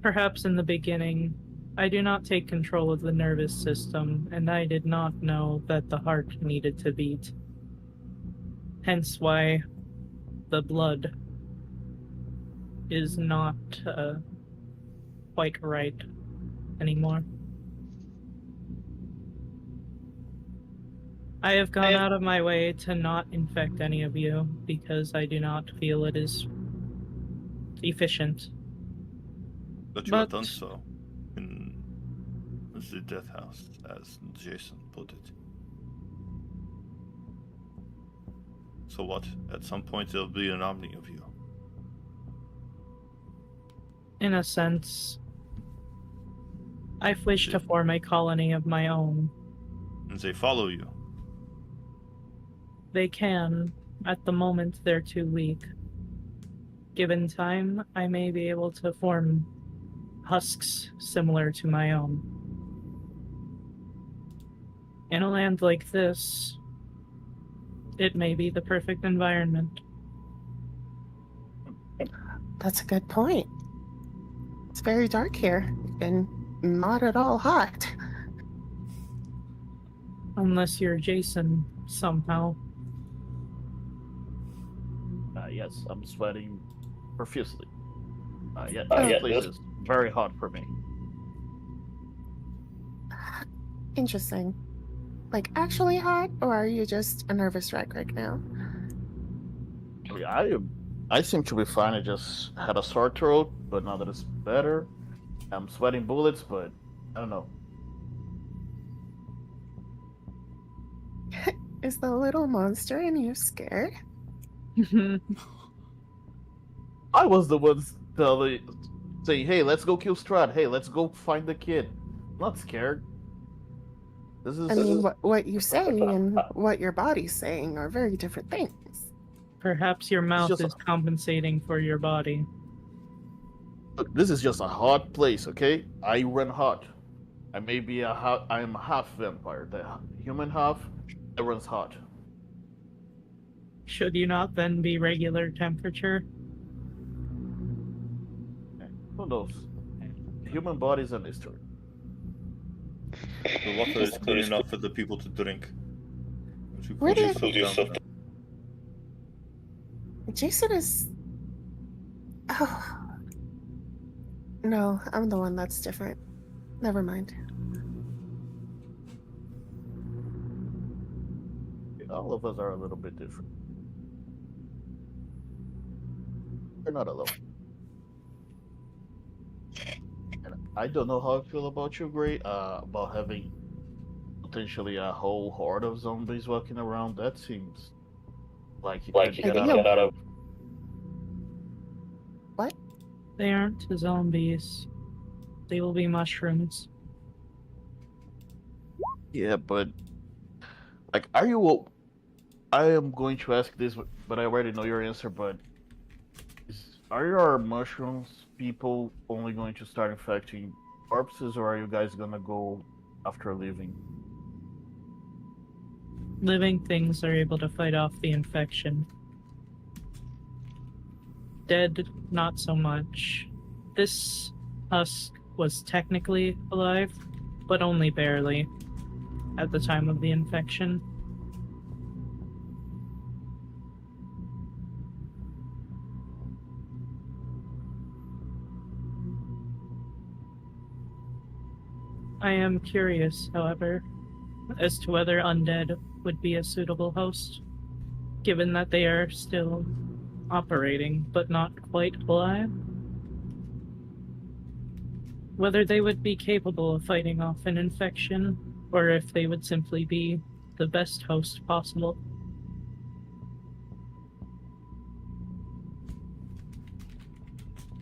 Perhaps in the beginning. I do not take control of the nervous system, and I did not know that the heart needed to beat. Hence why the blood is not quite right anymore. I have gone out of my way to not infect any of you because I do not feel it is efficient. But you have But- done so in the death house, as Jason put it. So what? At some point there'll be an army of you. In a sense, I've wished to form a colony of my own. And they follow you. They can. At the moment, they're too weak. Given time, I may be able to form husks similar to my own. In a land like this, it may be the perfect environment. That's a good point. It's very dark here, and not at all hot. Unless you're Jason, somehow. Yes, I'm sweating profusely. This yes, place is very hot for me. Interesting. Like, actually hot, or are you just a nervous wreck right now? I seem to be fine. I just had a sore throat, but now that it's better, I'm sweating bullets, but I don't know. Is the little monster in you scared? I was the ones saying, "Hey, let's go kill Strahd. Hey, let's go find the kid." I'm not scared. This is. I mean, what you say and what your body's saying are very different things. Perhaps your mouth just is compensating for your body. Look, this is just a hot place, okay? I run hot. I may be I'm half vampire. The human half, it runs hot. Should you not then be regular temperature? Who knows? Human bodies are a mystery. The water is clean enough for the people to drink. Where did- Put yourself down. Jason is. Oh. No, I'm the one that's different. Never mind. All of us are a little bit different. We're not alone. And I don't know how I feel about you, Gray. About having potentially a whole horde of zombies walking around. That seems like you can get out of. What? They aren't zombies. They will be mushrooms. Yeah, but like, are you? I am going to ask this, but I already know your answer. But are your mushrooms people only going to start infecting corpses, or are you guys gonna go after living? Living things are able to fight off the infection. Dead, not so much. This husk was technically alive, but only barely at the time of the infection. I am curious, however, as to whether undead would be a suitable host, given that they are still operating, but not quite alive. Whether they would be capable of fighting off an infection, or if they would simply be the best host possible.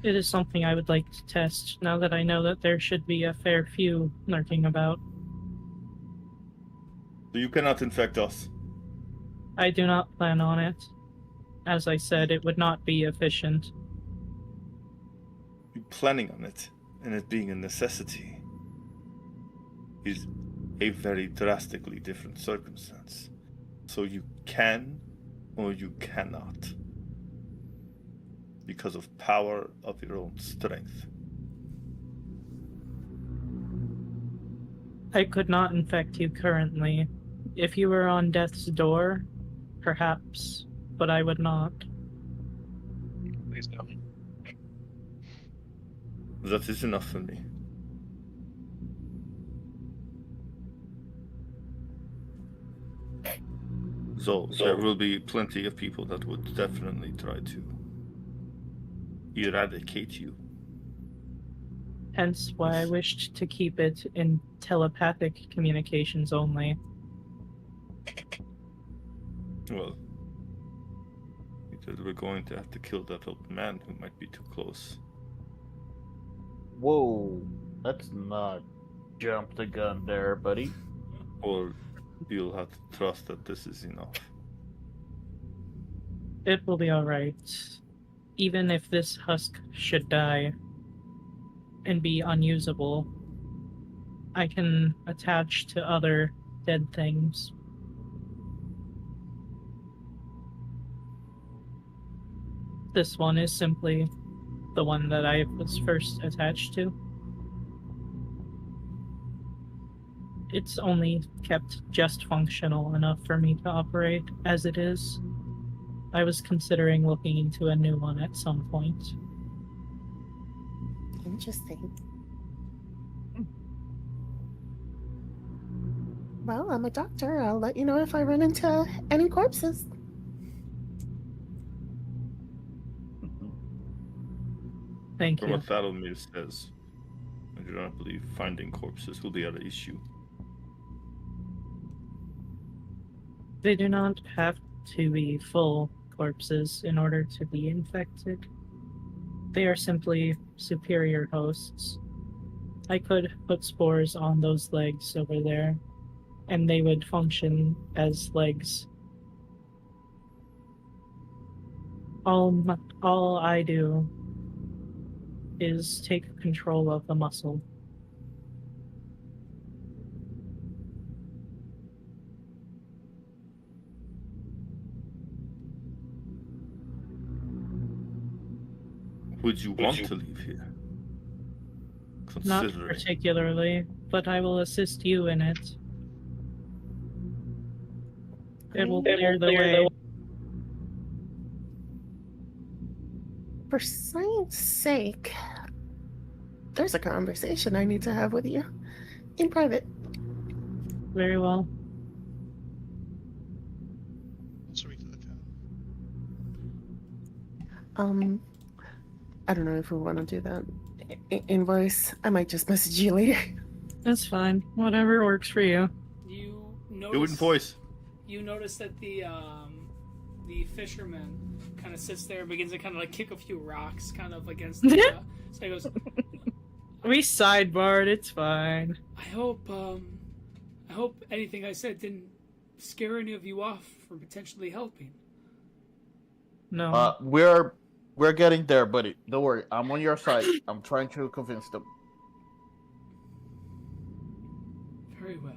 It is something I would like to test, now that I know that there should be a fair few lurking about. So you cannot infect us. I do not plan on it. As I said, it would not be efficient. You planning on it, and it being a necessity, is a very drastically different circumstance. So you can, or you cannot. Because of power of your own strength. I could not infect you currently. If you were on death's door, perhaps, but I would not. Please don't. That is enough for me. So there will be plenty of people that would definitely try to eradicate you. Hence why I wished to keep it in telepathic communications only. Well, because we're going to have to kill that old man who might be too close. Whoa, let's not jump the gun there, buddy. Or you'll have to trust that this is enough. It will be alright. Even if this husk should die, and be unusable, I can attach to other dead things. This one is simply the one that I was first attached to. It's only kept just functional enough for me to operate as it is. I was considering looking into a new one at some point. Interesting. Well, I'm a doctor. I'll let you know if I run into any corpses. Thank From you. what Thalomir says, I do not believe finding corpses will be an issue. They do not have to be full corpses in order to be infected. They are simply superior hosts. I could put spores on those legs over there, and they would function as legs. All I do is take control of the muscle. Would you want to leave here? Not Considering. particularly, but I will assist you in it. It will clear the way. For science sake, there's a conversation I need to have with you in private. Very well. So we can look I don't know if we want to do that in voice. I might just message you later. That's fine. Whatever works for you. You Do it in notice. voice. You notice that the fisherman kind of sits there and begins to kind of like kick a few rocks, kind of against the. So he goes, We sidebarred. It's fine. I hope anything I said didn't scare any of you off from potentially helping. No. We're getting there, buddy. Don't worry. I'm on your side. I'm trying to convince them. Very well.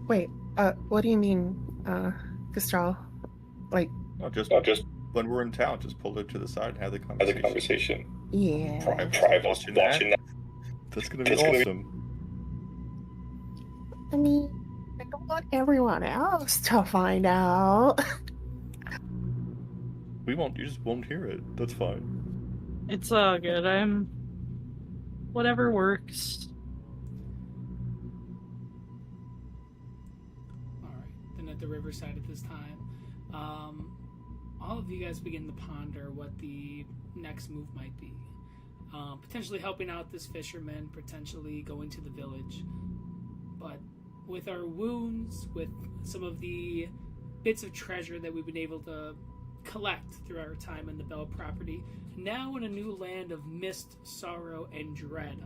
Wait, what do you mean, Gastral? Like, Not just when we're in town, just pull her to the side and have the conversation. yeah. Private watching that. That's gonna be awesome. I mean, I don't want everyone else to find out. We won't. You just won't hear it. That's fine. It's all good. Whatever works. Alright, then at the riverside at this time, all of you guys begin to ponder what the next move might be. Potentially helping out this fisherman, potentially going to the village. But with our wounds, with some of the bits of treasure that we've been able to collect through our time in the Bell property, now in a new land of mist, sorrow, and dread,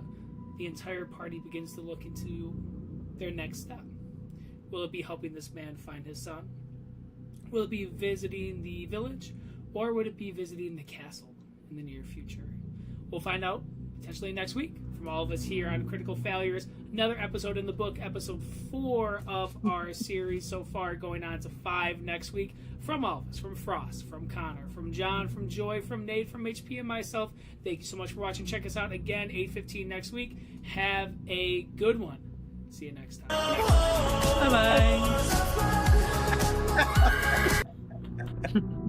the entire party begins to look into their next step. Will it be helping this man find his son? Will it be visiting the village? Or would it be visiting the castle in the near future? We'll find out potentially next week from all of us here on Critical Failures. Another episode in the book, episode 4 of our series so far, going on to 5 next week. From all of us, from Frost, from Connor, from John, from Joy, from Nate, from HP, and myself, thank you so much for watching. Check us out again, 8:15 next week. Have a good one. See you next time. Bye-bye.